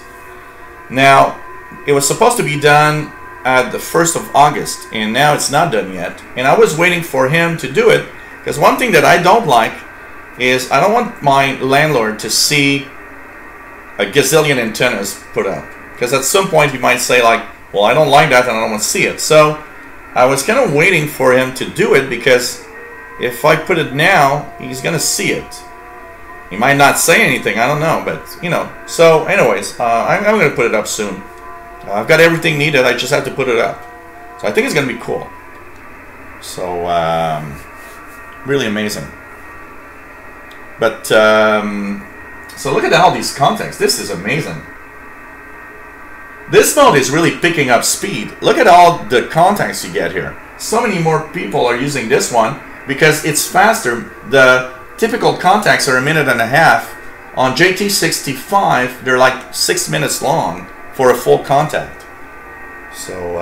Now, it was supposed to be done at the 1st of August, and now it's not done yet. And I was waiting for him to do it, because one thing that I don't like is I don't want my landlord to see a gazillion antennas put up, because at some point he might say like, well, I don't like that and I don't want to see it. So I was kind of waiting for him to do it, because if I put it now, he's gonna see it. He might not say anything, I don't know, but so anyways, I'm gonna put it up soon. I've got everything needed, I just have to put it up. So I think it's gonna be cool. So really amazing. But so look at all these contacts. This is amazing. This mode is really picking up speed. Look at all the contacts you get here. So many more people are using this one because it's faster. The typical contacts are 1.5 minutes. On JT65, they're like 6 minutes long for a full contact. So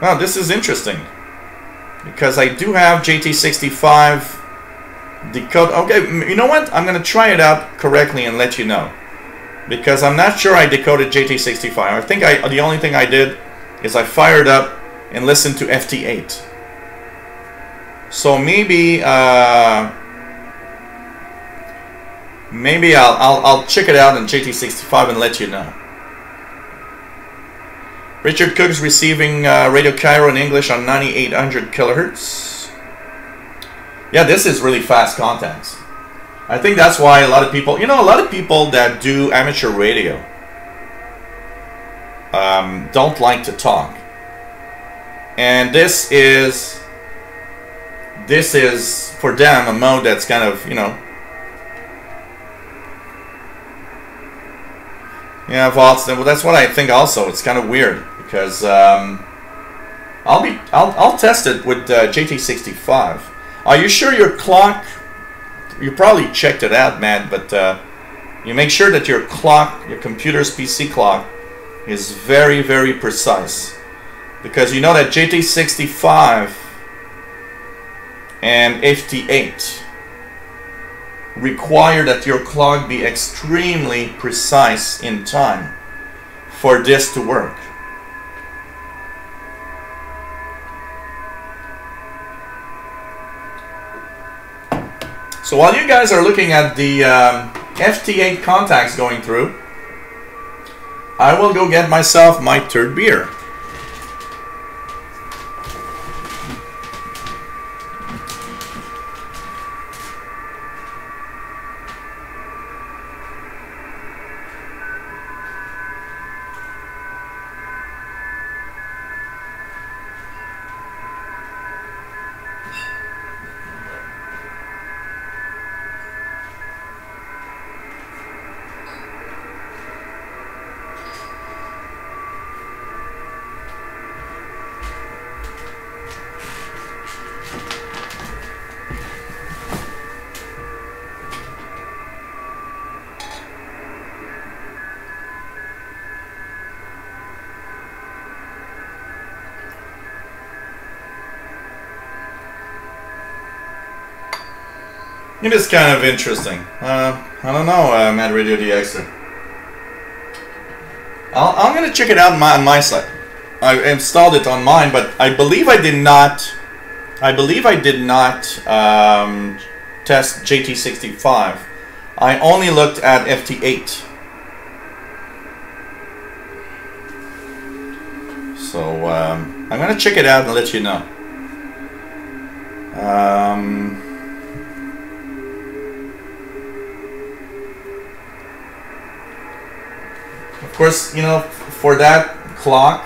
wow, this is interesting, because I do have JT65 decode. Okay, you know what? I'm gonna try it out correctly and let you know, because I'm not sure I decoded JT65. I think the only thing I did is I fired up and listened to FT8. So maybe maybe I'll check it out in JT65 and let you know. Richard Cook's receiving Radio Cairo in English on 9800 kilohertz. Yeah, this is really fast contacts. I think that's why a lot of people, a lot of people that do amateur radio don't like to talk. And this is for them a mode that's kind of, yeah, vaults. Well, that's what I think also. It's kind of weird because I'll test it with JT65. Are you sure your clock? You probably checked it out, man, but you make sure that your clock, your computer's PC clock, is very, very precise, because you know that JT65 and FT8 require that your clock be extremely precise in time for this to work. So while you guys are looking at the FT8 contacts going through, I will go get myself my third beer. It is kind of interesting. I don't know, Mad Radio DXer. I'm gonna check it out on my side. I installed it on mine, but I believe I did not. Test JT65. I only looked at FT8. So I'm gonna check it out and let you know. Of course, for that clock,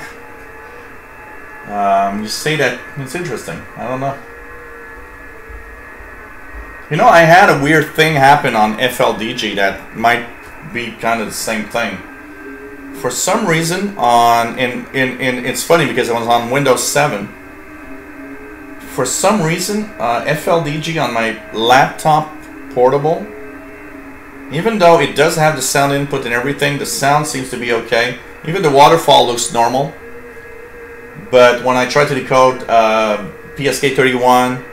you say that it's interesting. I don't know. I had a weird thing happen on FLDG that might be kind of the same thing. For some reason, it's funny because it was on Windows 7. For some reason, FLDG on my laptop portable, even though it does have the sound input and everything, the sound seems to be okay. Even the waterfall looks normal. But when I try to decode PSK31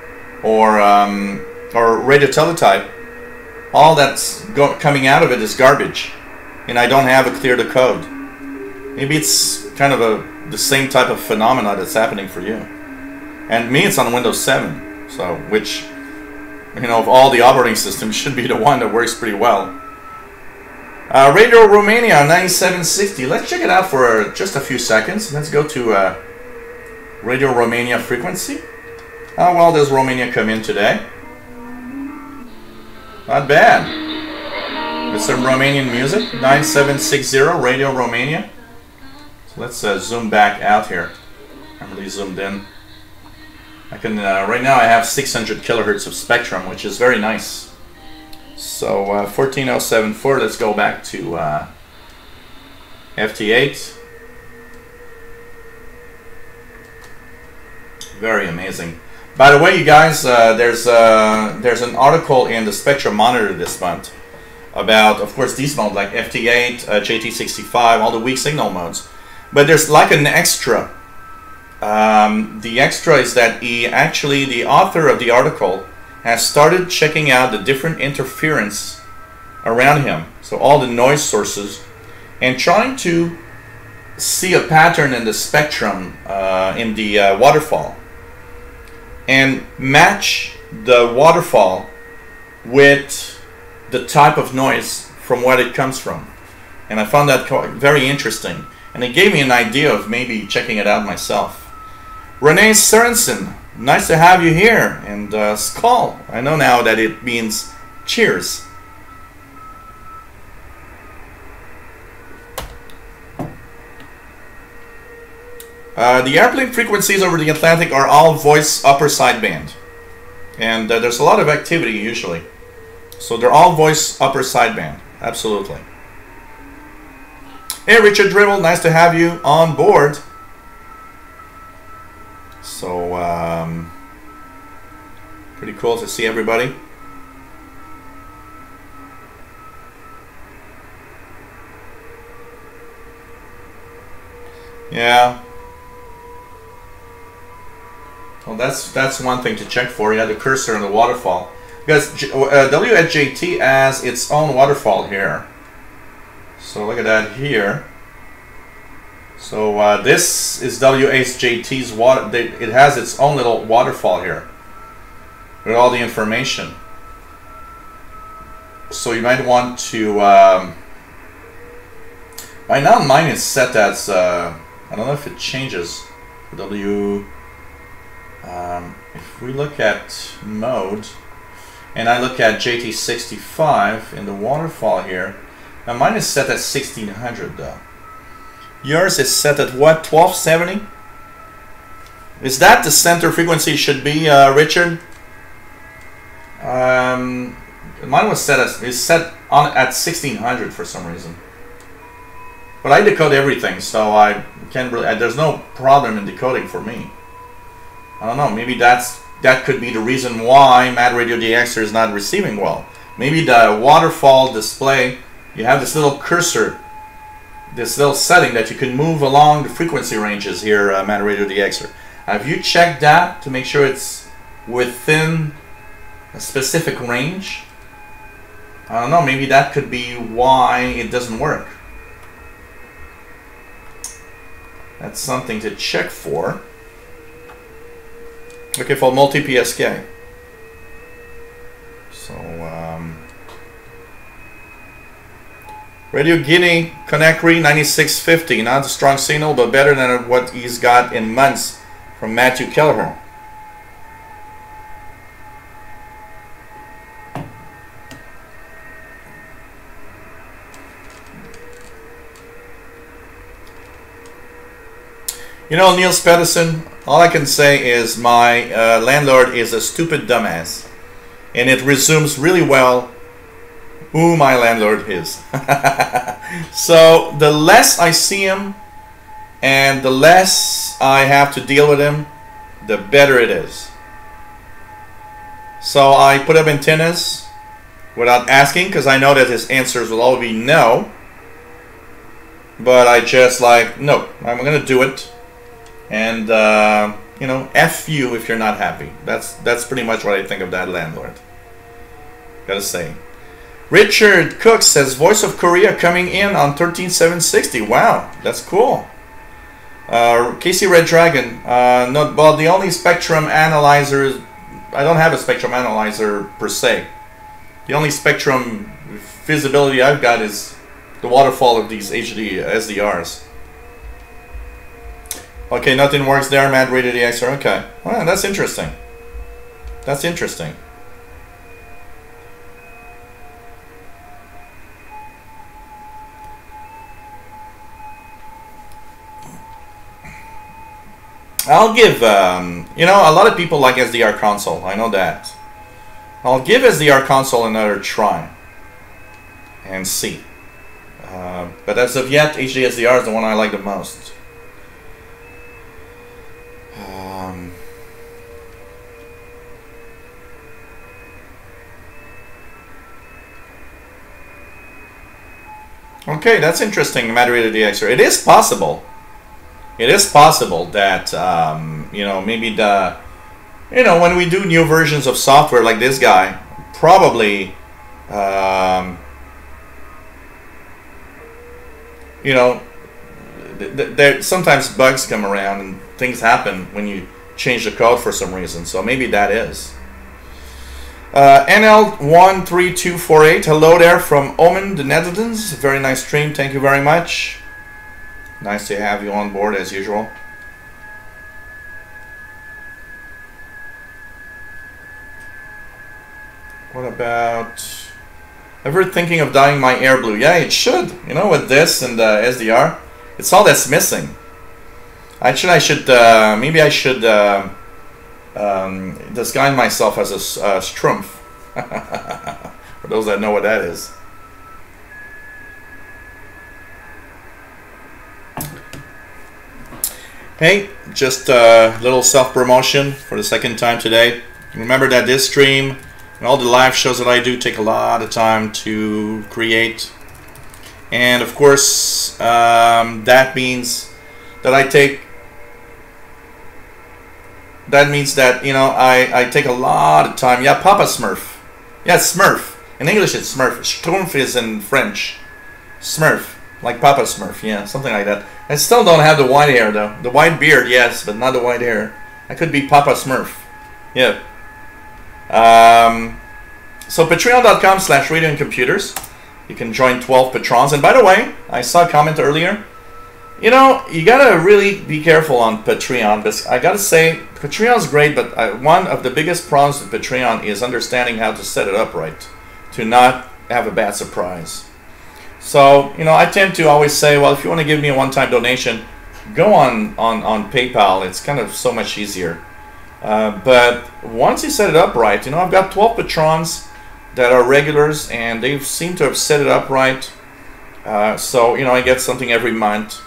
or radio teletype, all that's coming out of it is garbage, and I don't have a clear decode. Maybe it's kind of the same type of phenomena that's happening for you. And me, it's on Windows 7, so which, of all the operating systems, should be the one that works pretty well. Radio Romania 9760. Let's check it out for just a few seconds. Let's go to Radio Romania frequency. How well does Romania come in today? Not bad. With some Romanian music. 9760 Radio Romania. So let's zoom back out here. I'm really zoomed in. I can right now I have 600 kilohertz of spectrum, which is very nice. So 14074. Let's go back to FT8. Very amazing. By the way, you guys, there's an article in the Spectrum Monitor this month about, of course, these modes like FT8, JT65, all the weak signal modes. But there's like an extra. The extra is that the author of the article has started checking out the different interference around him, so all the noise sources, and trying to see a pattern in the spectrum in the waterfall, and match the waterfall with the type of noise from what it comes from. And I found that very interesting, and it gave me an idea of maybe checking it out myself. Renee Sorensen, nice to have you here. And Skull, I know now that it means Cheers. The airplane frequencies over the Atlantic are all voice upper sideband. And there's a lot of activity usually. So they're all voice upper sideband. Absolutely. Hey, Richard Dribble, nice to have you on board. So, pretty cool to see everybody. Yeah. Well, that's one thing to check for. You have the cursor and the waterfall. Because WSJT has its own waterfall here. So look at that here. So this is WSJT's water. It has its own little waterfall here with all the information. So you might want to. Right now, mine is set as. I don't know if it changes. If we look at mode, and I look at JT65 in the waterfall here, now mine is set at 1600 though. Yours is set at what, 1270? Is that the center frequency should be, Richard? Mine was set at 1600 for some reason. But I decode everything, so I can't really. There's no problem in decoding for me. I don't know. Maybe that could be the reason why Mad Radio DXer is not receiving well. Maybe the waterfall display. You have this little cursor, this little setting that you can move along the frequency ranges here, Mad Radio DXer. Have you checked that to make sure it's within a specific range? I don't know. Maybe that could be why it doesn't work. That's something to check for. Okay, for multi-PSK. So, Radio Guinea, Conakry, 9650. Not a strong signal, but better than what he's got in months from Matthew Kelleher. You know, Niels Pedersen, all I can say is my landlord is a stupid dumbass. And it resumes really well who my landlord is. So the less I see him and the less I have to deal with him, the better it is. So I put up antennas without asking because I know that his answers will all be no. But I just like, no, I'm going to do it. And, you know, F you if you're not happy. That's pretty much what I think of that landlord. Gotta say. Richard Cook says, Voice of Korea coming in on 13760. Wow, that's cool. Casey Red Dragon, no, well, the only spectrum analyzer, I don't have a spectrum analyzer per se. The only spectrum visibility I've got is the waterfall of these HD SDRs. Okay, nothing works there, Mad Radio DXer. Okay, well, that's interesting. That's interesting. I'll give, you know, a lot of people like SDR console. I know that. I'll give SDR console another try and see. But as of yet, HD SDR is the one I like the most. Okay, that's interesting, Mad Radio DXer. It is possible. It is possible that, you know, maybe the, you know, when we do new versions of software like this guy, probably, you know, there sometimes bugs come around and things happen when you change the code for some reason. So maybe that is. NL13248, hello there from Omen, the Netherlands. Very nice stream, thank you very much. Nice to have you on board as usual. What about Ever thinking of dyeing my hair blue? Yeah, it should. You know, with this and SDR, it's all that's missing. Actually, I should maybe I should disguise myself as a strumpf. For those that know what that is. Hey, just a little self-promotion for the second time today. Remember that this stream and all the live shows that I do take a lot of time to create. And of course, that means that I take... That means that, you know, I take a lot of time. Yeah, Papa Smurf. Yeah, Smurf. In English it's Smurf. Schtroumpf is in French. Smurf. Like Papa Smurf, yeah, something like that. I still don't have the white hair though. The white beard, yes, but not the white hair. I could be Papa Smurf. Yeah. So patreon.com/radioandcomputers. You can join 12 patrons. And by the way, I saw a comment earlier. You know, you gotta really be careful on Patreon. Because I gotta say, Patreon's great, but one of the biggest problems with Patreon is understanding how to set it up right. To not have a bad surprise. So, you know, I tend to always say, well, if you want to give me a one-time donation, go on PayPal. It's kind of so much easier. But once you set it up right, you know, I've got 12 patrons that are regulars, and they seem to have set it up right. So, you know, I get something every month.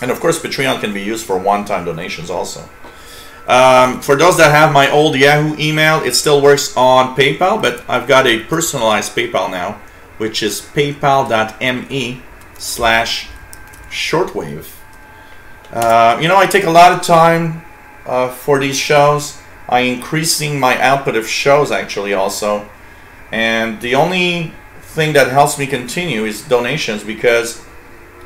And, of course, Patreon can be used for one-time donations also. For those that have my old Yahoo email, it still works on PayPal, but I've got a personalized PayPal now, which is paypal.me/shortwave. You know, I take a lot of time for these shows. I'm increasing my output of shows actually also. And the only thing that helps me continue is donations, because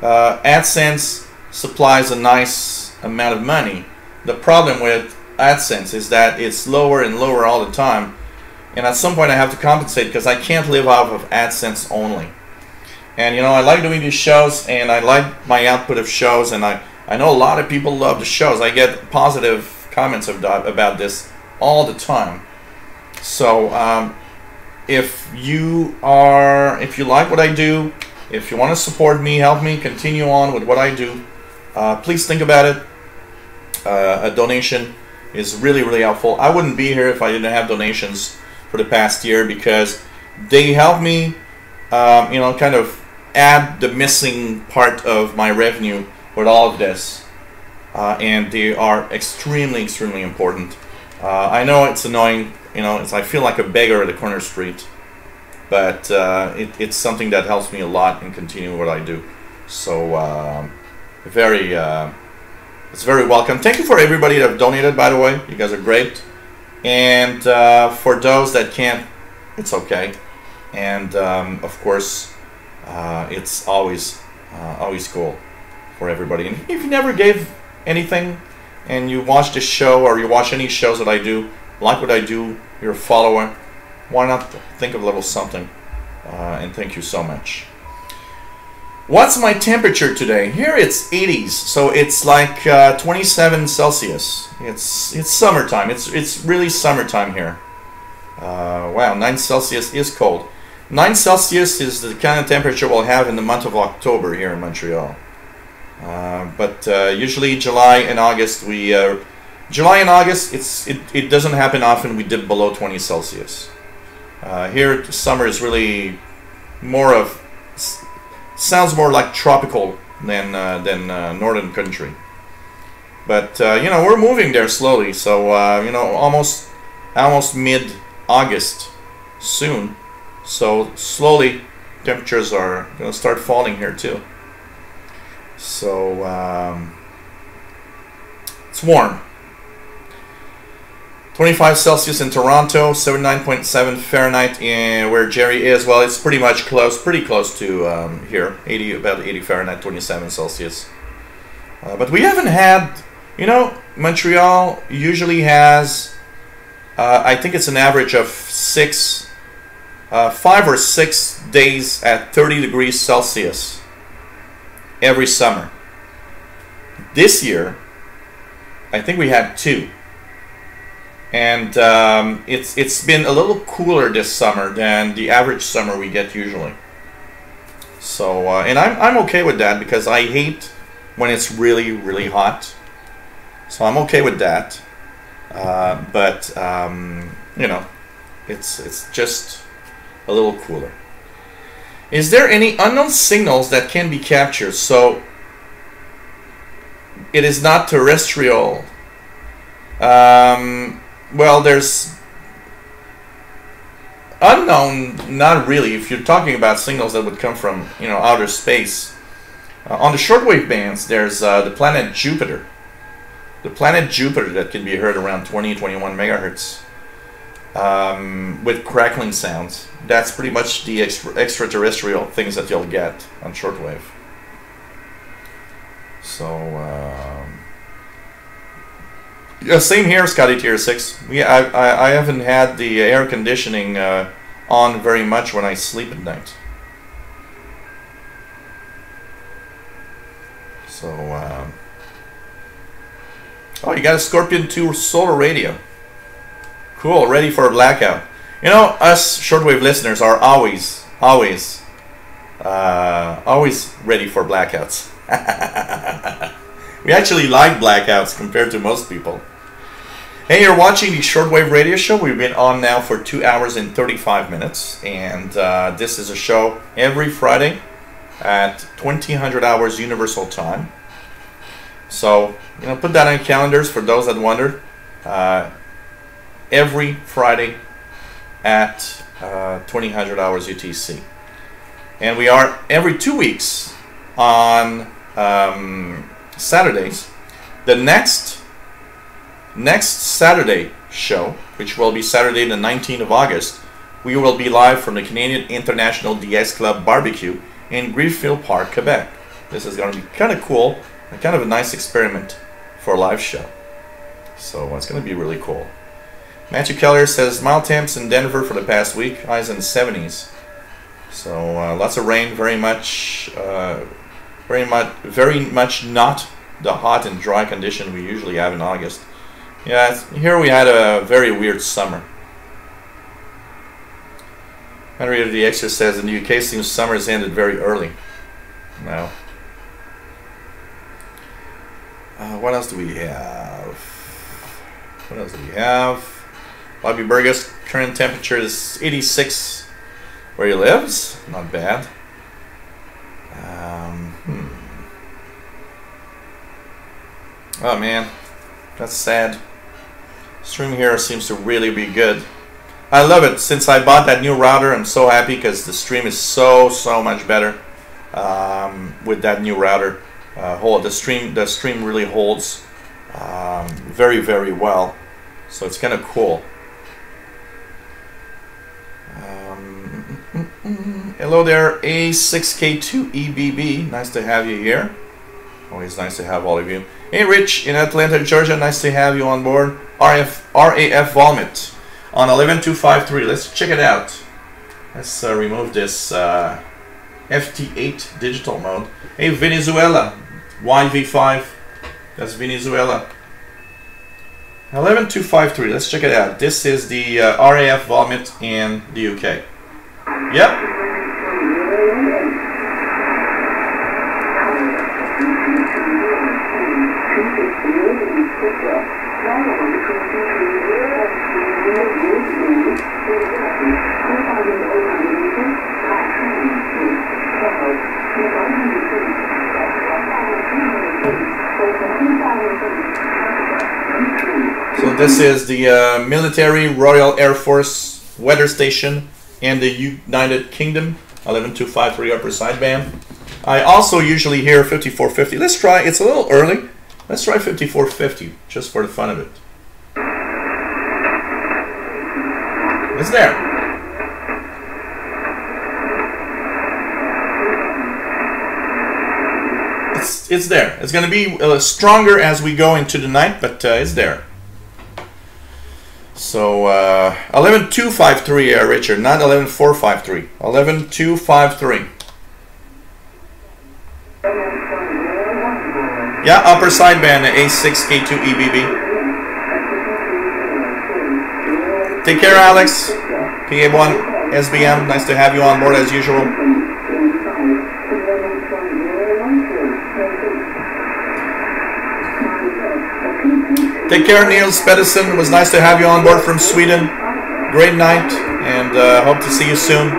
AdSense supplies a nice amount of money. The problem with AdSense is that it's lower and lower all the time. And at some point I have to compensate because I can't live off of AdSense only. And you know, I like doing these shows, and I like my output of shows, and I know a lot of people love the shows. I get positive comments about this all the time. So if you like what I do, if you want to support me, help me continue on with what I do, please think about it. A donation is really, really helpful. I wouldn't be here if I didn't have donations for the past year, because they help me, you know, kind of add the missing part of my revenue with all of this, and they are extremely, extremely important. I know it's annoying, you know, I feel like a beggar at the corner street, but it's something that helps me a lot in continuing what I do. So it's very welcome. Thank you for everybody that have donated, by the way. You guys are great. And for those that can't, it's okay. And of course, it's always cool for everybody. And if you never gave anything, and you watch this show, or you watch any shows that I do, like what I do, you're a follower, why not think of a little something? And thank you so much. What's my temperature today? Here it's 80s, so it's like 27 Celsius. It's summertime. It's really summertime here. Wow, 9 Celsius is cold. 9 Celsius is the kind of temperature we'll have in the month of October here in Montreal. But usually July and August, it doesn't happen often. We dip below 20 Celsius. Here, summer is really more of, sounds more like tropical than northern country. But you know, we're moving there slowly. So you know, almost mid-August soon. So slowly, temperatures are going to start falling here too. So it's warm. 25 Celsius in Toronto, 79.7 Fahrenheit in where Jerry is. Well, it's pretty close to here, about 80 Fahrenheit, 27 Celsius. But we haven't had, you know, Montreal usually has, I think it's an average of 5 or 6 days at 30 degrees Celsius every summer. This year, I think we had 2. and it's been a little cooler this summer than the average summer we get usually. So and I'm okay with that because I hate when it's really hot. So I'm okay with that. But you know, it's just a little cooler. Is there any unknown signals that can be captured? So it is not terrestrial. Well, there's unknown, not really. If you're talking about signals that would come from, you know, outer space, on the shortwave bands, there's the planet Jupiter. The planet Jupiter that can be heard around 20-21 megahertz with crackling sounds. That's pretty much the extraterrestrial things that you'll get on shortwave. So yeah, same here, Scotty Tier 6. I haven't had the air conditioning on very much when I sleep at night. So oh, you got a Scorpion 2 solar radio. Cool, ready for a blackout. You know, us shortwave listeners are always ready for blackouts. We actually like blackouts compared to most people. Hey, you're watching the Shortwave Radio Show. We've been on now for 2 hours and 35 minutes. And this is a show every Friday at 2000 hours Universal Time. So, you know, put that on your calendars for those that wonder. Every Friday at 2000 hours UTC. And we are every 2 weeks on Saturdays. The next Saturday show, which will be Saturday the 19th of August, we will be live from the Canadian International DS Club Barbecue in Greenfield Park, Quebec. This is going to be kind of cool and kind of a nice experiment for a live show. So it's going to be really cool. Matthew Keller says mild temps in Denver for the past week, highs in the 70s. So lots of rain, very much not the hot and dry condition we usually have in August. Yeah, here we had a very weird summer. Henry of the Extra says in the UK seems summer's ended very early. No. What else do we have? Bobby Burgess, current temperature is 86 where he lives. Not bad. Oh man, that's sad. Stream here seems to really be good. I love it. Since I bought that new router, I'm so happy because the stream is so much better with that new router. The stream really holds very well. So it's kind of cool. Hello there, A6K2EBB. Nice to have you here. Always nice to have all of you. Hey Rich in Atlanta, Georgia. Nice to have you on board. RAF Vomit on 11253. Let's check it out. Let's remove this FT8 digital mode. Hey Venezuela, YV5. That's Venezuela. 11253. Let's check it out. This is the RAF Vomit in the UK. Yep. So this is the Military Royal Air Force weather station in the United Kingdom, 11253 upper sideband. I also usually hear 5450. Let's try, it's a little early. Let's try 5450 just for the fun of it. It's there. It's there. It's going to be stronger as we go into the night, but it's there. So 11253, Richard, not 11453. 11253. Yeah, upper sideband A6K2EBB. Take care, Alex. PA1 SBM, nice to have you on board as usual. Take care, Niels Pedersen. It was nice to have you on board from Sweden. Great night, and hope to see you soon.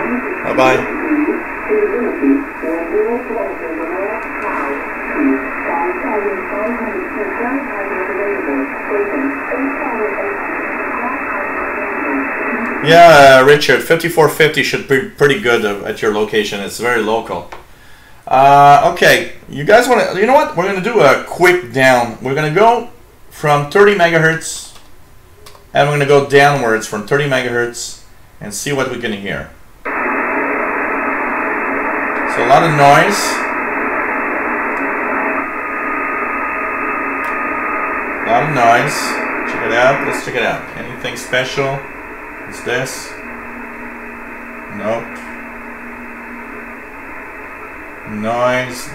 Bye-bye. Yeah, Richard, 5450 should be pretty good at your location. It's very local. Okay, you guys want to, you know what? We're going to do a quick down. We're going to go from 30 megahertz, and we're going to go downwards from 30 megahertz and see what we can hear. So a lot of noise. A lot of noise. Check it out. Let's check it out. Anything special? What's this? Nope. Noise.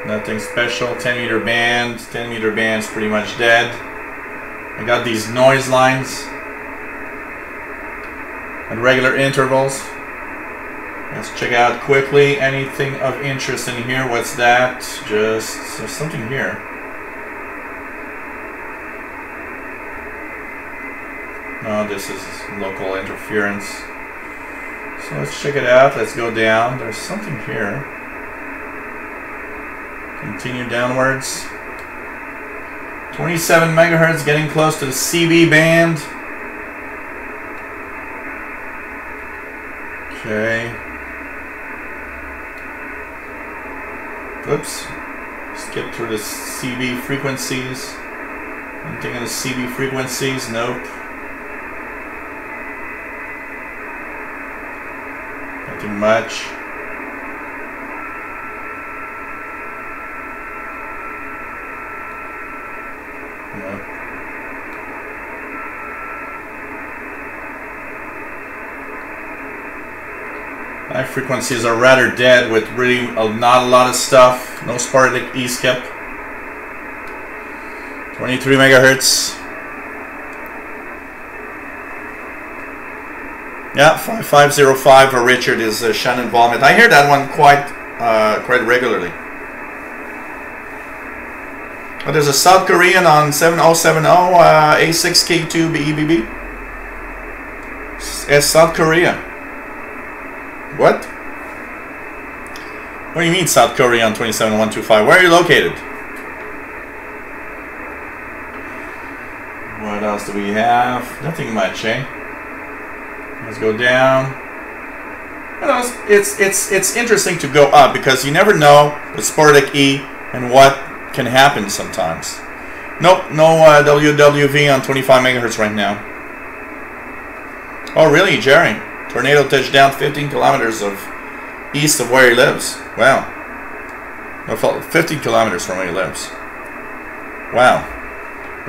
Nothing special. 10 meter band. 10 meter band's pretty much dead. I got these noise lines at regular intervals. Let's check out quickly. Anything of interest in here? What's that? Just there's something here. No, this is local interference. So let's check it out. Let's go down. There's something here. Continue downwards. 27 megahertz, getting close to the CB band. Okay. Oops. Skip through the CB frequencies. Anything in the CB frequencies? Nope. Nothing much. Nope. High frequencies are rather dead with really not a lot of stuff. No sporadic E-skip. 23 megahertz. Yeah, 5505 for Richard is Shannon Vomit. I hear that one quite regularly. But there's a South Korean on 7070 A6K2 BEBB. It's South Korea. What? What do you mean South Korea on 27125? Where are you located? What else do we have? Nothing much, eh? Let's go down. You know, it's interesting to go up because you never know with sporadic E and what can happen sometimes. Nope, no WWV on 25 megahertz right now. Oh really, Jerry? Tornado touched down 15 kilometers of east of where he lives. Wow. No, 15 kilometers from where he lives. Wow.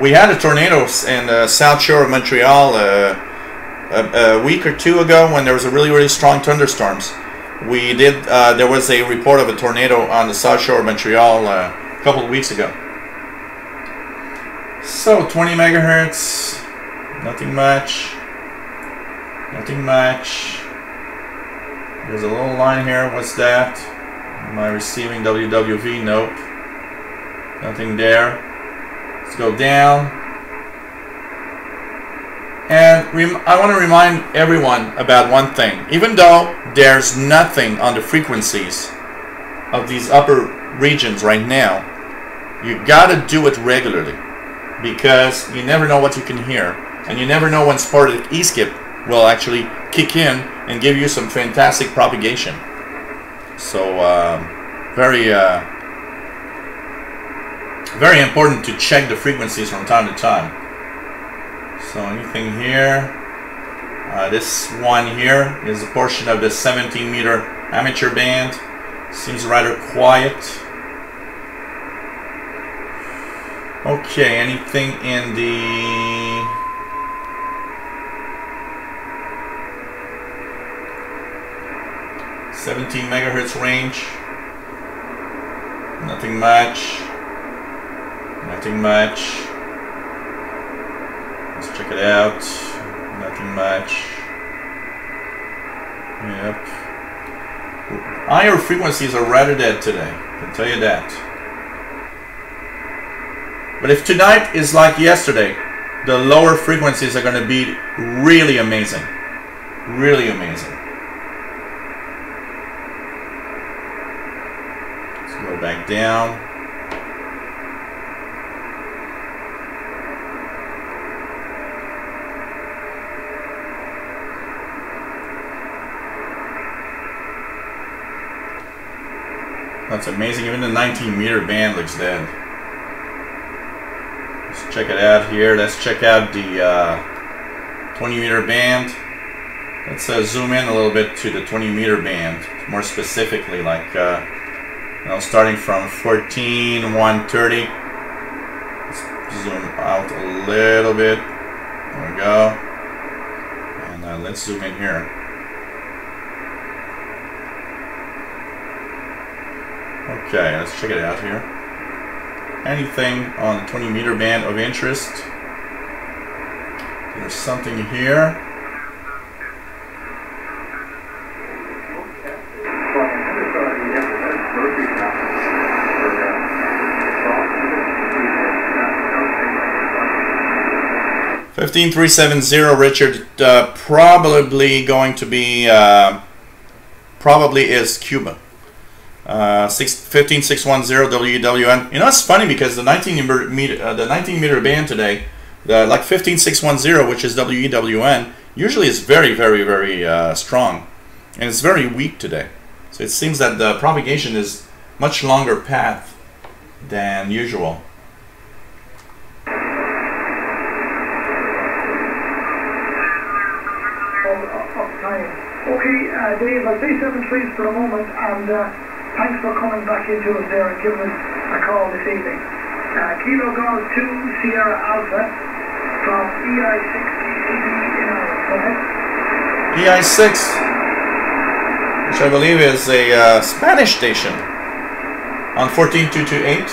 We had a tornado in the south shore of Montreal a week or two ago when there was a really strong thunderstorms. We did. There was a report of a tornado on the south shore of Montreal a couple of weeks ago. So 20 megahertz. Nothing much. Nothing much. There's a little line here. What's that? Am I receiving WWV? Nope. Nothing there. Let's go down. And I want to remind everyone about one thing. Even though there's nothing on the frequencies of these upper regions right now, you gotta do it regularly because you never know what you can hear, and you never know when sporadic E-skip will actually kick in and give you some fantastic propagation. So very important to check the frequencies from time to time. So anything here? This one here is a portion of the 17 meter amateur band. Seems rather quiet. Okay, anything in the 17 megahertz range? Nothing much. Nothing much. check it out. Nothing much. Yep. Higher frequencies are rather dead today, I can tell you that. But if tonight is like yesterday, the lower frequencies are going to be really amazing. Really amazing. Let's go back down. That's amazing. Even the 19-meter band looks dead. Let's check it out here. Let's check out the 20-meter band. Let's zoom in a little bit to the 20-meter band, more specifically, like you know, starting from 14,130. Let's zoom out a little bit. There we go. And let's zoom in here. Okay, let's check it out here. Anything on the 20-meter band of interest? There's something here. $15,370, Richard. Probably going to be, probably is Cuba. 15610 WWN. You know, it's funny because the 19-meter band today, like 15610, which is WEWN, usually is very, very, very strong, and it's very weak today. So it seems that the propagation is much longer path than usual. Okay, Dave, I'll say 7 trees for a moment, and thanks for coming back into us there and giving us a call this evening. Kilo Golf 2 Sierra Alpha from EI6 DCD in Ireland. Go ahead. EI6, which I believe is a Spanish station on 14228.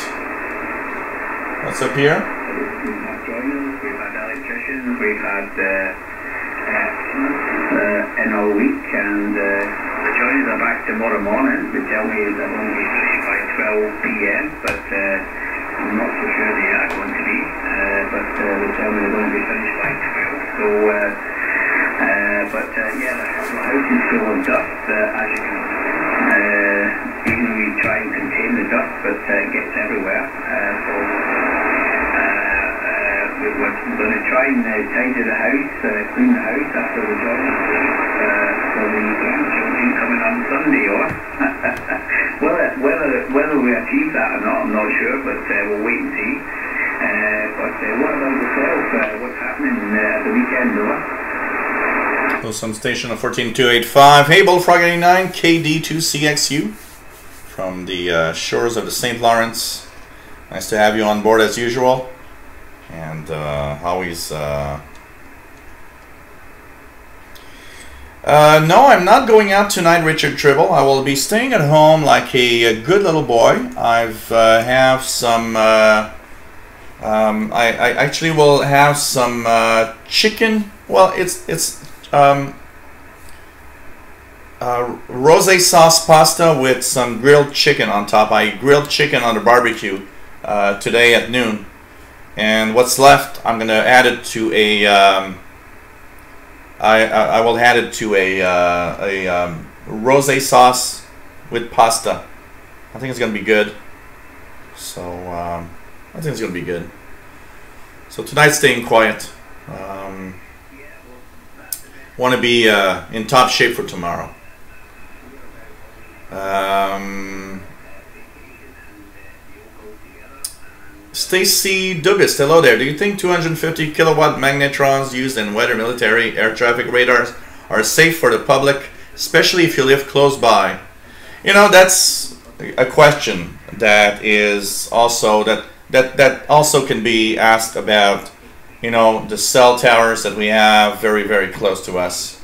What's up here? We've had joiners, we've had electricians, we've had in all week, and the joiners are back tomorrow morning. They tell me they're going to be finished by 12 p.m, but I'm not so sure they are going to be, but they tell me they're going to be finished by 12. So, yeah, the house is full of dust, as you can, even though we try and contain the dust, but it gets everywhere. We're going to try and tidy the house, clean the house after the job for the grandchildren coming on Sunday, or whether we achieve that or not, I'm not sure, but we'll wait and see. But what about yourself? What's happening at the weekend, Noah? So some station of 14285. Hey, Bullfrog 89, KD2CXU from the shores of the St. Lawrence. Nice to have you on board as usual. And always no, I'm not going out tonight, Richard Tribble. I will be staying at home like a good little boy. I've have some I actually will have some chicken. Well, it's rosé sauce pasta with some grilled chicken on top. I grilled chicken on the barbecue today at noon. And what's left, I'm gonna add it to a. I will add it to a rosé sauce with pasta. I think it's gonna be good. So I think it's gonna be good. So tonight's staying quiet. Want to be in top shape for tomorrow. Stacy Dubis, hello there. Do you think 250 kilowatt magnetrons used in weather, military, air traffic radars are safe for the public, especially if you live close by? You know, that's a question that is also that also can be asked about, you know, the cell towers that we have very, very close to us.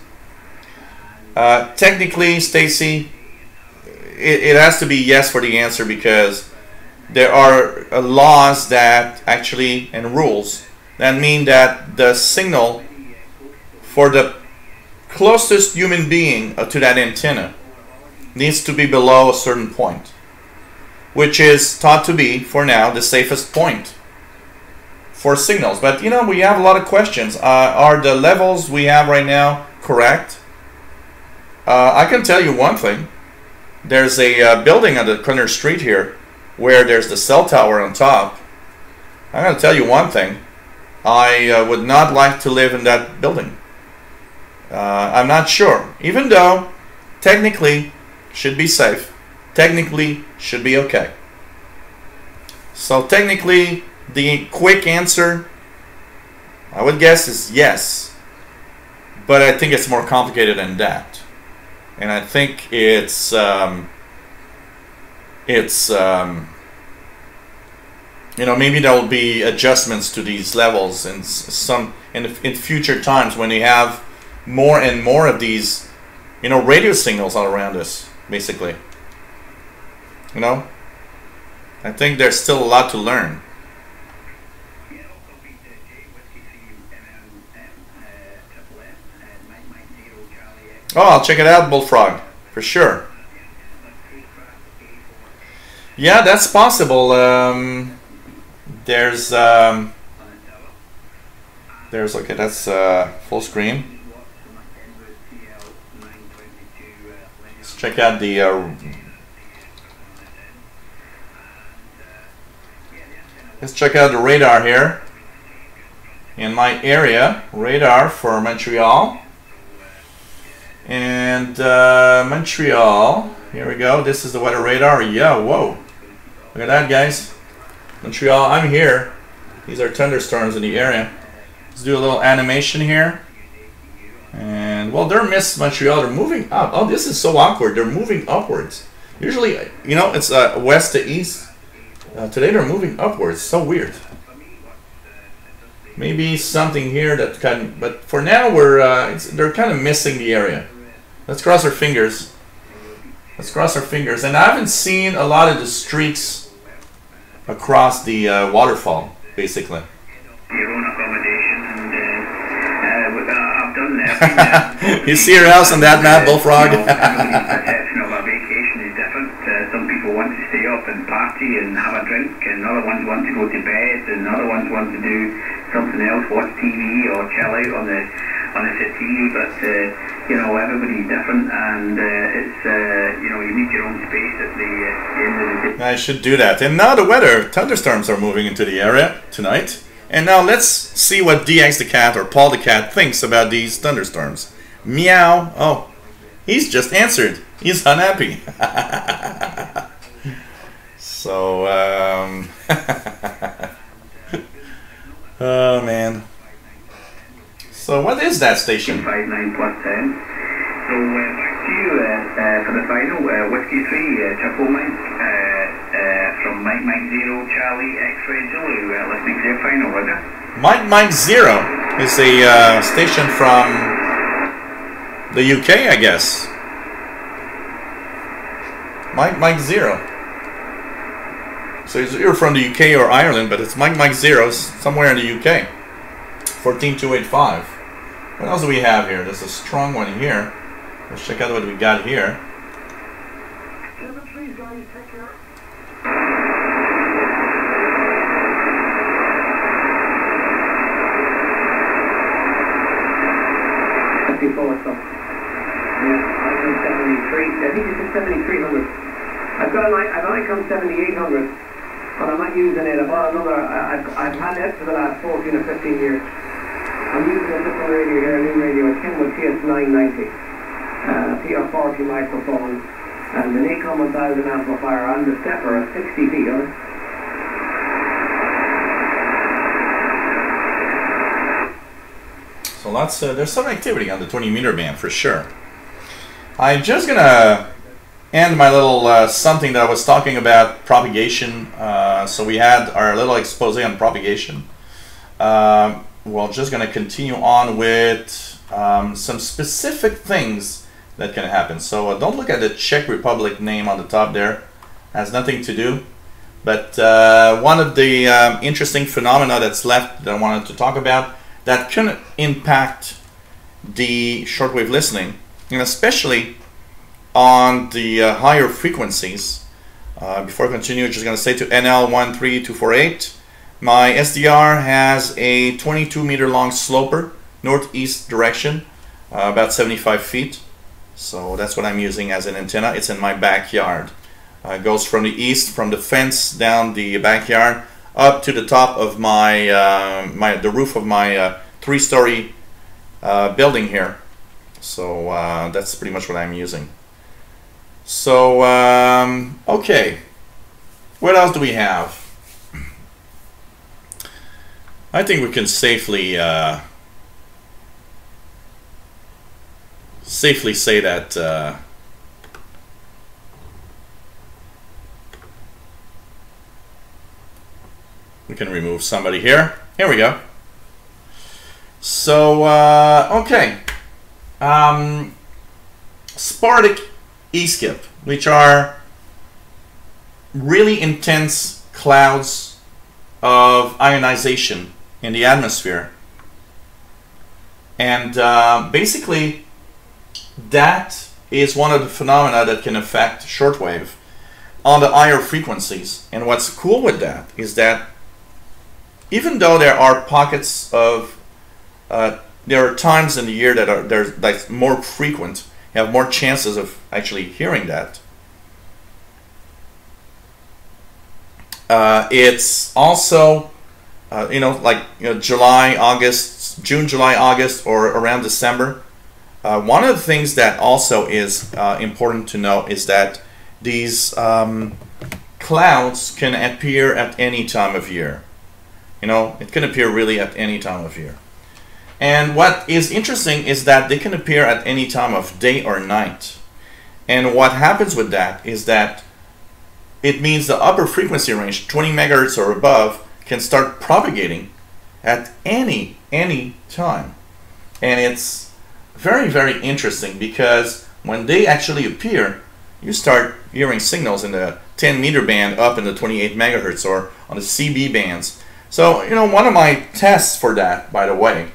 Technically, Stacy, it has to be yes for the answer, because there are laws that actually, and rules that means that the signal for the closest human being to that antenna needs to be below a certain point, which is thought to be, for now, the safest point for signals. But you know, we have a lot of questions. Are the levels we have right now correct? I can tell you one thing. There's a building on the corner street here where there's the cell tower on top. I'm going to tell you one thing. I would not like to live in that building. I'm not sure. Even though technically should be safe. Technically should be okay. So technically the quick answer, I would guess, is yes. But I think it's more complicated than that. And I think it's you know, maybe there will be adjustments to these levels in in future times when we have more and more of these, you know, radio signals all around us, basically. You know, I think there's still a lot to learn. Oh, I'll check it out, Bullfrog, for sure. Yeah, that's possible. There's okay, that's full screen. Let's check out the let's check out the radar here in my area. Radar for Montreal. And Montreal, here we go. This is the weather radar. Yeah, whoa. Look at that, guys. Montreal, I'm here. These are thunderstorms in the area. Let's do a little animation here. And, well, they're Miss Montreal. They're moving up. Oh, this is so awkward. They're moving upwards. Usually, you know, it's west to east. Today they're moving upwards. So weird. Maybe something here that can, but for now they're kind of missing the area. Let's cross our fingers. Let's cross our fingers. And I haven't seen a lot of the streaks across the waterfall, basically. Your own accommodation, and I've done that. You see your house on that map, Bullfrog? You know, perception of a vacation is different. Some people want to stay up and party and have a drink, and other ones want to go to bed, and other ones want to do something else, watch TV or chill out on the settee. But you know, everybody's different, and it's you know, you need your own space at the end of the day. I should do that. And now the weather, thunderstorms are moving into the area tonight. And now let's see what DX the cat or Paul the cat thinks about these thunderstorms. Meow. Oh, he's just answered. He's unhappy. So, oh man. So what is that station? 59 plus 10. So back to you for the final. Whiskey 3, Triple Mike, from Mike 0, Charlie, X-Ray Zulu, listening to your final, Roger. Mike 0 is a station from the UK, I guess. Mike 0. So you're from the UK or Ireland, but it's Mike 0 somewhere in the UK. 14285. What else do we have here? There's a strong one here. Let's check out what we got here. 7-3, guys, take care. 54, so. Yeah, icon 73. I think it's a 7300. I've got an icon 7800, but I'm not using it. I bought another. I've had it for the last 14 or 15 years. I'm using a different radio here, a new radio, a Kenwood TS990, PR40 microphone, and the Nikon 1000 amplifier, and the stepper at 60 feet on it. So lots. There's some activity on the 20-meter band for sure. I'm just gonna end my little something that I was talking about propagation. So we had our little expose on propagation. We're just gonna continue on with some specific things that can happen. So don't look at the Czech Republic name on the top there. Has nothing to do But one of the interesting phenomena that's left that I wanted to talk about that can impact the shortwave listening, and especially on the higher frequencies. Before I continue, just going to say to NL13248, my SDR has a 22 meter long sloper, northeast direction, about 75 feet. So that's what I'm using as an antenna. It's in my backyard. It goes from the east, from the fence down the backyard, up to the top of my, the roof of my 3-story building here. So that's pretty much what I'm using. So, okay. What else do we have? I think we can safely say that we can remove somebody here. Here we go. So, okay. Sporadic E-skip, which are really intense clouds of ionization in the atmosphere. And basically, that is one of the phenomena that can affect shortwave on the higher frequencies. And what's cool with that is that even though there are pockets of, there are times in the year that are like more frequent, you have more chances of actually hearing that. It's also, you know, like July, August, June, July, August, or around December. One of the things that also is important to know is that these clouds can appear at any time of year. You know, it can appear really at any time of year. And what is interesting is that they can appear at any time of day or night. And what happens with that is that it means the upper frequency range, 20 megahertz or above, can start propagating at any time. And it's very, very interesting because when they actually appear, you start hearing signals in the 10 meter band up in the 28 megahertz or on the CB bands. So, you know, one of my tests for that, by the way,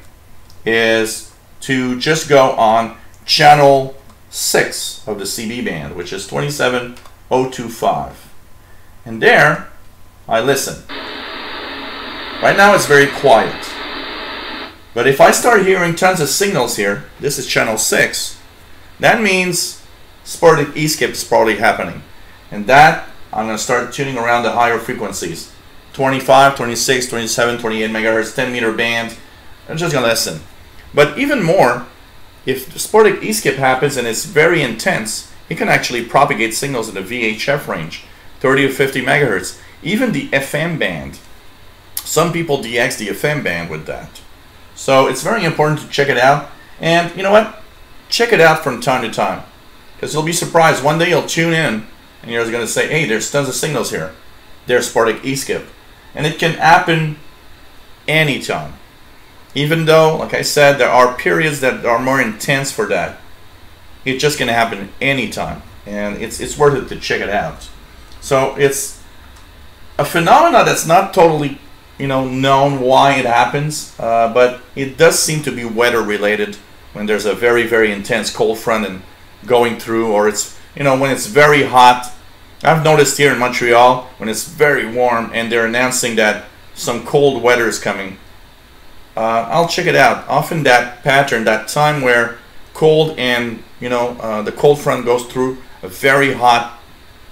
is to just go on channel 6 of the CB band, which is 27025. And there, I listen. Right now it's very quiet. But if I start hearing tons of signals here, this is channel 6, that means sporadic E-skip is probably happening. And that, I'm going to start tuning around the higher frequencies. 25, 26, 27, 28 megahertz, 10 meter band. I'm just going to listen. But even more, if the sporadic E-skip happens and it's very intense, it can actually propagate signals in the VHF range, 30 to 50 megahertz, even the FM band. Some people DX the FM band with that. So it's very important to check it out. And you know what? Check it out from time to time. Because you'll be surprised. One day you'll tune in and you're going to say, hey, there's tons of signals here. There's sporadic E-skip. And it can happen anytime. Even though, like I said, there are periods that are more intense for that. It's just going to happen anytime. And it's worth it to check it out. So it's a phenomena that's not totally, you know, known why it happens. But it does seem to be weather related when there's a very, very intense cold front and going through, or it's, you know, when it's very hot. I've noticed here in Montreal when it's very warm and they're announcing that some cold weather is coming. I'll check it out. Often that pattern, that time where cold and, you know, the cold front goes through a very hot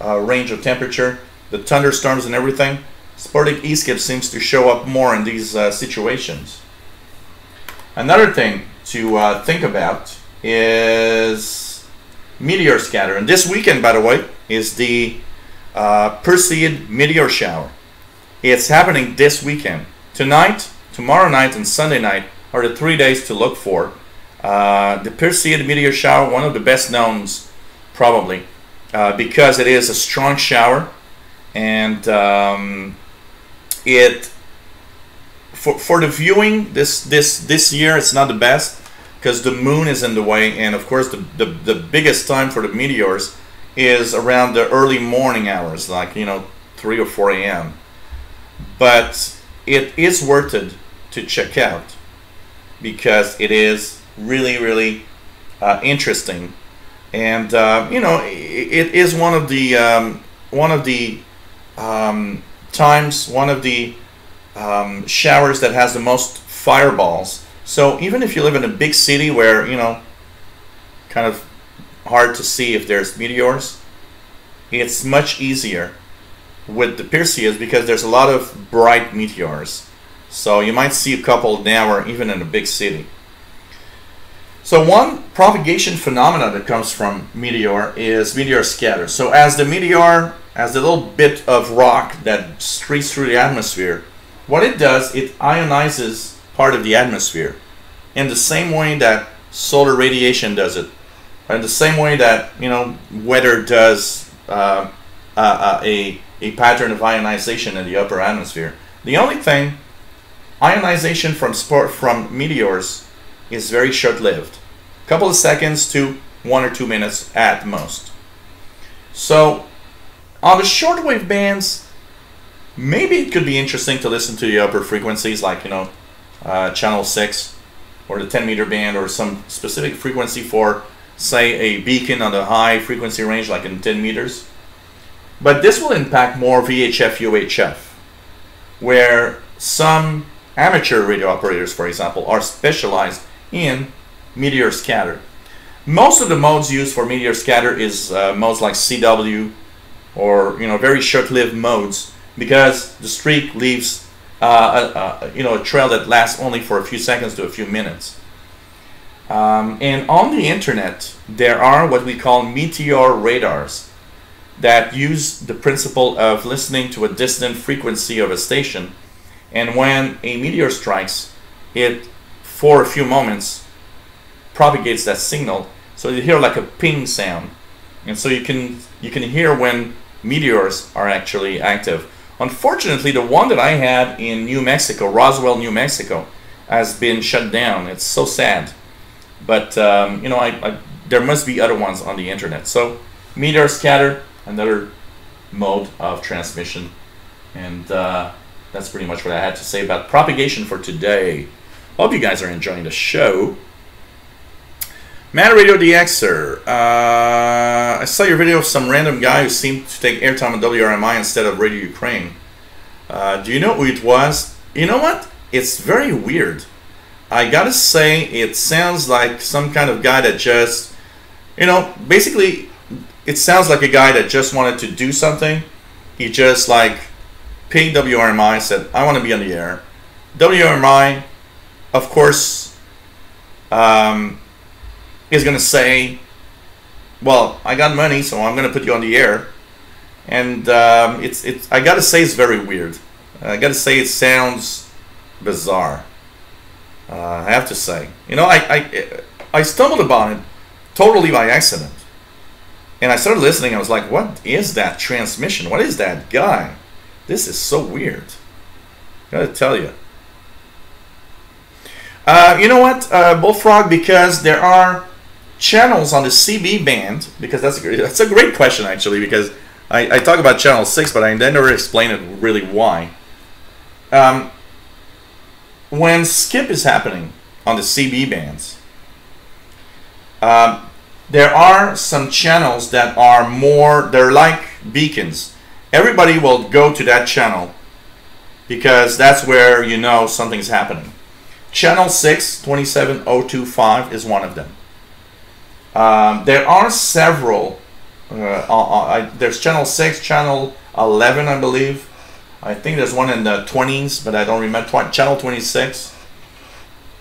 range of temperature, the thunderstorms and everything, sporadic E-skip seems to show up more in these situations. Another thing to think about is meteor scatter. And this weekend, by the way, is the Perseid meteor shower. It's happening this weekend. Tonight, tomorrow night, and Sunday night are the 3 days to look for. The Perseid meteor shower, one of the best knowns, probably, because it is a strong shower, and for the viewing this year it's not the best because the moon is in the way, and of course the biggest time for the meteors is around the early morning hours, like, you know, 3 or 4 a.m. But it is worth it to check out because it is really, really interesting, and you know, it is one of the times, one of the showers that has the most fireballs. So even if you live in a big city where, you know, kind of hard to see if there's meteors, it's much easier with the Perseus because there's a lot of bright meteors. So you might see a couple now or even in a big city. So one propagation phenomena that comes from meteor is meteor scatter. So as the meteor, as the little bit of rock that streaks through the atmosphere, what it does, it ionizes part of the atmosphere in the same way that solar radiation does it, in the same way that, you know, weather does a pattern of ionization in the upper atmosphere. The only thing, ionization from meteors is very short-lived, a couple of seconds to 1 or 2 minutes at most. So on the shortwave bands, maybe it could be interesting to listen to the upper frequencies, like, you know, channel 6 or the 10-meter band, or some specific frequency for, say, a beacon on the high frequency range, like in 10 meters. But this will impact more VHF, UHF, where some amateur radio operators, for example, are specialized in meteor scatter. Most of the modes used for meteor scatter is modes like CW, or, you know, very short-lived modes, because the streak leaves you know, a trail that lasts only for a few seconds to a few minutes. And on the internet, there are what we call meteor radars that use the principle of listening to a distant frequency of a station, and when a meteor strikes, it, for a few moments, propagates that signal, so you hear like a ping sound, and so you can hear when meteors are actually active. Unfortunately, the one that I had in New Mexico, Roswell, New Mexico, has been shut down. It's so sad. But, you know, there must be other ones on the internet. So, meteor scatter, another mode of transmission. And that's pretty much what I had to say about propagation for today. Hope you guys are enjoying the show. Man Radio DXer, I saw your video of some random guy who seemed to take airtime on WRMI instead of Radio Ukraine. Do you know who it was? You know what? It's very weird. I gotta say, it sounds like some kind of guy that just, you know, basically, it sounds like a guy that just wanted to do something. He just, like, paid WRMI, said, I want to be on the air. WRMI, of course, is going to say, well, I got money, so I'm going to put you on the air. And I got to say, it's very weird. I got to say, it sounds bizarre. I have to say. You know, I stumbled upon it totally by accident. And I started listening. I was like, what is that transmission? What is that guy? This is so weird. Gotta tell you. You know what, Bullfrog, because there are channels on the CB band, because that's a great question, actually, because I talk about channel 6, but I never explain it really why. When skip is happening on the CB bands, there are some channels that are more, they're like beacons. Everybody will go to that channel because that's where you know something's happening. Channel 6, 27025 is one of them. There are several. There's channel 6, channel 11, I believe. I think there's one in the 20s, but I don't remember. Channel 26.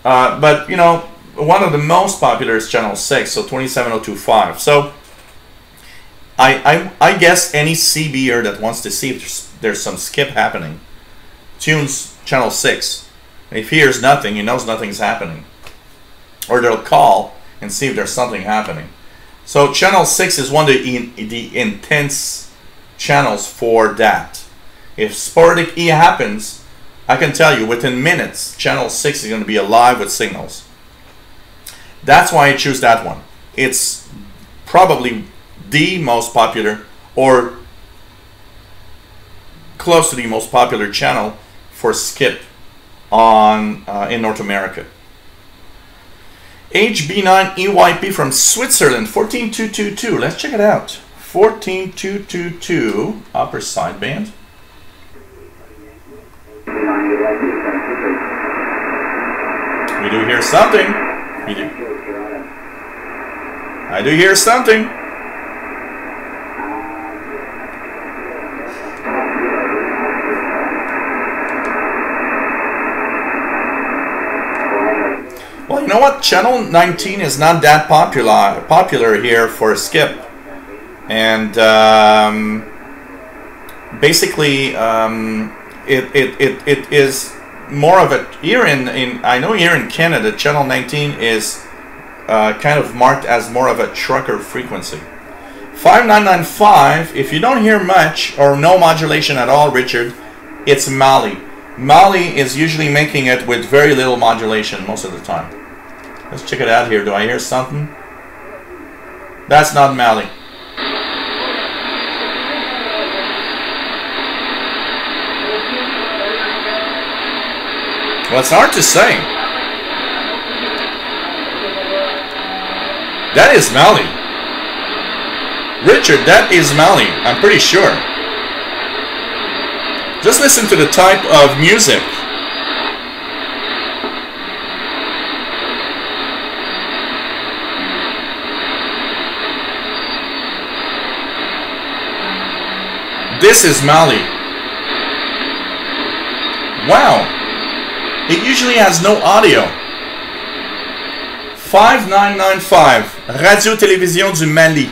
But, you know, one of the most popular is channel 6, so 27025. So I guess any CBer that wants to see if there's some skip happening tunes channel 6. If he hears nothing, he knows nothing's happening. Or they'll call and see if there's something happening. So channel 6 is one of the intense channels for that. If sporadic E happens, I can tell you within minutes, channel 6 is going to be alive with signals. That's why I choose that one. It's probably the most popular, or close to the most popular channel for skip on in North America. HB9 EYP from Switzerland, 14222. Let's check it out. 14222, upper sideband. We do hear something. We do. I do hear something. Well, you know what? Channel 19 is not that popular here for skip, and basically it is more of a here in I know here in Canada, Channel 19 is kind of marked as more of a trucker frequency. 5995. If you don't hear much or no modulation at all, Richard, it's Mali. Mali is usually making it with very little modulation most of the time. Let's check it out here. Do I hear something? That's not Mali. Well, it's hard to say. That is Mali. Richard, that is Mali. I'm pretty sure. Just listen to the type of music. This is Mali. Wow. It usually has no audio. 5995, Radio Télévision du Mali.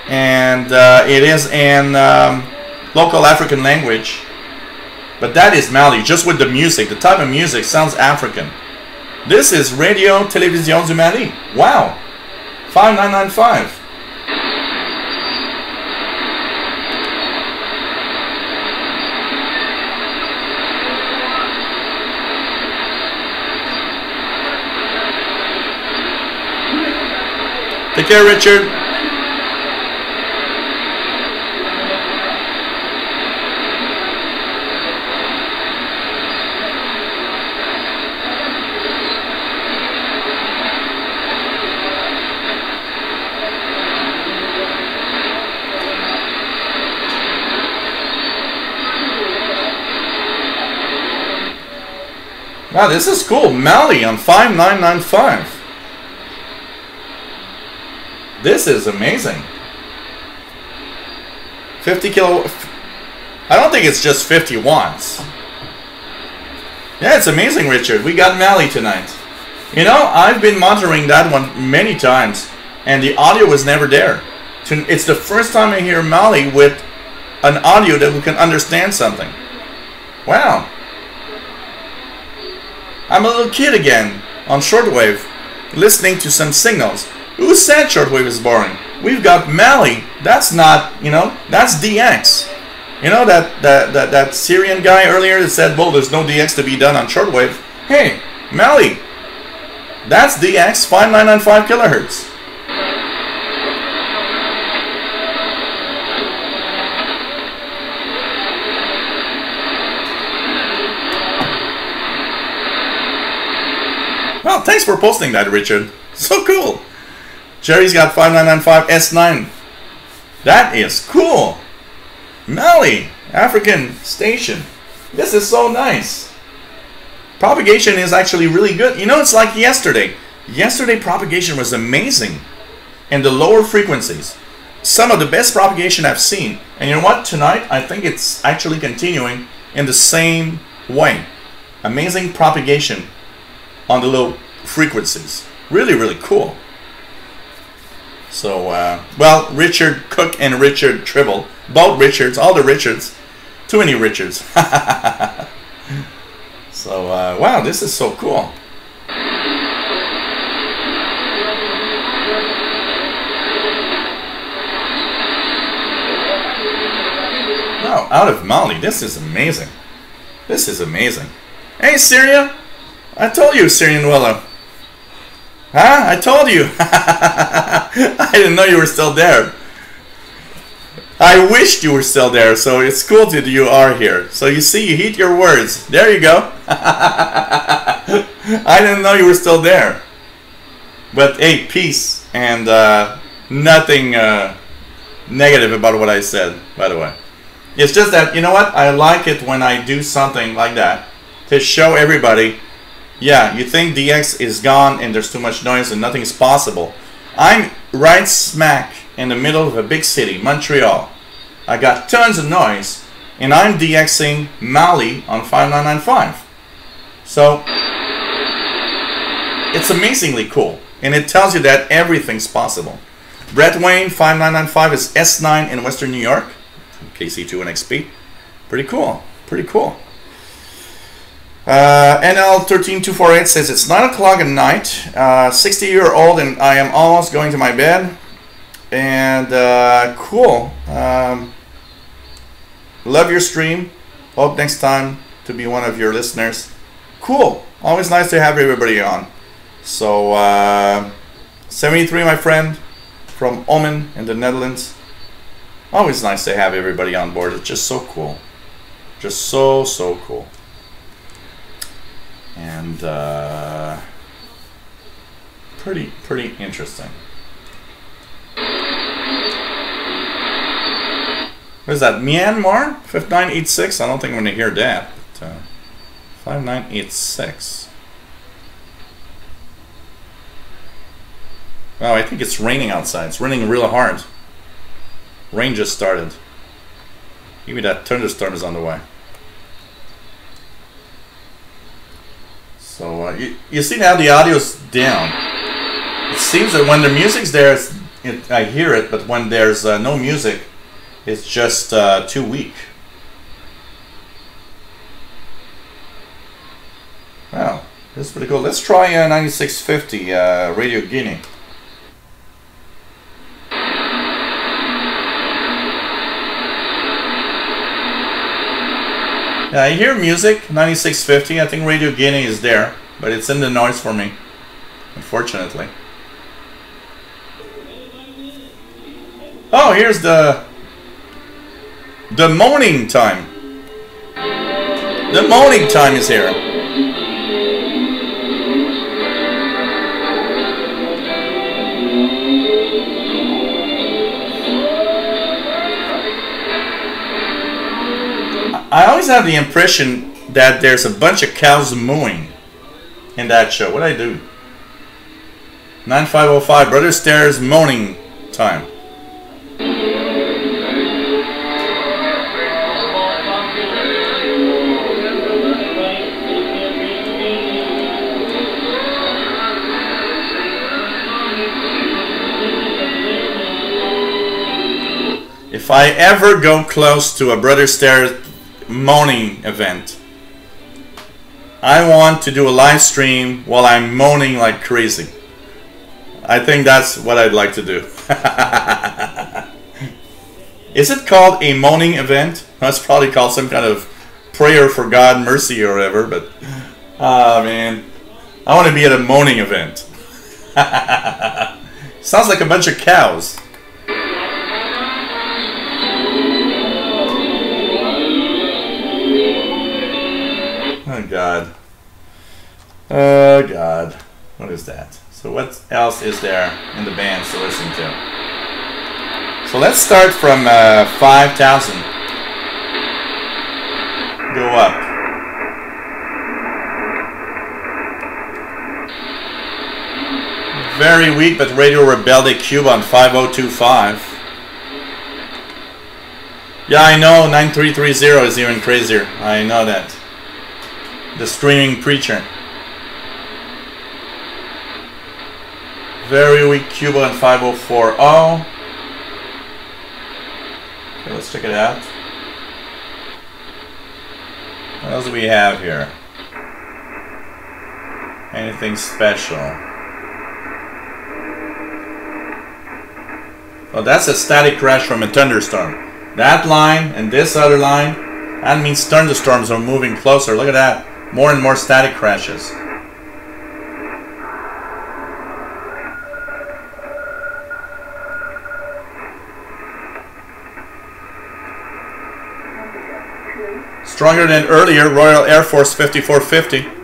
And it is in local African language. But that is Mali, just with the music. The type of music sounds African. This is Radio Télévision du Mali. Wow. 5995. Take care, Richard. Wow, this is cool. Mali on 5995. This is amazing. 50 kilo. I don't think it's just 50 watts. Yeah, it's amazing, Richard. We got Mali tonight. You know, I've been monitoring that one many times, and the audio was never there. It's the first time I hear Mali with an audio that we can understand something. Wow. I'm a little kid again on shortwave, listening to some signals. Who said shortwave is boring? We've got Mali. That's not, you know, that's DX. You know that Syrian guy earlier that said, well, there's no DX to be done on shortwave. Hey, Mali. That's DX, 5995 kilohertz. Well, thanks for posting that, Richard. So cool. Jerry's got 5995 S9. That is cool. Mali, African station. This is so nice. Propagation is actually really good. You know, it's like yesterday. Yesterday propagation was amazing. And the lower frequencies. Some of the best propagation I've seen. And you know what? Tonight, I think it's actually continuing in the same way. Amazing propagation on the low frequencies. Really, really cool. So, well, Richard Cook and Richard Tribble. Both Richards, all the Richards. Too many Richards. So, wow, this is so cool. Wow, out of Mali. This is amazing. This is amazing. Hey, Syria. I told you, Syrian Willow. Huh? I told you. I didn't know you were still there. I wished you were still there, so it's cool that you are here. So you see, you heed your words. There you go. I didn't know you were still there. But hey, peace, and nothing negative about what I said, by the way. It's just that, you know what, I like it when I do something like that to show everybody, yeah, you think DX is gone and there's too much noise and nothing is possible. I'm right smack in the middle of a big city, Montreal. I got tons of noise, and I'm DXing Mali on 5995. So it's amazingly cool, and it tells you that everything's possible. Brett Wayne 5995 is S9 in Western New York, KC2 and XP. Pretty cool, pretty cool. NL13248 says it's 9 o'clock at night, 60-year-old, and I am almost going to my bed. And cool. Love your stream. Hope next time to be one of your listeners. Cool. Always nice to have everybody on. So 73, my friend, from Omen in the Netherlands. Always nice to have everybody on board. It's just so cool. Just so cool. And pretty interesting. What is that? Myanmar? 5986? I don't think I'm going to hear that. But, 5986. Wow, I think it's raining outside. It's raining real hard. Rain just started. Maybe that thunderstorm is on the way. So you see now the audio's down. It seems that when the music's there, I hear it, but when there's no music, it's just too weak. Wow, this is pretty cool. Let's try 9650 Radio Guinea. Yeah, I hear music, 9650. I think Radio Guinea is there, but it's in the noise for me, unfortunately. Oh, here's the morning time. The morning time is here. I always have the impression that there's a bunch of cows mooing in that show. What'd I do? 9505, Brother Stairs morning time. If I ever go close to a Brother Stairs moaning event, I want to do a live stream while I'm moaning like crazy. I think that's what I'd like to do. Is it called a moaning event? That's probably called some kind of prayer for God mercy or whatever, but man, I want to be at a moaning event. Sounds like a bunch of cows. Oh God. Oh God. What is that? So what else is there in the bands to listen to? So let's start from 5,000. Go up. Very weak, but Radio Rebelde Cube on 5025. Yeah, I know 9330 is even crazier. I know that. The Screaming Preacher. Very weak Cuba and 5040. Okay, let's check it out. What else do we have here? Anything special? Oh, that's a static crash from a thunderstorm. That line and this other line, that means thunderstorms are moving closer. Look at that. More and more static crashes. Stronger than earlier, Royal Air Force 5450.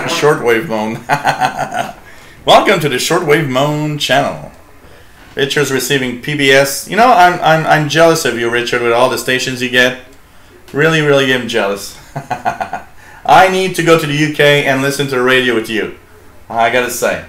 Shortwave Moan. Welcome to the Shortwave Moan channel. Richard's receiving PBS. You know, I'm jealous of you, Richard, with all the stations you get. Really, really am jealous. I need to go to the UK and listen to the radio with you. I gotta say.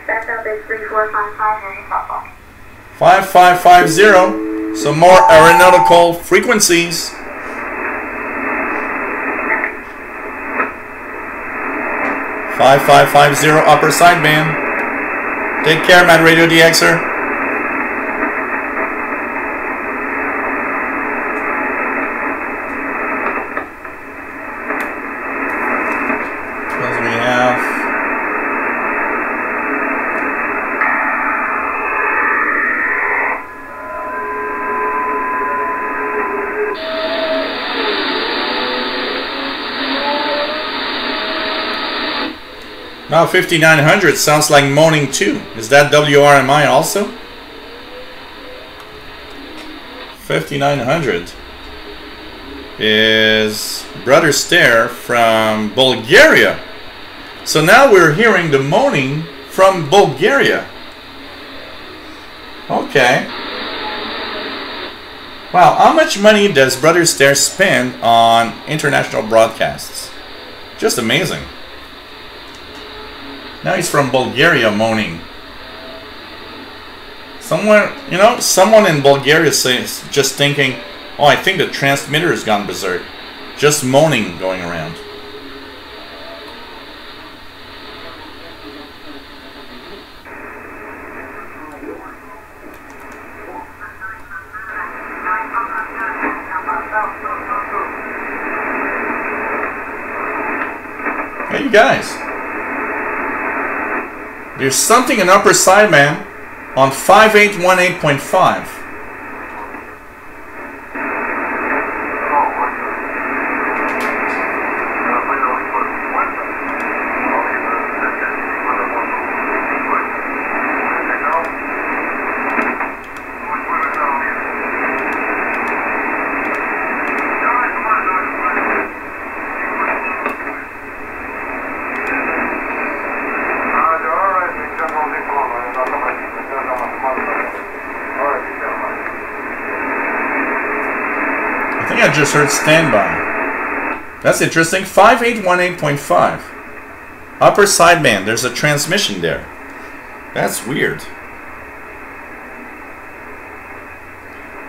Backup is 3455 heading Buffalo. 5550. Some more aeronautical frequencies. Five 5550 upper sideband. Take care, Mad Radio DXer. Now 5900 sounds like moaning too. Is that WRMI also? 5900 is Brother Stare from Bulgaria. So now we're hearing the moaning from Bulgaria. Okay. Wow, how much money does Brother Stare spend on international broadcasts? Just amazing. Now he's from Bulgaria moaning. Someone in Bulgaria says, just thinking, oh, I think the transmitter has gone berserk. Just moaning going around. Hey, you guys. There's something in upper sideband on 5818.5. I just heard standby. That's interesting. 5818.5. Upper sideband. There's a transmission there. That's weird.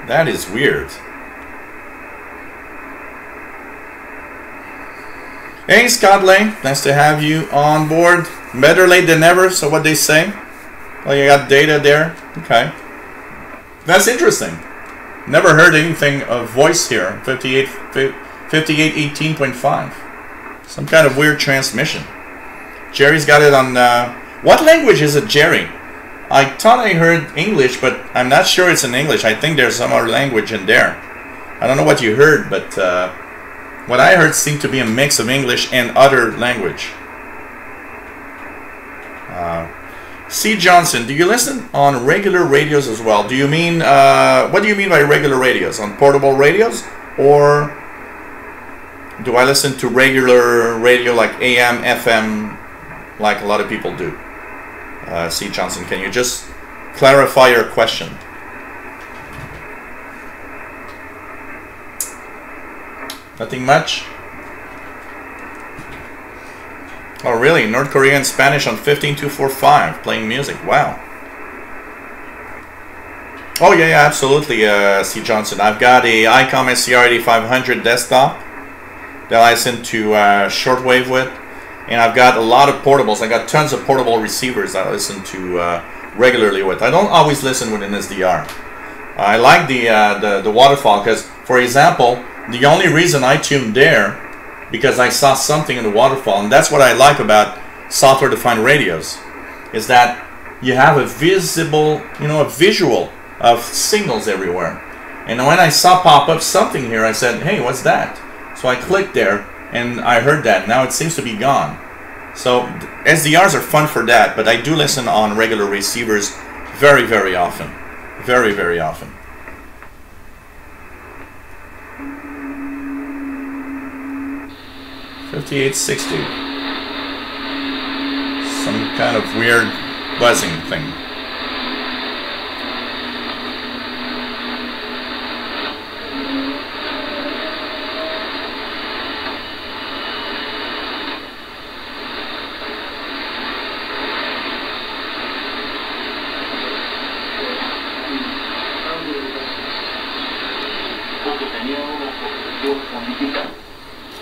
That is weird. Hey, Scott Lane. Nice to have you on board. Better late than never, so what they say. Well, you got data there. Okay. That's interesting. Never heard anything of voice here. 5818.5. Some kind of weird transmission. Jerry's got it on... what language is it, Jerry? I thought I heard English, but I'm not sure it's in English. I think there's some other language in there. I don't know what you heard, but what I heard seemed to be a mix of English and other language. C. Johnson, do you listen on regular radios as well? Do you mean, what do you mean by regular radios? On portable radios? Or do I listen to regular radio like AM, FM, like a lot of people do? C. Johnson, can you just clarify your question? Nothing much? Oh really? North Korean Spanish on 15245, playing music. Wow. Oh yeah, absolutely, C. Johnson. I've got a ICOM SCR8500 desktop that I listen to shortwave with, and I've got a lot of portables. I got tons of portable receivers that I listen to regularly with. I don't always listen with an SDR. I like the waterfall because, for example, the only reason I tuned there because I saw something in the waterfall, and that's what I like about software-defined radios, is that you have a visible, a visual of signals everywhere. And when I saw pop up something here, I said, hey, what's that? So I clicked there, and I heard that. Now it seems to be gone. So SDRs are fun for that, but I do listen on regular receivers very, very often. Very, very often. $58.60. Some kind of weird buzzing thing.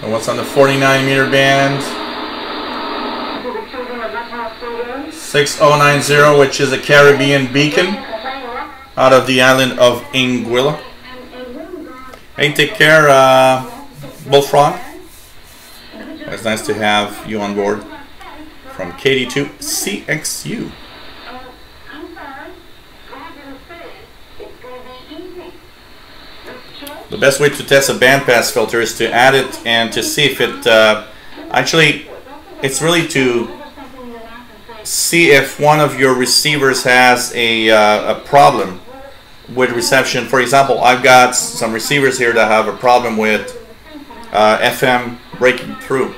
And what's on the 49-meter band? 6090, which is a Caribbean beacon out of the island of Anguilla. Hey, take care, Bullfrog. It's nice to have you on board from KD2CXU. The best way to test a bandpass filter is to add it and to see if it actually, it's really to see if one of your receivers has a problem with reception. For example, I've got some receivers here that have a problem with FM breaking through,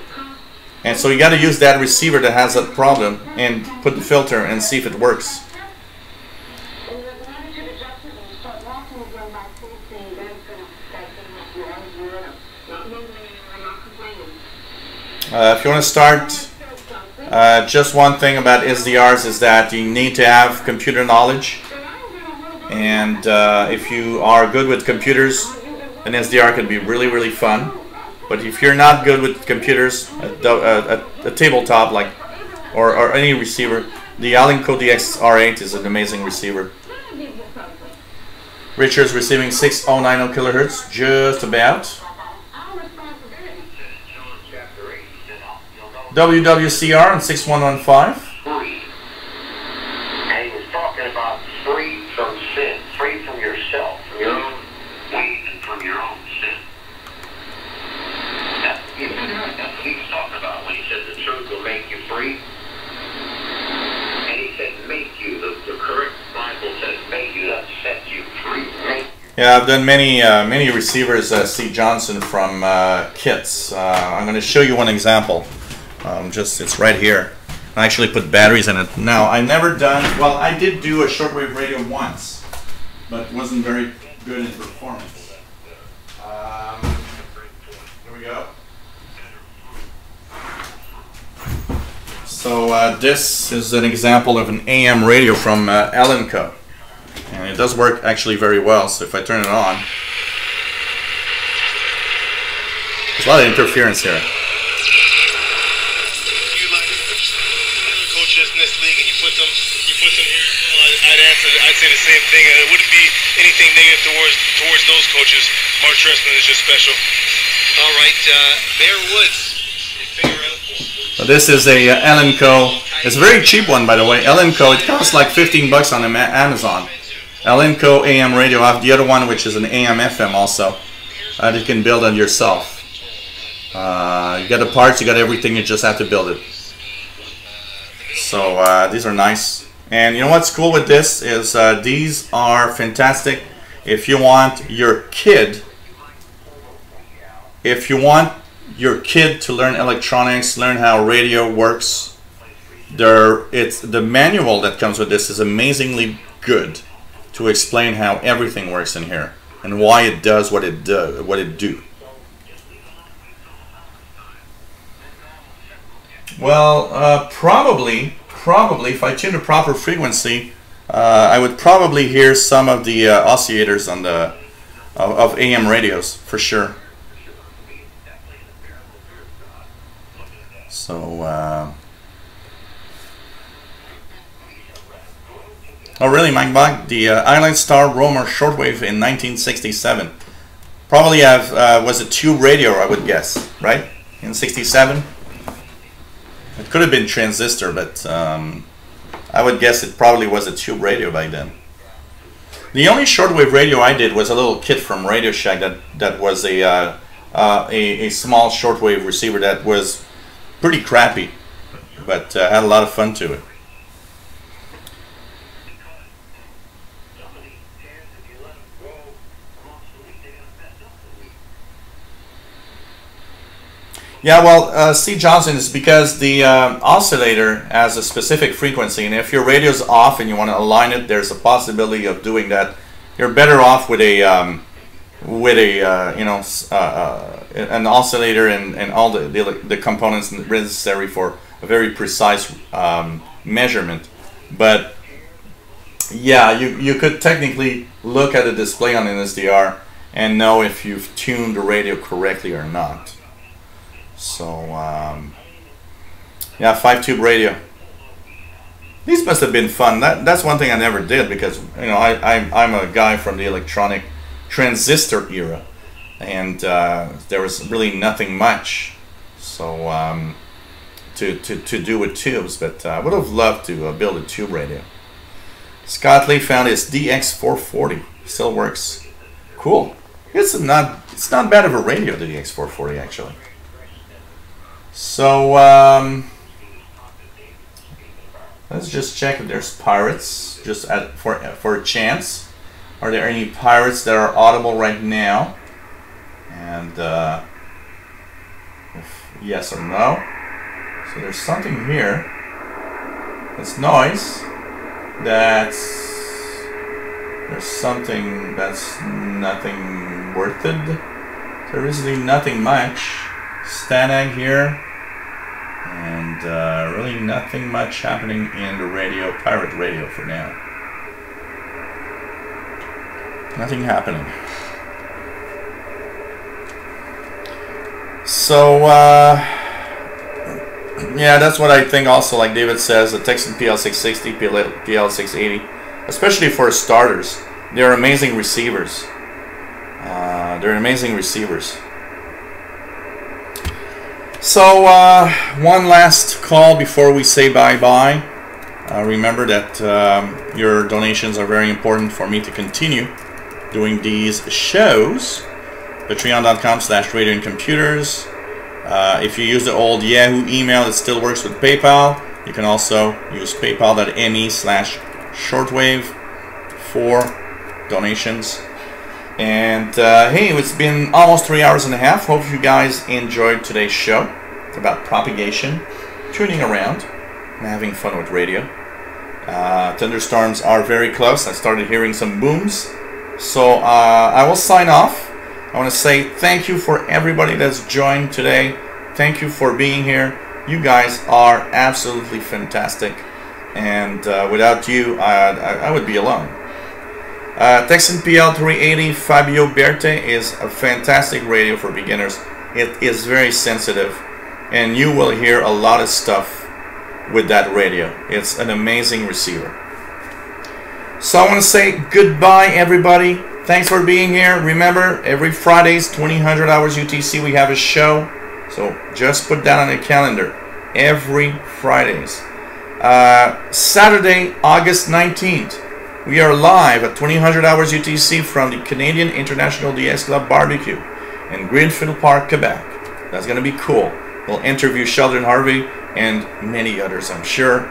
and so you got to use that receiver that has that problem and put the filter and see if it works. If you want to start, just one thing about SDRs is that you need to have computer knowledge, and if you are good with computers, an SDR can be really, really fun. But if you're not good with computers, a tabletop like or any receiver, the Alinco DX-R8 is an amazing receiver. Richard's receiving 6090 kilohertz, just about. WWCR on 6115. And he was talking about free from sin, free from yourself, from your own weed and from your own sin. That's what he was talking about when he said the truth will make you free. And he said make you, the correct Bible says make you, that sets you free. Yeah, I've done many receivers, C. Johnson from kits. I'm going to show you one example. It's right here. I actually put batteries in it. Now, I never done, well, I did do a shortwave radio once, but it wasn't very good in performance. Here we go. So this is an example of an AM radio from Alinco. And it does work actually very well, so if I turn it on, there's a lot of interference here. I'd say the same thing. It wouldn't be anything negative towards those coaches. Mark Tressman is just special. All right, Bear Woods. So this is a Alinco. It's a very cheap one, by the way. Alinco. It costs like 15 bucks on Amazon. Alinco AM radio. I have the other one, which is an AM FM also. That you can build on yourself. You got the parts. You got everything. You just have to build it. So these are nice. And you know what's cool with this is these are fantastic if you want your kid to learn electronics, learn how radio works. The manual that comes with this is amazingly good to explain how everything works in here and why it does what it do. Well, probably if I tune the proper frequency, I would probably hear some of the oscillators on the of AM radios for sure. So, oh really, Mike Bach? The Island Star Roamer shortwave in 1967. Probably was a tube radio, I would guess, right? In '67. It could have been transistor, but I would guess it probably was a tube radio back then. The only shortwave radio I did was a little kit from Radio Shack that was a small shortwave receiver that was pretty crappy, but had a lot of fun to it. Yeah, well, C. Johnson, is because the oscillator has a specific frequency, and if your radio's off and you want to align it, there's a possibility of doing that. You're better off with a an oscillator and all the components necessary for a very precise measurement. But yeah, you could technically look at the display on an SDR and know if you've tuned the radio correctly or not. So yeah, 5-tube radio. These must have been fun. That's one thing I never did, because I'm a guy from the electronic transistor era, and there was really nothing much to do with tubes. But I would have loved to build a tube radio. Scott Lee found his DX440. Still works. Cool. It's not bad of a radio, the DX440, actually. So let's just check if there's pirates, just for a chance. Are there any pirates that are audible right now? And if yes or no. So there's something here. It's noise. There's something that's nothing worth it. There is really nothing much. Stanag here, and really nothing much happening in the radio, pirate radio for now. Nothing happening. So yeah, that's what I think also, like David says, the Texan PL660, PL680, especially for starters, they're amazing receivers. So one last call before we say bye-bye. Remember that your donations are very important for me to continue doing these shows. Patreon.com/radioandcomputers. If you use the old Yahoo email, it still works with PayPal. You can also use paypal.me/shortwave for donations. And hey, it's been almost 3 hours and a half. Hope you guys enjoyed today's show. It's about propagation, tuning around, and having fun with radio. Thunderstorms are very close. I started hearing some booms. So I will sign off. I want to say thank you for everybody that's joined today. Thank you for being here. You guys are absolutely fantastic. And without you, I would be alone. Texan PL380 Fabio Berti is a fantastic radio for beginners. It is very sensitive, and you will hear a lot of stuff with that radio. It's an amazing receiver. So I want to say goodbye, everybody. Thanks for being here. Remember, every Fridays, 2000 hours UTC, we have a show. So just put that on the calendar. Every Fridays. Saturday, August 19th. We are live at 2000 hours UTC from the Canadian International DS Club Barbecue in Greenfield Park, Quebec. That's going to be cool. We'll interview Sheldon Harvey and many others, I'm sure.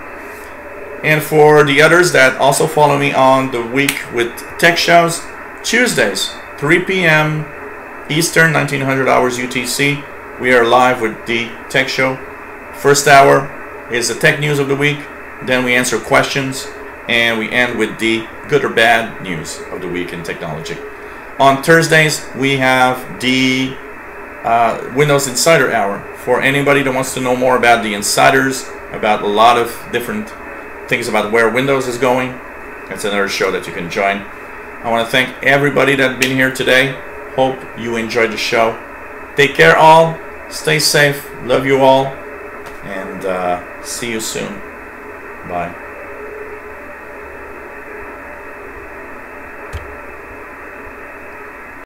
And for the others that also follow me on the week with tech shows, Tuesdays, 3 p.m. Eastern, 1900 hours UTC, we are live with the tech show. First hour is the tech news of the week. Then we answer questions. And we end with the good or bad news of the week in technology. On Thursdays, we have the Windows Insider Hour. For anybody that wants to know more about the insiders, about a lot of different things about where Windows is going, it's another show that you can join. I want to thank everybody that's been here today. Hope you enjoyed the show. Take care all. Stay safe. Love you all. And see you soon. Bye.